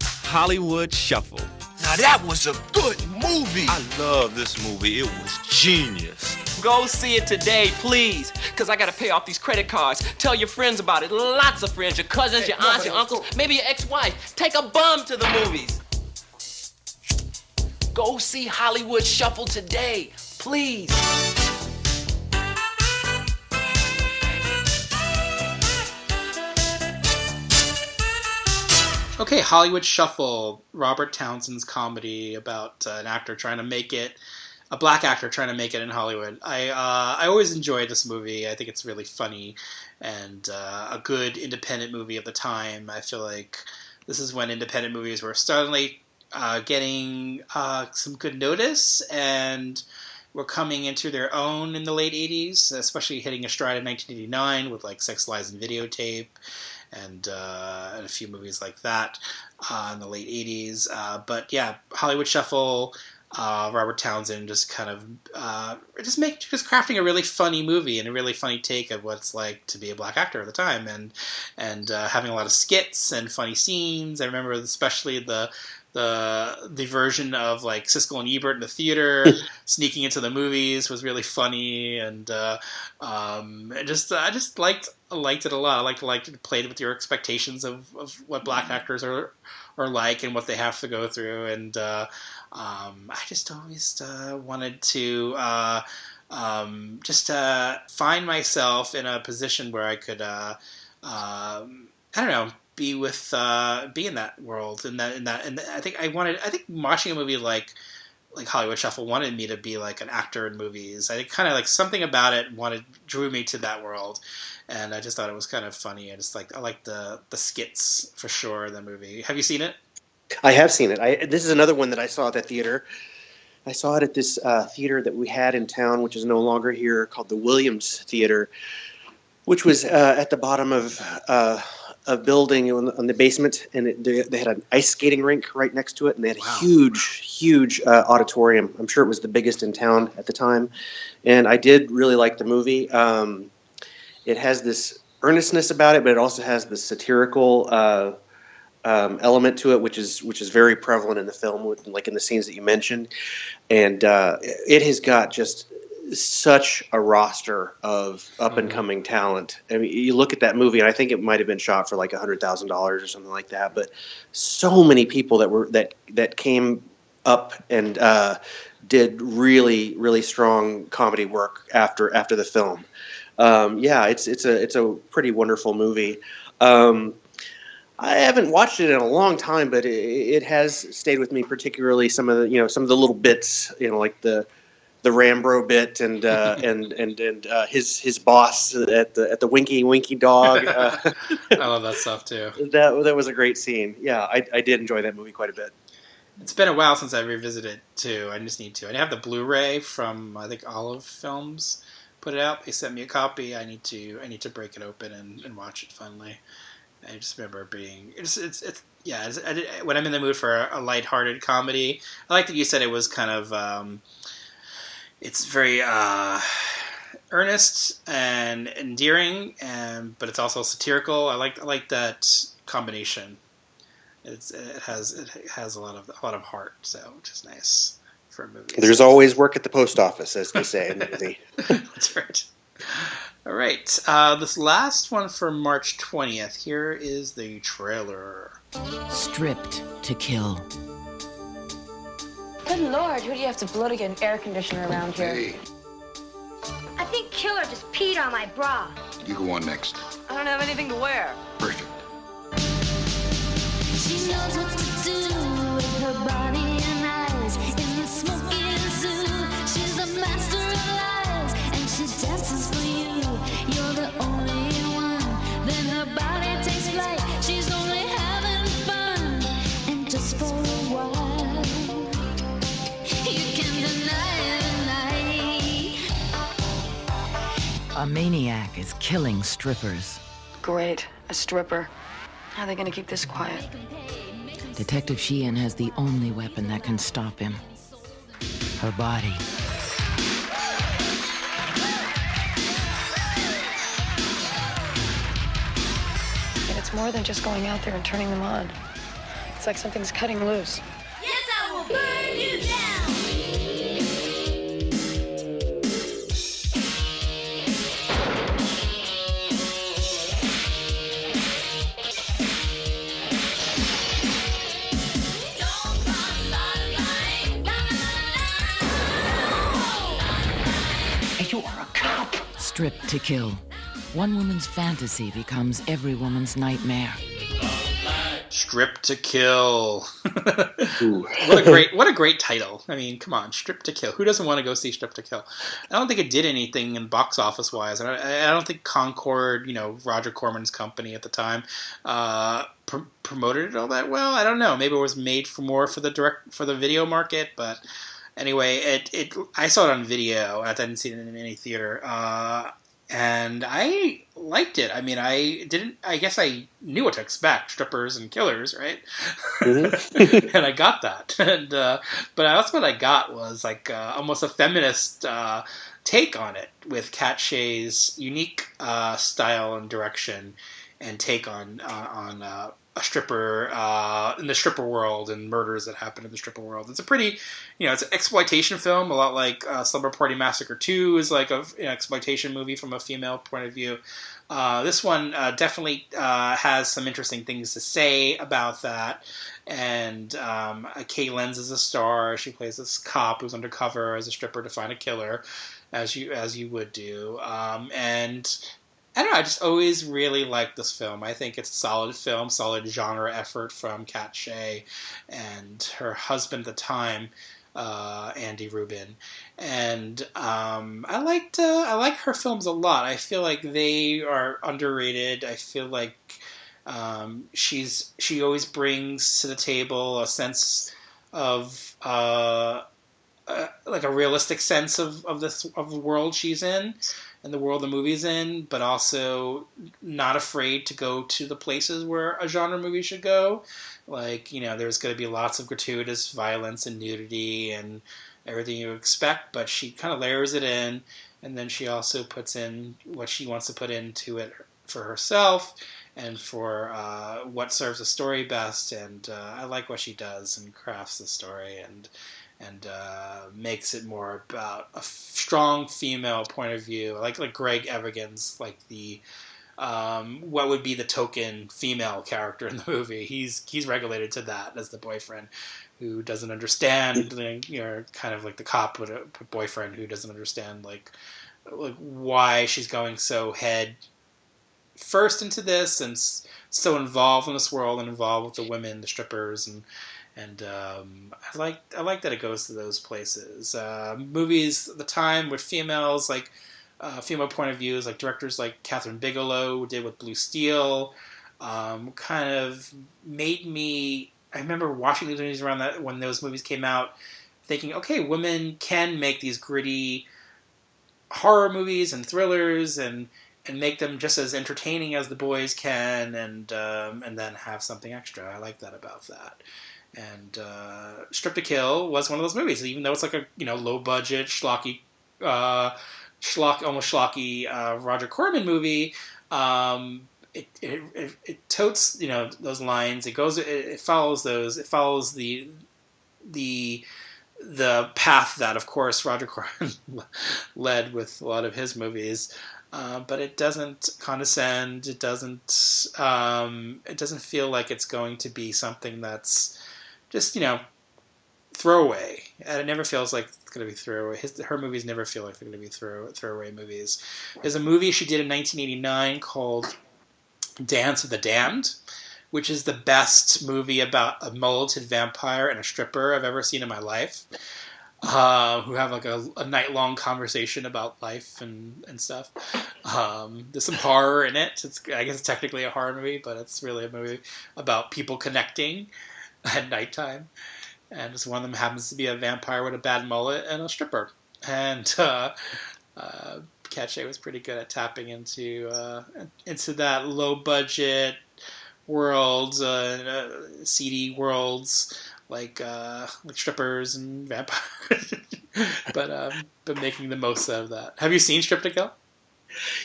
Hollywood Shuffle. Now that was a good movie. I love this movie. It was genius. Go see it today, please, because I got to pay off these credit cards. Tell your friends about it. Lots of friends, your cousins, your aunts, your uncles, maybe your ex-wife. Take a bum to the movies. Go see Hollywood Shuffle today, please. Okay, Hollywood Shuffle, Robert Townsend's comedy about an actor trying to make it, a black actor trying to make it in Hollywood. I always enjoyed this movie. I think it's really funny and a good independent movie of the time. I feel like this is when independent movies were suddenly getting some good notice and were coming into their own in the late 80s, especially hitting a stride in 1989 with like Sex, Lies, and Videotape. And a few movies like that in the late 80s. But yeah, Hollywood Shuffle, Robert Townsend just kind of just crafting a really funny movie and a really funny take of what it's like to be a black actor at the time, and having a lot of skits and funny scenes. I remember especially the version of like Siskel and Ebert in the theater sneaking into the movies was really funny, and I just liked it a lot. I liked it played with your expectations of what black actors are like and what they have to go through, and I just always wanted to find myself in a position where I could I don't know, be in that world, and I think watching a movie like Hollywood Shuffle wanted me to be like an actor in movies. I think kind of like something about it drew me to that world, and I just thought it was kind of funny. I like the skits for sure in the movie. Have you seen it? I have seen it. This is another one that I saw at the theater. I saw it at this theater that we had in town, which is no longer here, called the Williams Theater, which was at the bottom of building on the basement, and they had an ice skating rink right next to it, and they had a huge auditorium. I'm sure it was the biggest in town at the time, and I did really like the movie. It has this earnestness about it, but it also has the satirical element to it, which is very prevalent in the film, like in the scenes that you mentioned, and it has got just such a roster of up and coming talent. I mean, you look at that movie, and I think it might have been shot for like $100,000 or something like that. But so many people that came up and did really strong comedy work after the film. It's a pretty wonderful movie. I haven't watched it in a long time, but it has stayed with me, particularly some of the little bits, like the Rambro bit and his boss at the Winky Dog. I love that stuff too. That was a great scene. Yeah, I did enjoy that movie quite a bit. It's been a while since I revisited it too. I just need to. I have the Blu-ray from, I think, Olive Films put it out. They sent me a copy. I need to break it open and watch it finally. I just remember being when I'm in the mood for a lighthearted comedy. I like that you said it was kind of it's very earnest and endearing, but it's also satirical. I like that combination. It has a lot of heart, so which is nice for a movie. There's always work at the post office, as they say in the movie. That's right. All right, this last one for March 20th. Here is the trailer. Stripped to Kill. Good Lord, who do you have to blow to get an air conditioner around here? Hey, I think Killer just peed on my bra. you go on next. I don't have anything to wear. Perfect. She knows what to do with her body and eyes. In the smoky zoo, she's a master of lies. And she dances for you. You're the only one. Then her body takes flight. She's only having fun. And just for a while, you can deny. A maniac is killing strippers. Great, a stripper. How are they going to keep this quiet? Detective Sheehan has the only weapon that can stop him. Her body. And it's more than just going out there and turning them on. It's like something's cutting loose. Yes, I will burn you down. You are a cop. Stripped to Kill. One woman's fantasy becomes every woman's nightmare. Stripped to Kill. What a great title. I mean, come on, Stripped to Kill. Who doesn't want to go see Stripped to Kill? I don't think it did anything in box office wise. I don't think Concord, Roger Corman's company at the time, promoted it all that well. I don't know. Maybe it was made for the video market, but anyway, I saw it on video. I didn't see it in any theater, and I liked it. I mean, I guess I knew what to expect: strippers and killers, right? Mm-hmm. And I got that. And but that's what I got was like almost a feminist take on it, with Kat Shea's unique style and direction and take on a stripper in the stripper world and murders that happen in the stripper world. It's a pretty, it's an exploitation film, a lot like Slumber Party Massacre 2 is like an exploitation movie from a female point of view. This one definitely has some interesting things to say about that. And Kay Lenz is a star. She plays this cop who's undercover as a stripper to find a killer, as you would do. And I don't know, I just always really liked this film. I think it's a solid film, solid genre effort from Kat Shea and her husband at the time, Andy Rubin. And I like her films a lot. I feel like they are underrated. I feel like she always brings to the table a sense of like a realistic sense of the world she's in. the world the movie's in, but also not afraid to go to the places where a genre movie should go. Like, there's going to be lots of gratuitous violence and nudity and everything you expect, but she kind of layers it in, and then she also puts in what she wants to put into it for herself and for what serves the story best. And I like what she does and crafts the story and makes it more about a strong female point of view, like Greg Evigan's, like the what would be the token female character in the movie. He's regulated to that as the boyfriend who doesn't understand, kind of like the cop with a boyfriend who doesn't understand like why she's going so head first into this and so involved in this world and involved with the women, the strippers, and I like that it goes to those places. Movies at the time with females, like female point of views, like directors like Catherine Bigelow did with Blue Steel, kind of made me. I remember watching these movies around that when those movies came out, thinking, okay, women can make these gritty horror movies and thrillers and make them just as entertaining as the boys can, and then have something extra. I like that about that. And Strip to Kill was one of those movies, even though it's like a low budget schlocky, almost schlocky Roger Corman movie. It totes those lines. It follows those. It follows the path that, of course, Roger Corman led with a lot of his movies. But it doesn't condescend. It doesn't feel like it's going to be something that's just throwaway. And it never feels like it's going to be throwaway. Her movies never feel like they're going to be throwaway movies. There's a movie she did in 1989 called Dance of the Damned, which is the best movie about a mulleted vampire and a stripper I've ever seen in my life, who have like a night-long conversation about life and stuff. There's some horror in it. I guess it's technically a horror movie, but it's really a movie about people connecting at nighttime. And just one of them happens to be a vampire with a bad mullet and a stripper. And Cache was pretty good at tapping into that low-budget world, seedy worlds like strippers and vampires, but making the most out of that. Have you seen Strip to Kill?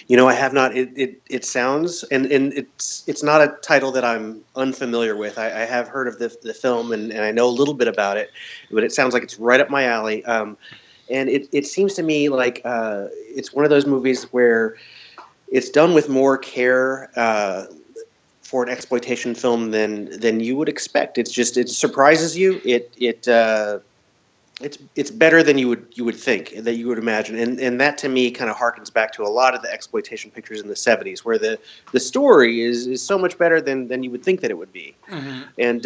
I have not. It sounds, and it's not a title that I'm unfamiliar with. I have heard of the film, and I know a little bit about it, but it sounds like it's right up my alley. And it seems to me like it's one of those movies where it's done with more care for an exploitation film than you would expect. It surprises you. It's better than you would think, that you would imagine, and that to me kind of harkens back to a lot of the exploitation pictures in the 70s, where the story is so much better than you would think that it would be, mm-hmm. and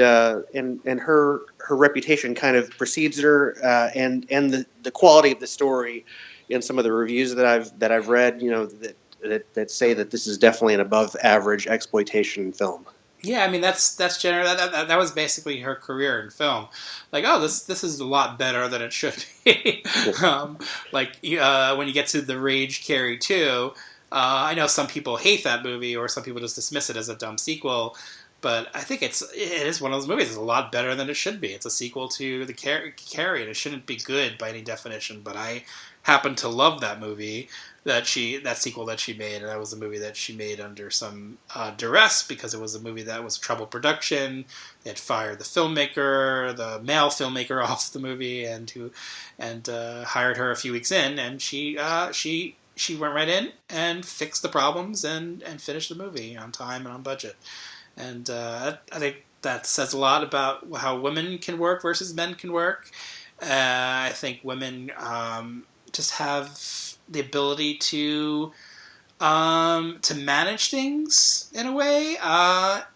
her reputation kind of precedes her, and the quality of the story in some of the reviews that I've read, that say that this is definitely an above average exploitation film. Yeah, I mean that's generally that was basically her career in film. Like, this is a lot better than it should be. When you get to The Rage Carrie 2, I know some people hate that movie or some people just dismiss it as a dumb sequel, but I think it is one of those movies. It's a lot better than it should be. It's a sequel to the Carrie, and it shouldn't be good by any definition. But I happen to love that movie. That sequel that she made, and that was a movie that she made under some duress because it was a movie that was a troubled production. They had fired the male filmmaker off the movie, and hired her a few weeks in, and she went right in and fixed the problems and finished the movie on time and on budget. And I think that says a lot about how women can work versus men can work. I think women just have the ability to manage things in a way that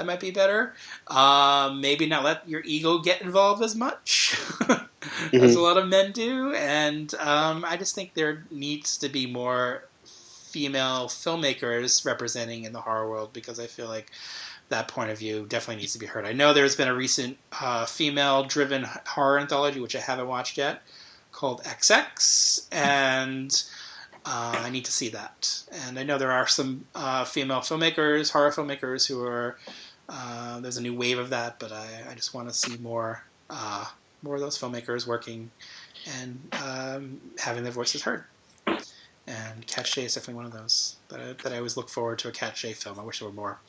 might be better. Maybe not let your ego get involved as much mm-hmm. as a lot of men do. And I just think there needs to be more female filmmakers representing in the horror world, because I feel like that point of view definitely needs to be heard. I know there's been a recent female-driven horror anthology, which I haven't watched yet, called XX, and I need to see that. And I know there are some female filmmakers, horror filmmakers, who are there's a new wave of that, but I just want to see more of those filmmakers working and having their voices heard. And Cat Shay is definitely one of those that I always look forward to a Cat Shay film. I wish there were more.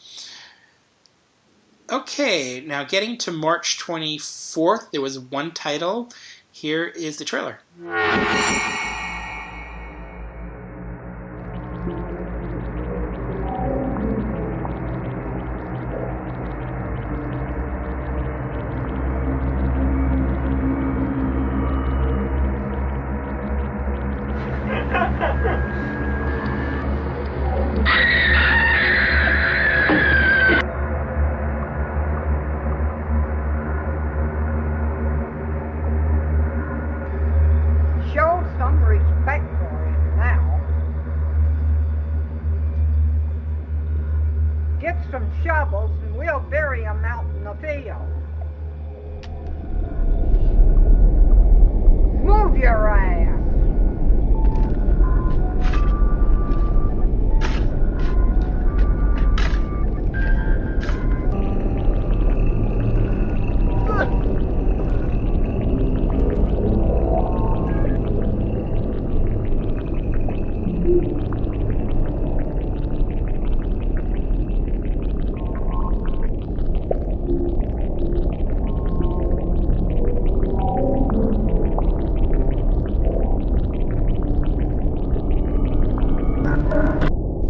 Okay, now getting to March 24th, there was one title. Here is the trailer. Show some respect for him now. Get some shovels and we'll bury him out in the field. Move your ass.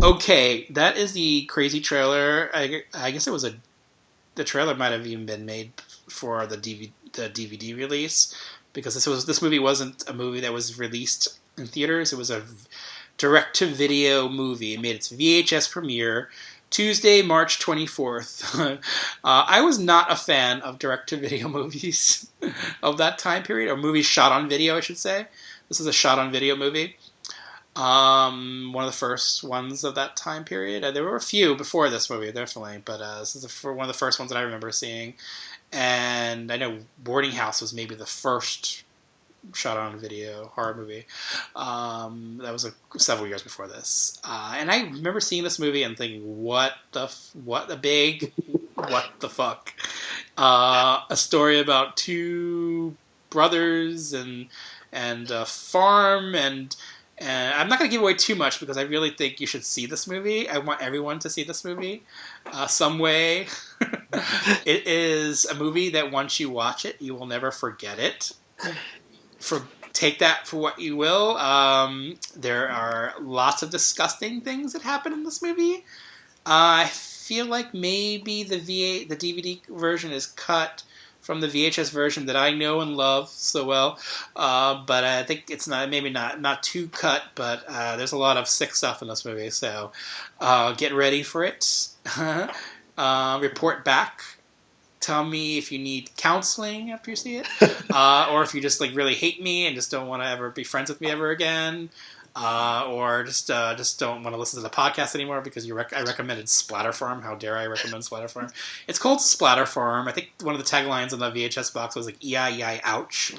Okay, that is the crazy trailer. I guess it was the trailer might have even been made for the DVD release, because this movie wasn't a movie that was released in theaters. It was a direct-to-video movie. It made its VHS premiere Tuesday, March 24th. I was not a fan of direct-to-video movies of that time period, or movies shot on video, I should say. This is a shot-on-video movie. One of the first ones of that time period. There were a few before this movie, definitely, but this is one of the first ones that I remember seeing. And I know Boarding House was maybe the first shot-on-video horror movie. That was several years before this. And I remember seeing this movie and thinking, what the fuck? A story about two brothers and a farm, and I'm not going to give away too much because I really think you should see this movie. I want everyone to see this movie some way. It is a movie that once you watch it, you will never forget it. Take that for what you will. There are lots of disgusting things that happen in this movie. I feel like maybe the DVD version is cut from the VHS version that I know and love so well, but I think it's not too cut, but there's a lot of sick stuff in this movie, so get ready for it. Report back. Tell me if you need counseling after you see it, or if you just really hate me and just don't want to ever be friends with me ever again, or just don't want to listen to the podcast anymore because I recommended Splatter Farm. How dare I recommend Splatter Farm? It's called Splatter Farm. I think one of the taglines on the VHS box was "EI, ouch."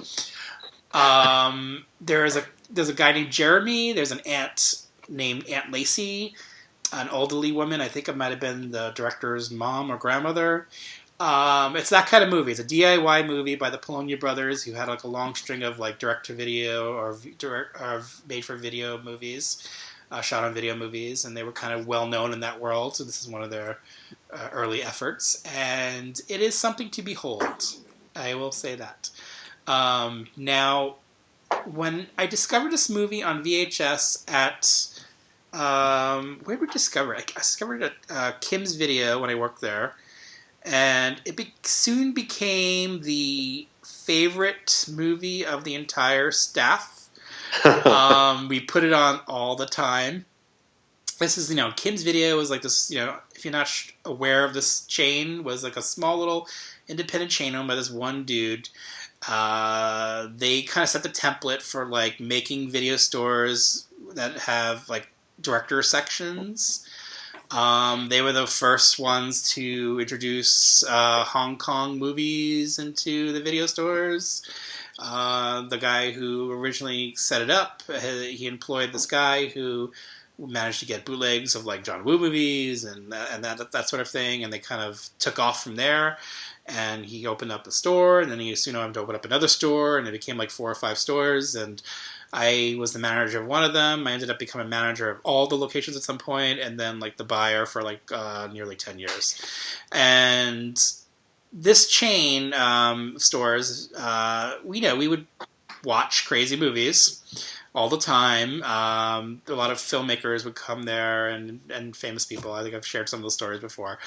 There's a guy named Jeremy. There's an aunt named Aunt Lacey, an elderly woman. I think it might have been the director's mom or grandmother. It's that kind of movie. It's a DIY movie by the Polonia brothers, who had a long string of direct-to-video or made-for-video movies, shot-on-video movies, and they were kind of well-known in that world, so this is one of their early efforts, and it is something to behold. I will say that. Now, when I discovered this movie on VHS at... where did we discover it? I discovered it at Kim's Video when I worked there. And it soon became the favorite movie of the entire staff. We put it on all the time. This is, Kim's Video was like this, if you're not aware of this chain, was like a small little independent chain owned by this one dude. They kind of set the template for making video stores that have director sections. They were the first ones to introduce Hong Kong movies into the video stores. The guy who originally set it up, he employed this guy who managed to get bootlegs of like John Woo movies and that sort of thing, and they kind of took off from there. And he opened up a store, and then he soon wanted to open up another store, and it became like 4 or 5 stores. And I was the manager of one of them. I ended up becoming manager of all the locations at some point, and then like the buyer for like nearly 10 years. And this chain stores, we would watch crazy movies all the time. A lot of filmmakers would come there and famous people. I think I've shared some of those stories before.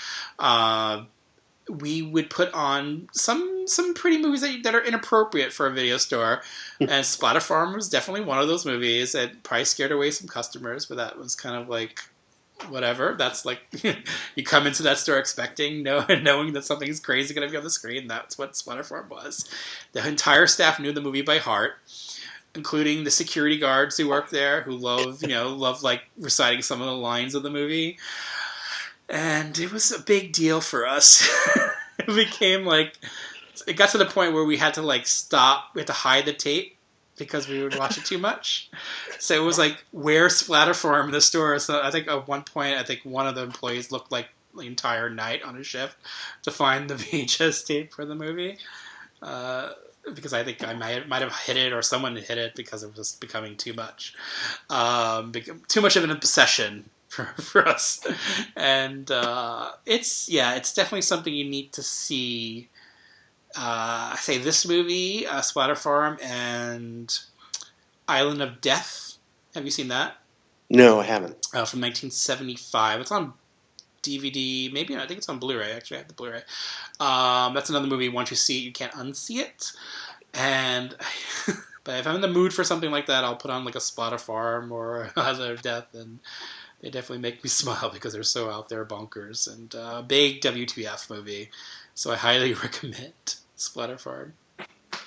We would put on some pretty movies that are inappropriate for a video store, and Splatter Farm was definitely one of those movies. It probably scared away some customers, but that was kind of like whatever. That's like you come into that store expecting knowing that something is crazy going to be on the screen. That's what Splatter Farm was. The entire staff knew the movie by heart, including the security guards who worked there, who love like reciting some of the lines of the movie. And it was a big deal for us. It became like, it got to the point where we had to like stop. We had to hide the tape because we would watch it too much. So it was like, where's Splatter Farm in the store? So I think at one point, one of the employees looked like the entire night on a shift to find the VHS tape for the movie. Because I think I might have hit it, or someone hit it because it was becoming too much. Too much of an obsession for us. And it's definitely something you need to see. I say this movie, Splatter Farm, and Island of Death. Have you seen that? No, I haven't. From 1975. It's on DVD. Maybe I think it's on Blu-ray. Actually, I have the Blu-ray. That's another movie. Once you see it, you can't unsee it. And but if I'm in the mood for something like that, I'll put on like a Splatter Farm or Island of Death, and they definitely make me smile because they're so out there bonkers, and a big WTF movie. So I highly recommend Splatter Farm.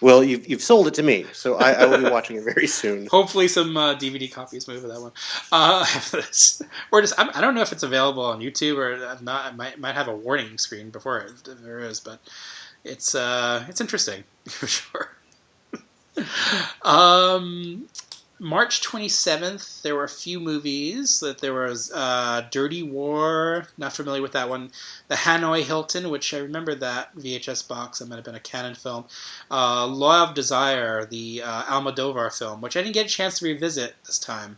Well, you've sold it to me, so I will be watching it very soon. Hopefully some DVD copies move of that one. Or just, I don't know if it's available on YouTube or not. I might have a warning screen before it, if there is, but it's interesting for sure. March 27th, there were a few movies. There was Dirty War, not familiar with that one. The Hanoi Hilton, which I remember that VHS box. That might have been a Canon film. Law of Desire, the Almodovar film, which I didn't get a chance to revisit this time.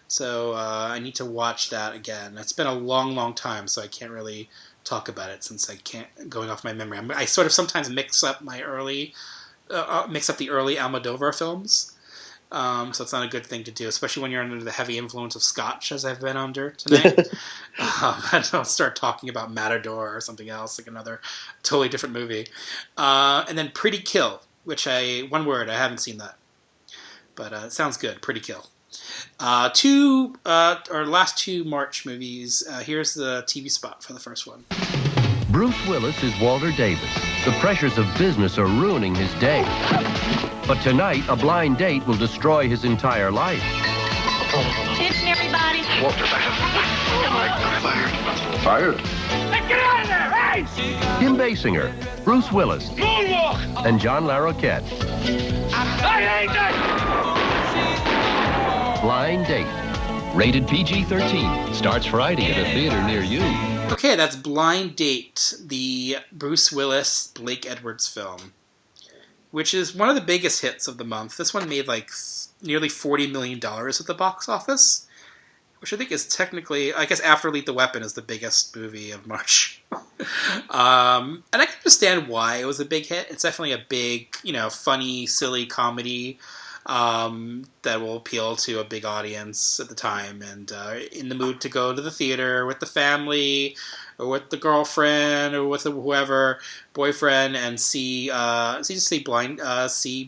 So I need to watch that again. It's been a long, long time, so I can't really talk about it since I can't, going off my memory. I sort of sometimes mix up the early Almodovar films. So it's not a good thing to do, especially when you're under the heavy influence of Scotch, as I've been under tonight. I don't start talking about Matador or something else, like another totally different movie. And then Pretty Kill, which one word, I haven't seen that. But it sounds good, Pretty Kill. Last 2 March movies. Here's the TV spot for the first one. Bruce Willis is Walter Davis. The pressures of business are ruining his day. But tonight, a blind date will destroy his entire life. Attention, everybody. Walter, fired. Let's get out of there, hey! Kim Basinger, Bruce Willis, Moonwalk! and John LaRoquette. Blind Date. Rated PG-13. Starts Friday at a theater near you. Okay, that's Blind Date, the Bruce Willis, Blake Edwards film, which is one of the biggest hits of the month. This one made like nearly $40 million at the box office, which I think is technically, I guess after Lethal Weapon is the biggest movie of March. And I can understand why it was a big hit. It's definitely a big, funny, silly comedy that will appeal to a big audience at the time, and in the mood to go to the theater with the family or with the girlfriend or with whoever boyfriend and see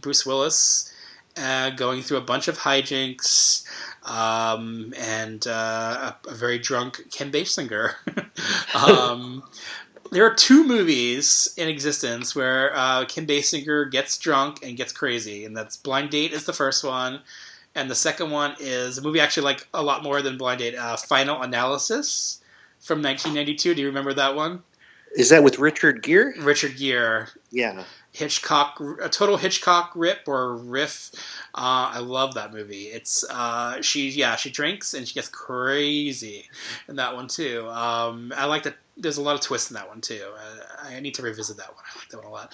Bruce Willis going through a bunch of hijinks and a very drunk Kim Basinger. There are 2 movies in existence where Kim Basinger gets drunk and gets crazy, and that's Blind Date is the first one, and the second one is a movie actually like a lot more than Blind Date, Final Analysis from 1992. Do you remember that one? Is that with Richard Gere? Richard Gere. Yeah. Hitchcock, a total Hitchcock riff. I love that movie. It's she drinks and she gets crazy in that one too. I like that. There's a lot of twists in that one too. I need to revisit that one. I like that one a lot.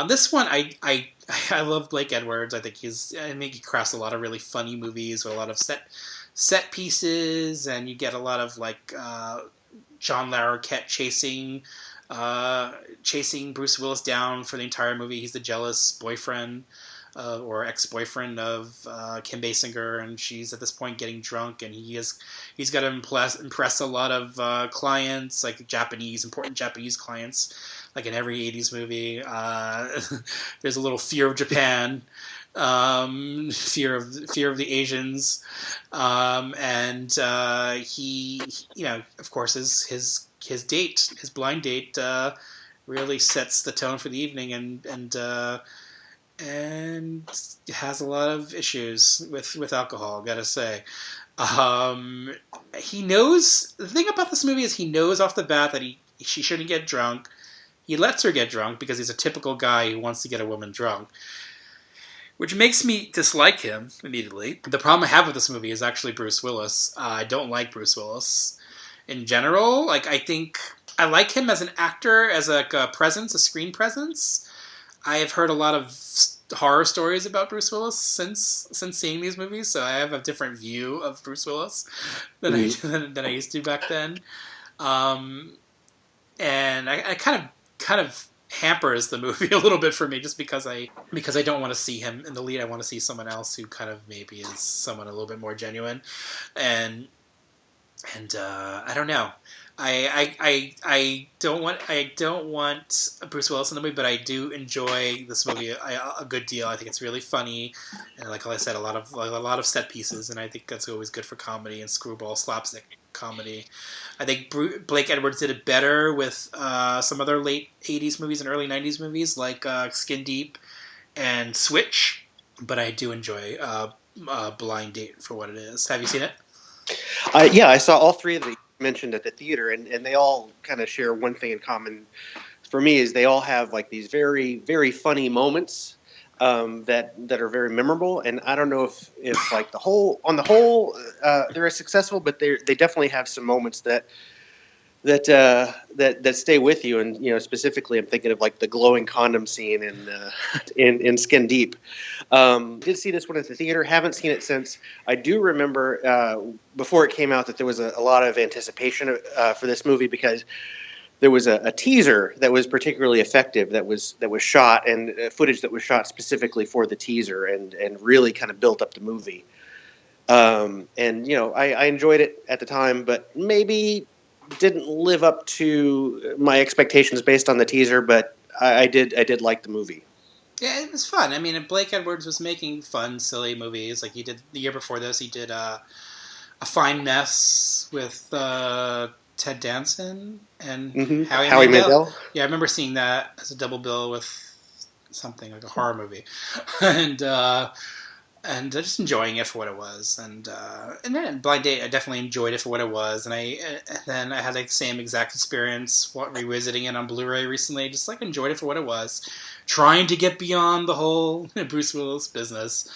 This one, I love Blake Edwards. I think he crafts a lot of really funny movies with a lot of set pieces, and you get a lot of like John Larroquette chasing Bruce Willis down for the entire movie. He's the jealous boyfriend or ex-boyfriend of Kim Basinger, and she's at this point getting drunk, and he's got to impress a lot of clients, like important Japanese clients, like in every 80s movie. There's a little fear of Japan, fear of the Asians, and he of course his date, his blind date, really sets the tone for the evening, and has a lot of issues with alcohol, gotta say. He knows, the thing about this movie is he knows off the bat that she shouldn't get drunk. He lets her get drunk because he's a typical guy who wants to get a woman drunk, which makes me dislike him immediately. The problem I have with this movie is actually Bruce Willis. I don't like Bruce Willis in general. Like, I think I like him as an actor, as a presence, a screen presence. I have heard a lot of horror stories about Bruce Willis since seeing these movies, so I have a different view of Bruce Willis than I used to back then. And I kind of hampers the movie a little bit for me, just because I don't want to see him in the lead. I want to see someone else who kind of maybe is someone a little bit more genuine, and I don't know. I don't want Bruce Willis in the movie, but I do enjoy this movie a good deal. I think it's really funny, and like I said, a lot of set pieces, and I think that's always good for comedy and screwball slapstick comedy. I think Blake Edwards did it better with some other late 80s movies and early 90s movies like Skin Deep and Switch, but I do enjoy Blind Date for what it is. Have you seen it? Yeah, I saw all three of them mentioned at the theater, and they all kind of share one thing in common for me, is they all have like these very, very funny moments that are very memorable. And I don't know if like on the whole they're as successful, but they definitely have some moments that stay with you. And specifically I'm thinking of like the glowing condom scene in Skin Deep. Did see this one at the theater, haven't seen it since. I do remember before it came out that there was a lot of anticipation for this movie, because there was a teaser that was particularly effective that was shot, and footage that was shot specifically for the teaser, and really kind of built up the movie. And I enjoyed it at the time, but maybe didn't live up to my expectations based on the teaser, but I did like the movie. Yeah, it was fun. I mean, Blake Edwards was making fun, silly movies. Like he did the year before this, he did A Fine Mess with Ted Danson and Howie Mandel. Yeah, I remember seeing that as a double bill with something like a horror movie, and just enjoying it for what it was. And then Blind Date, I definitely enjoyed it for what it was. And then I had like the same exact experience revisiting it on Blu-ray recently. Just like enjoyed it for what it was, trying to get beyond the whole Bruce Willis business.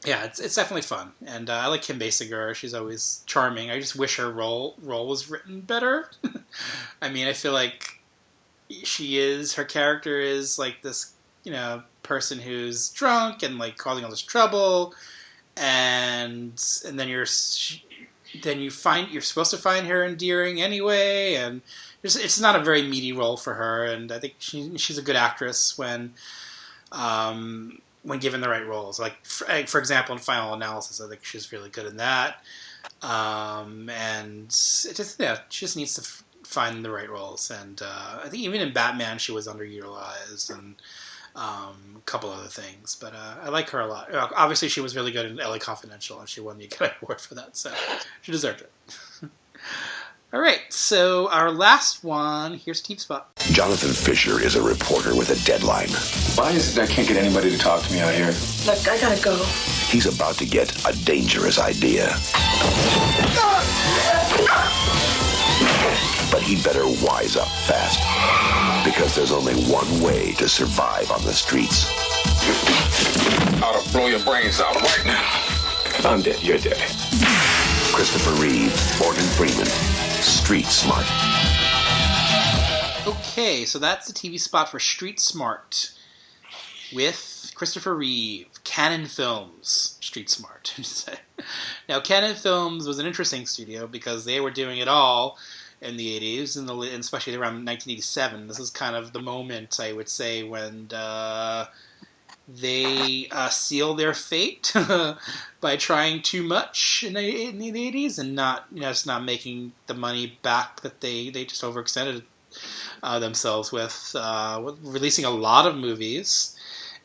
Yeah, it's definitely fun, and I like Kim Basinger. She's always charming. I just wish her role was written better. I mean, I feel like her character is like this, person who's drunk and like causing all this trouble, and then you're supposed to find her endearing anyway, and it's not a very meaty role for her. And I think she's a good actress when given the right roles. Like, for example, in Final Analysis, I think she's really good in that. And she just needs to find the right roles. And I think even in Batman, she was underutilized, and a couple other things. But I like her a lot. Obviously, she was really good in LA Confidential, and she won the Academy Award for that, so she deserved it. All right, so our last one, here's Steve Spot. Jonathan Fisher is a reporter with a deadline. Why is it I can't get anybody to talk to me out here? Look, I gotta go. He's about to get a dangerous idea. But he'd better wise up fast, because there's only one way to survive on the streets. I'll blow your brains out right now. I'm dead, you're dead. Christopher Reeve, Morgan Freeman, Street Smart. Okay, so that's the TV spot for Street Smart with Christopher Reeve, Cannon Films, Street Smart. Now, Cannon Films was an interesting studio because they were doing it all in the 80s, and especially around 1987. This is kind of the moment, I would say, when they sealed their fate by trying too much in the 80s and not, just not making the money back that they just overextended themselves with releasing a lot of movies,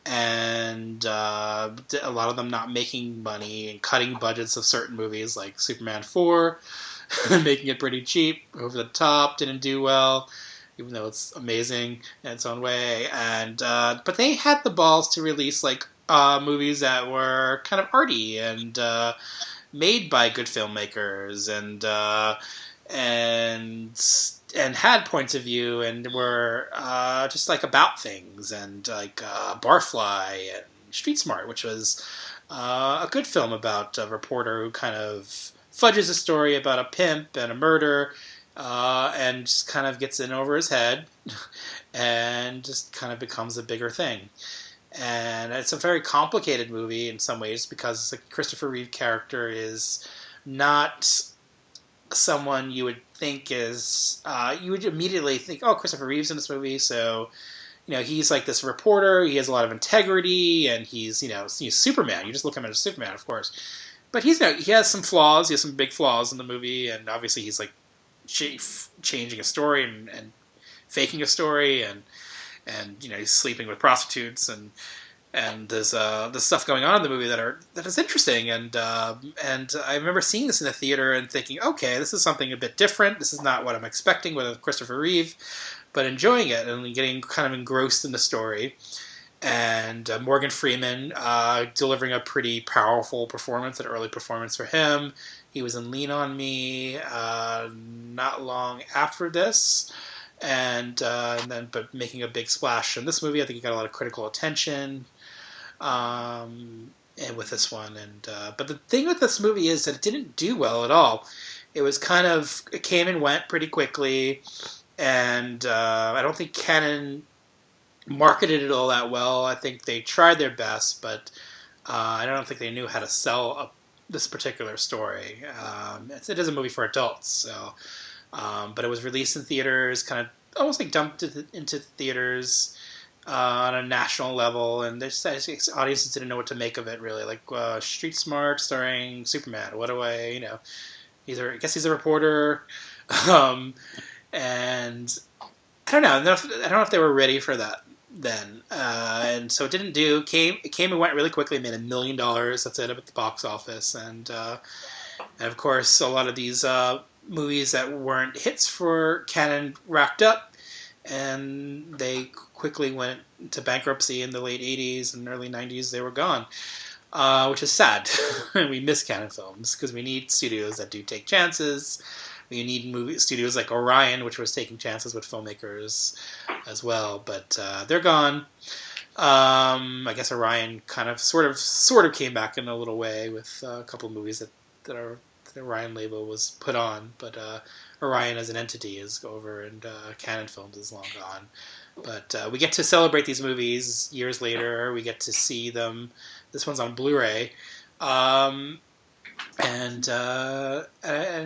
and a lot of them not making money and cutting budgets of certain movies like Superman 4, making it pretty cheap, over the top, didn't do well, even though it's amazing in its own way. And but they had the balls to release movies that were kind of arty and made by good filmmakers and had points of view and were just about things, and Barfly and Street Smart, which was a good film about a reporter who kind of fudges a story about a pimp and a murder, and just kind of gets in over his head and just kind of becomes a bigger thing. And it's a very complicated movie in some ways because the Christopher Reeve character is not someone you would think is you would immediately think, oh, Christopher Reeve's in this movie, so he's like this reporter, he has a lot of integrity, and he's Superman. You just look at him as Superman, of course, but he has some flaws. He has some big flaws in the movie, and obviously he's like changing a story and faking a story, and he's sleeping with prostitutes, and there's stuff going on in the movie that is interesting, and I remember seeing this in the theater and thinking, okay, this is something a bit different. This is not what I'm expecting with Christopher Reeve, but enjoying it and getting kind of engrossed in the story. And Morgan Freeman delivering a pretty powerful performance, an early performance for him. He was in Lean on Me not long after this. But making a big splash in this movie. I think he got a lot of critical attention and with this one. But the thing with this movie is that it didn't do well at all. It came and went pretty quickly, and I don't think Cannon marketed it all that well. I think they tried their best, but I don't think they knew how to sell this particular story. It is a movie for adults, so. But it was released in theaters, kind of almost dumped into theaters on a national level, and audiences didn't know what to make of it, really. Street Smart starring Superman. What do I guess he's a reporter, and I don't know. I don't know if they were ready for that then, and so it didn't do. It came and went really quickly. It made $1 million. That's it, up at the box office, and of course a lot of these movies that weren't hits for Cannon racked up, and they quickly went into bankruptcy in the late 80s and early 90s. They were gone, which is sad. We miss Cannon Films because we need studios that do take chances. We need studios like Orion, which was taking chances with filmmakers as well, but they're gone. I guess Orion kind of sort of came back in a little way with a couple of movies that are the Orion label was put on, but Orion as an entity is over, and Cannon Films is long gone. But we get to celebrate these movies years later. We get to see them. This one's on Blu-ray, and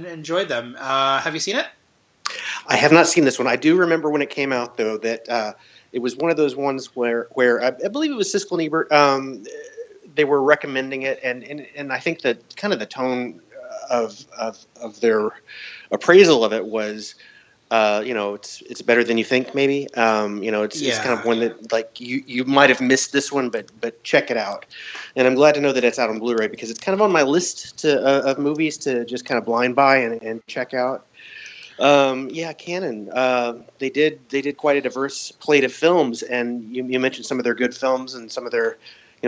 enjoyed them. Have you seen it? I have not seen this one. I do remember when it came out, though, that it was one of those ones where I believe it was Siskel and Ebert. They were recommending it, and I think that kind of the tone of their appraisal of it was, it's better than you think, maybe. It's kind of one that you might have missed this one, but check it out. And I'm glad to know that it's out on Blu-ray because it's kind of on my list of movies to just kind of blind buy and check out. Cannon. They did quite a diverse plate of films, and you mentioned some of their good films and some of their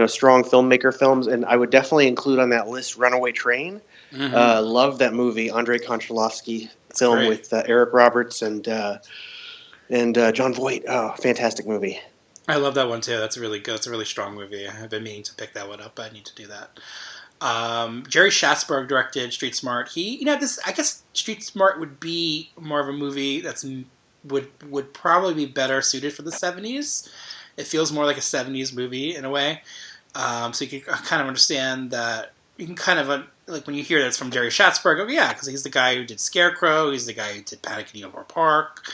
strong filmmaker films, and I would definitely include on that list Runaway Train. Mm-hmm. Love that movie. Andrei Konchalovsky film great. with Eric Roberts and John Voight. Oh, fantastic movie. I love that one too. That's really good. It's a really strong movie. I've been meaning to pick that one up, but I need to do that. Jerry Schatzberg directed Street Smart. I guess Street Smart would be more of a movie would probably be better suited for the 70s. It feels more like a 70s movie in a way. So you can kind of understand that. You can kind of, like when you hear that it's from Jerry Schatzberg, oh yeah, because he's the guy who did Scarecrow, he's the guy who did Panic at Needlemore Park,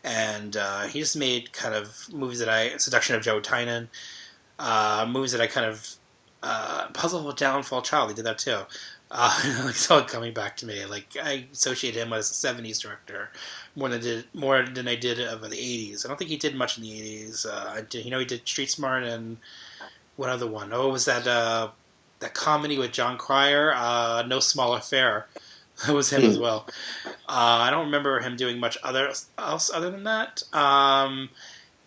and he just made kind of movies Seduction of Joe Tynan, movies that I kind of, Puzzle of a Downfall Child, he did that too. I saw it coming back to me. Like, I associate him as a 70s director more than I did of the 80s. I don't think he did much in the 80s. He did Street Smart and one other one. Oh, was that comedy with John Cryer, No Small Affair. That was him as well. I don't remember him doing much else other than that.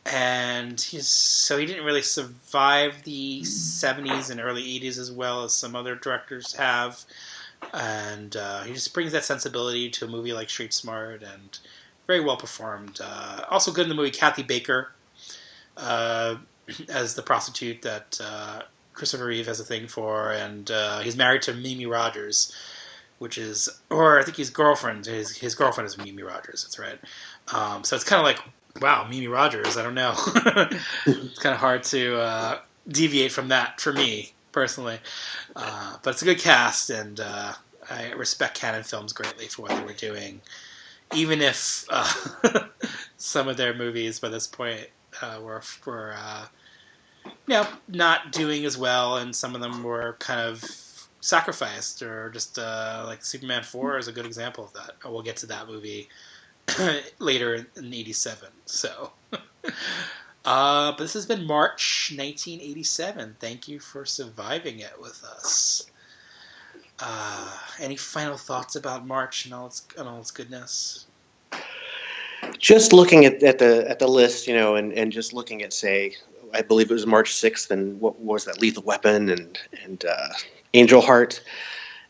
And he didn't really survive the 70s and early 80s as well as some other directors have. And he just brings that sensibility to a movie like Street Smart, and very well performed. Also good in the movie Kathy Baker as the prostitute that Christopher Reeve has a thing for, and he's married to Mimi Rogers, or I think his girlfriend. His girlfriend is Mimi Rogers. That's right. So it's kind of like, wow, Mimi Rogers. I don't know. It's kind of hard to deviate from that for me personally, but it's a good cast, and I respect Canon Films greatly for what they were doing, even if some of their movies by this point were not doing as well, and some of them were kind of sacrificed, or just like Superman 4 is a good example of that. We'll get to that movie later in 87. So, but this has been March 1987. Thank you for surviving it with us. Any final thoughts about March and all its goodness? Just looking at the list, and just looking at, say, I believe it was March 6th, and what was that? Lethal Weapon and Angel Heart,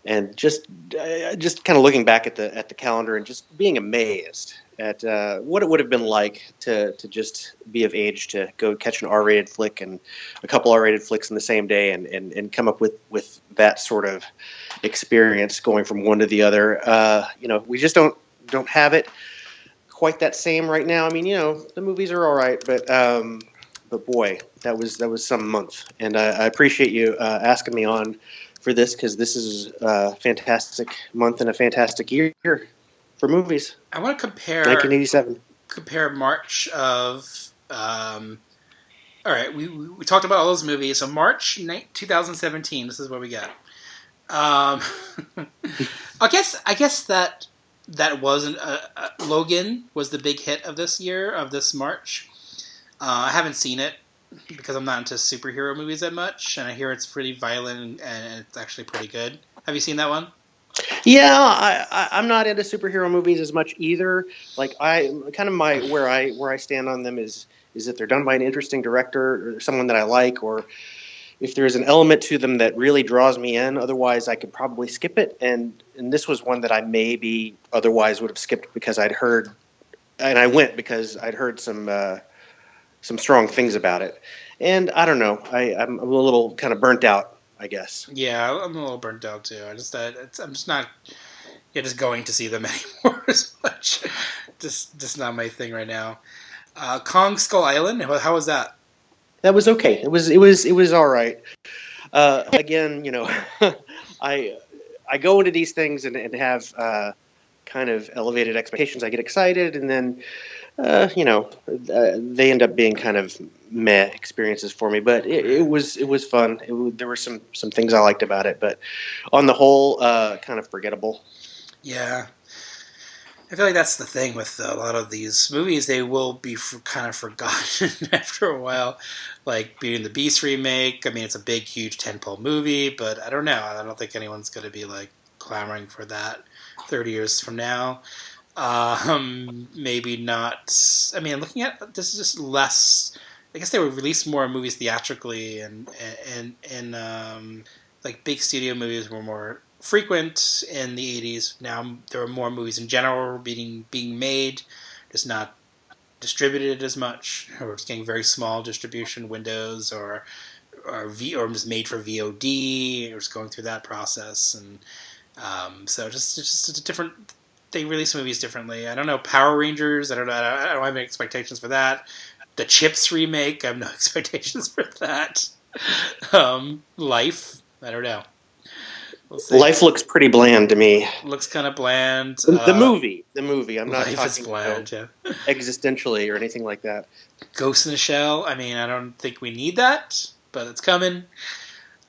and just kind of looking back at the calendar and just being amazed at what it would have been like to just be of age to go catch an R-rated flick and a couple R-rated flicks in the same day, and come up with that sort of experience going from one to the other. We just don't have it quite that same right now. I mean, the movies are all right, but boy, that was some month, and I appreciate you asking me on for this, because this is a fantastic month and a fantastic year for movies. I want to compare 1987. Compare March of. All right, we talked about all those movies. So March 2017. This is what we got. I guess that wasn't Logan was the big hit of this year, of this March. I haven't seen it because I'm not into superhero movies that much, and I hear it's pretty violent and it's actually pretty good. Have you seen that one? Yeah, I'm not into superhero movies as much either. Like, where I stand on them is that they're done by an interesting director or someone that I like, or if there's an element to them that really draws me in. Otherwise, I could probably skip it. And this was one that I maybe otherwise would have skipped because I'd heard, and I went because I'd heard some strong things about it. And I don't know, I'm a little kind of burnt out, I guess. Yeah, I'm a little burnt out too. I'm just not just going to see them anymore as much. Just not my thing right now. Kong Skull Island, how was that? That was okay. It was all right. Again, I go into these things and have kind of elevated expectations. I get excited, and then they end up being kind of meh experiences for me. But it was fun. There were some things I liked about it, but on the whole, kind of forgettable. Yeah. I feel like that's the thing with a lot of these movies. They will be kind of forgotten after a while. Like Beauty and the Beast remake. I mean, it's a big, huge tentpole movie, but I don't know. I don't think anyone's going to be like clamoring for that 30 years from now. Maybe not. I mean, looking at this is just less. I guess they would release more movies theatrically, and like big studio movies were more frequent in the 80s. Now there are more movies in general being made, just not distributed as much, or it's getting very small distribution windows, or just made for VOD, or just going through that process. And so just a different. They release movies differently. I don't know, Power Rangers. I don't have any expectations for that. The Chips remake. I have no expectations for that. Life. I don't know. We'll see. Life looks pretty bland to me. Looks kind of bland. The movie. I'm not Life talking is bland, yeah. existentially or anything like that. Ghost in the Shell. I mean, I don't think we need that, but it's coming.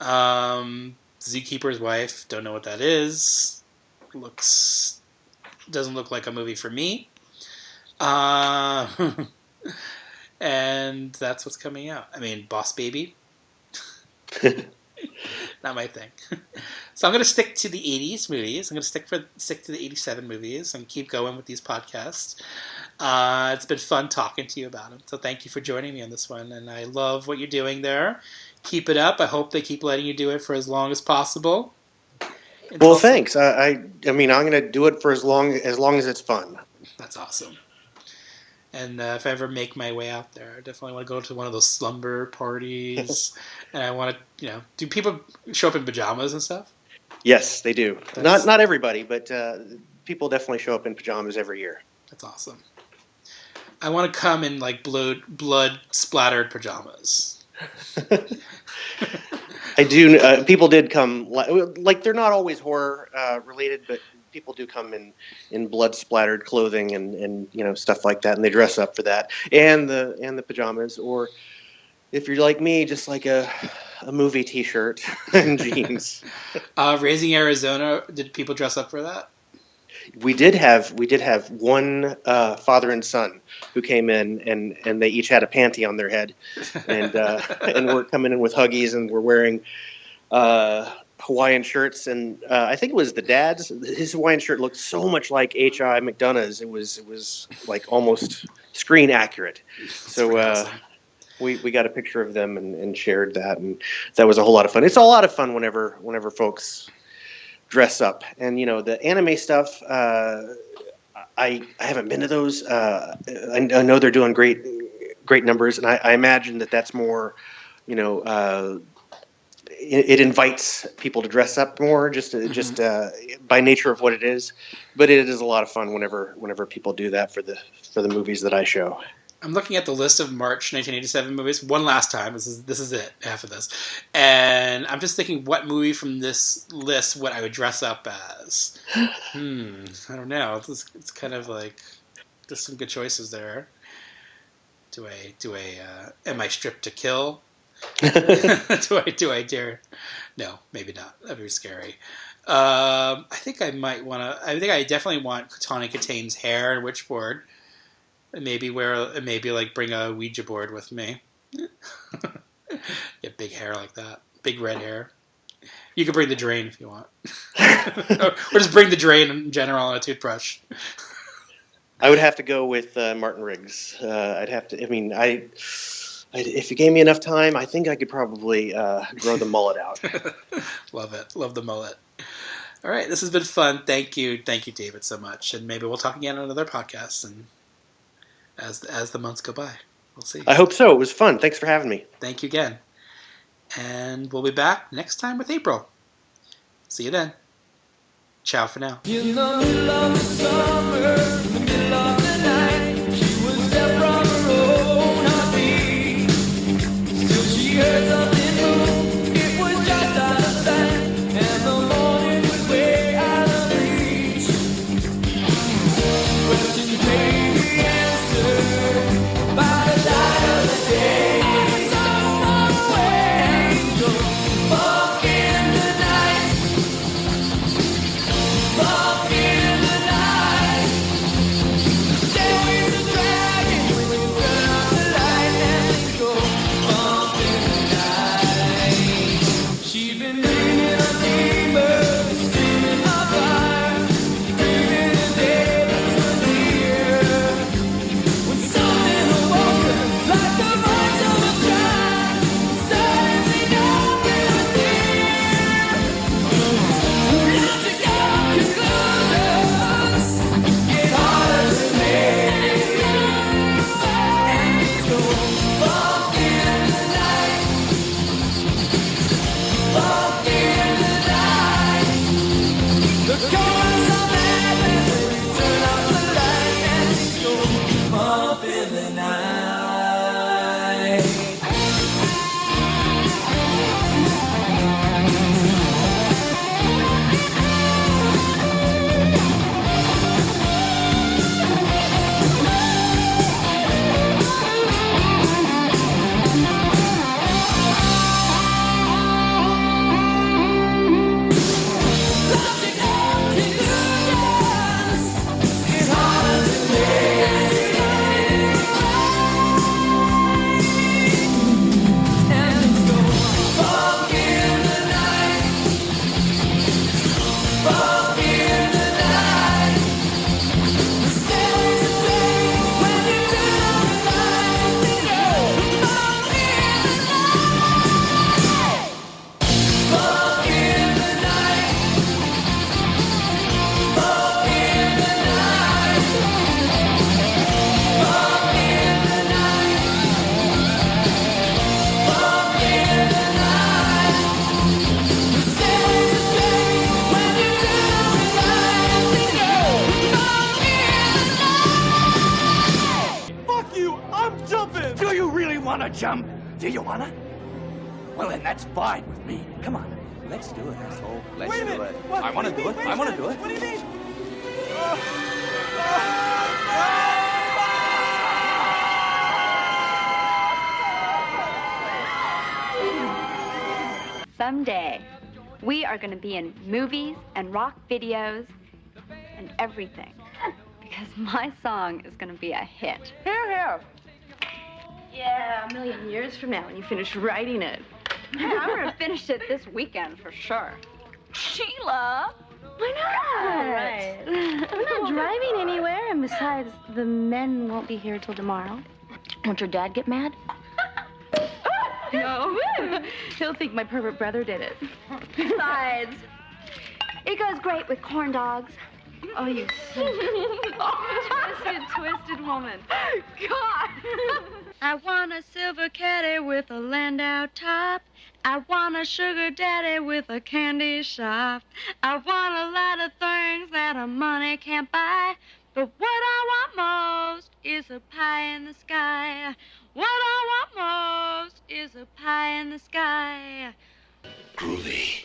Zookeeper's Wife. Don't know what that is. Doesn't look like a movie for me. And that's what's coming out. I mean, Boss Baby. Not my thing. So I'm going to stick to the 80s movies. I'm going to stick to the 87 movies and keep going with these podcasts. It's been fun talking to you about them. So thank you for joining me on this one. And I love what you're doing there. Keep it up. I hope they keep letting you do it for as long as possible. Well, thanks. I mean, I'm going to do it for as long as it's fun. That's awesome. And if I ever make my way out there, I definitely want to go to one of those slumber parties. And I want to, do people show up in pajamas and stuff? Yes, they do. Not everybody, but people definitely show up in pajamas every year. That's awesome. I want to come in like blood splattered pajamas. I do. People did come. Like they're not always horror related, but people do come in blood splattered clothing and stuff like that, and they dress up for that and the pajamas. Or if you're like me, just like a movie T-shirt and jeans. Raising Arizona. Did people dress up for that? We did have one father and son who came in, and they each had a panty on their head, and we're coming in with Huggies, and we're wearing Hawaiian shirts, and I think it was the dad's. His Hawaiian shirt looked so much like H.I. McDonough's. It was like almost screen accurate. So awesome. we got a picture of them and shared that, and that was a whole lot of fun. It's a lot of fun whenever folks dress up. And the anime stuff, I haven't been to those. I know they're doing great numbers, and I imagine that's more, it invites people to dress up more, just by nature of what it is. But it is a lot of fun whenever people do that for the movies that I show. I'm looking at the list of March 1987 movies one last time. This is it, half of this. And I'm just thinking what movie from this list would I would dress up as. I don't know. It's kind of like there's some good choices there. Am I stripped to kill? do I dare? No, maybe not. That'd be scary. I think I definitely want Tawny Kitane's hair and witchboard. Maybe bring a Ouija board with me. Get big hair like that. Big red hair. You could bring the drain if you want. or just bring the drain in general on a toothbrush. I would have to go with Martin Riggs. I'd have to. I mean, if you gave me enough time, I think I could probably grow the mullet out. Love it. Love the mullet. All right, this has been fun. Thank you, David, so much. And maybe we'll talk again on another podcast. And as the months go by, we'll see. I hope so. It was fun. Thanks for having me. Thank you again. And we'll be back next time with April. See you then. Ciao for now. In the middle of the summer, in the middle of the night, she was there from her own heartbeat. Still she heard something move, it was just out of sight, and the morning was way out of reach. Questions may be answered by the light of the day. Someone away, angel, walk in the night. Walk in the night. chum? Do you wanna? Well, then that's fine with me. Come on. Let's do it, asshole. Let's Wait a do minute. it. What? I want to do it. I want to do it. What do you mean? Someday, we are going to be in movies and rock videos and everything. Because my song is going to be a hit. Here, here. Yeah, a million years from now when you finish writing it. I'm going to finish it this weekend for sure. Sheila. Why not? Right. I'm not driving anywhere, and besides, the men won't be here till tomorrow. Won't your dad get mad? No. He'll think my pervert brother did it. Besides, it goes great with corn dogs. Oh, you twisted woman. God. I want a silver caddy with a Landau top. I want a sugar daddy with a candy shop. I want a lot of things that a money can't buy. But what I want most is a pie in the sky. What I want most is a pie in the sky. Groovy.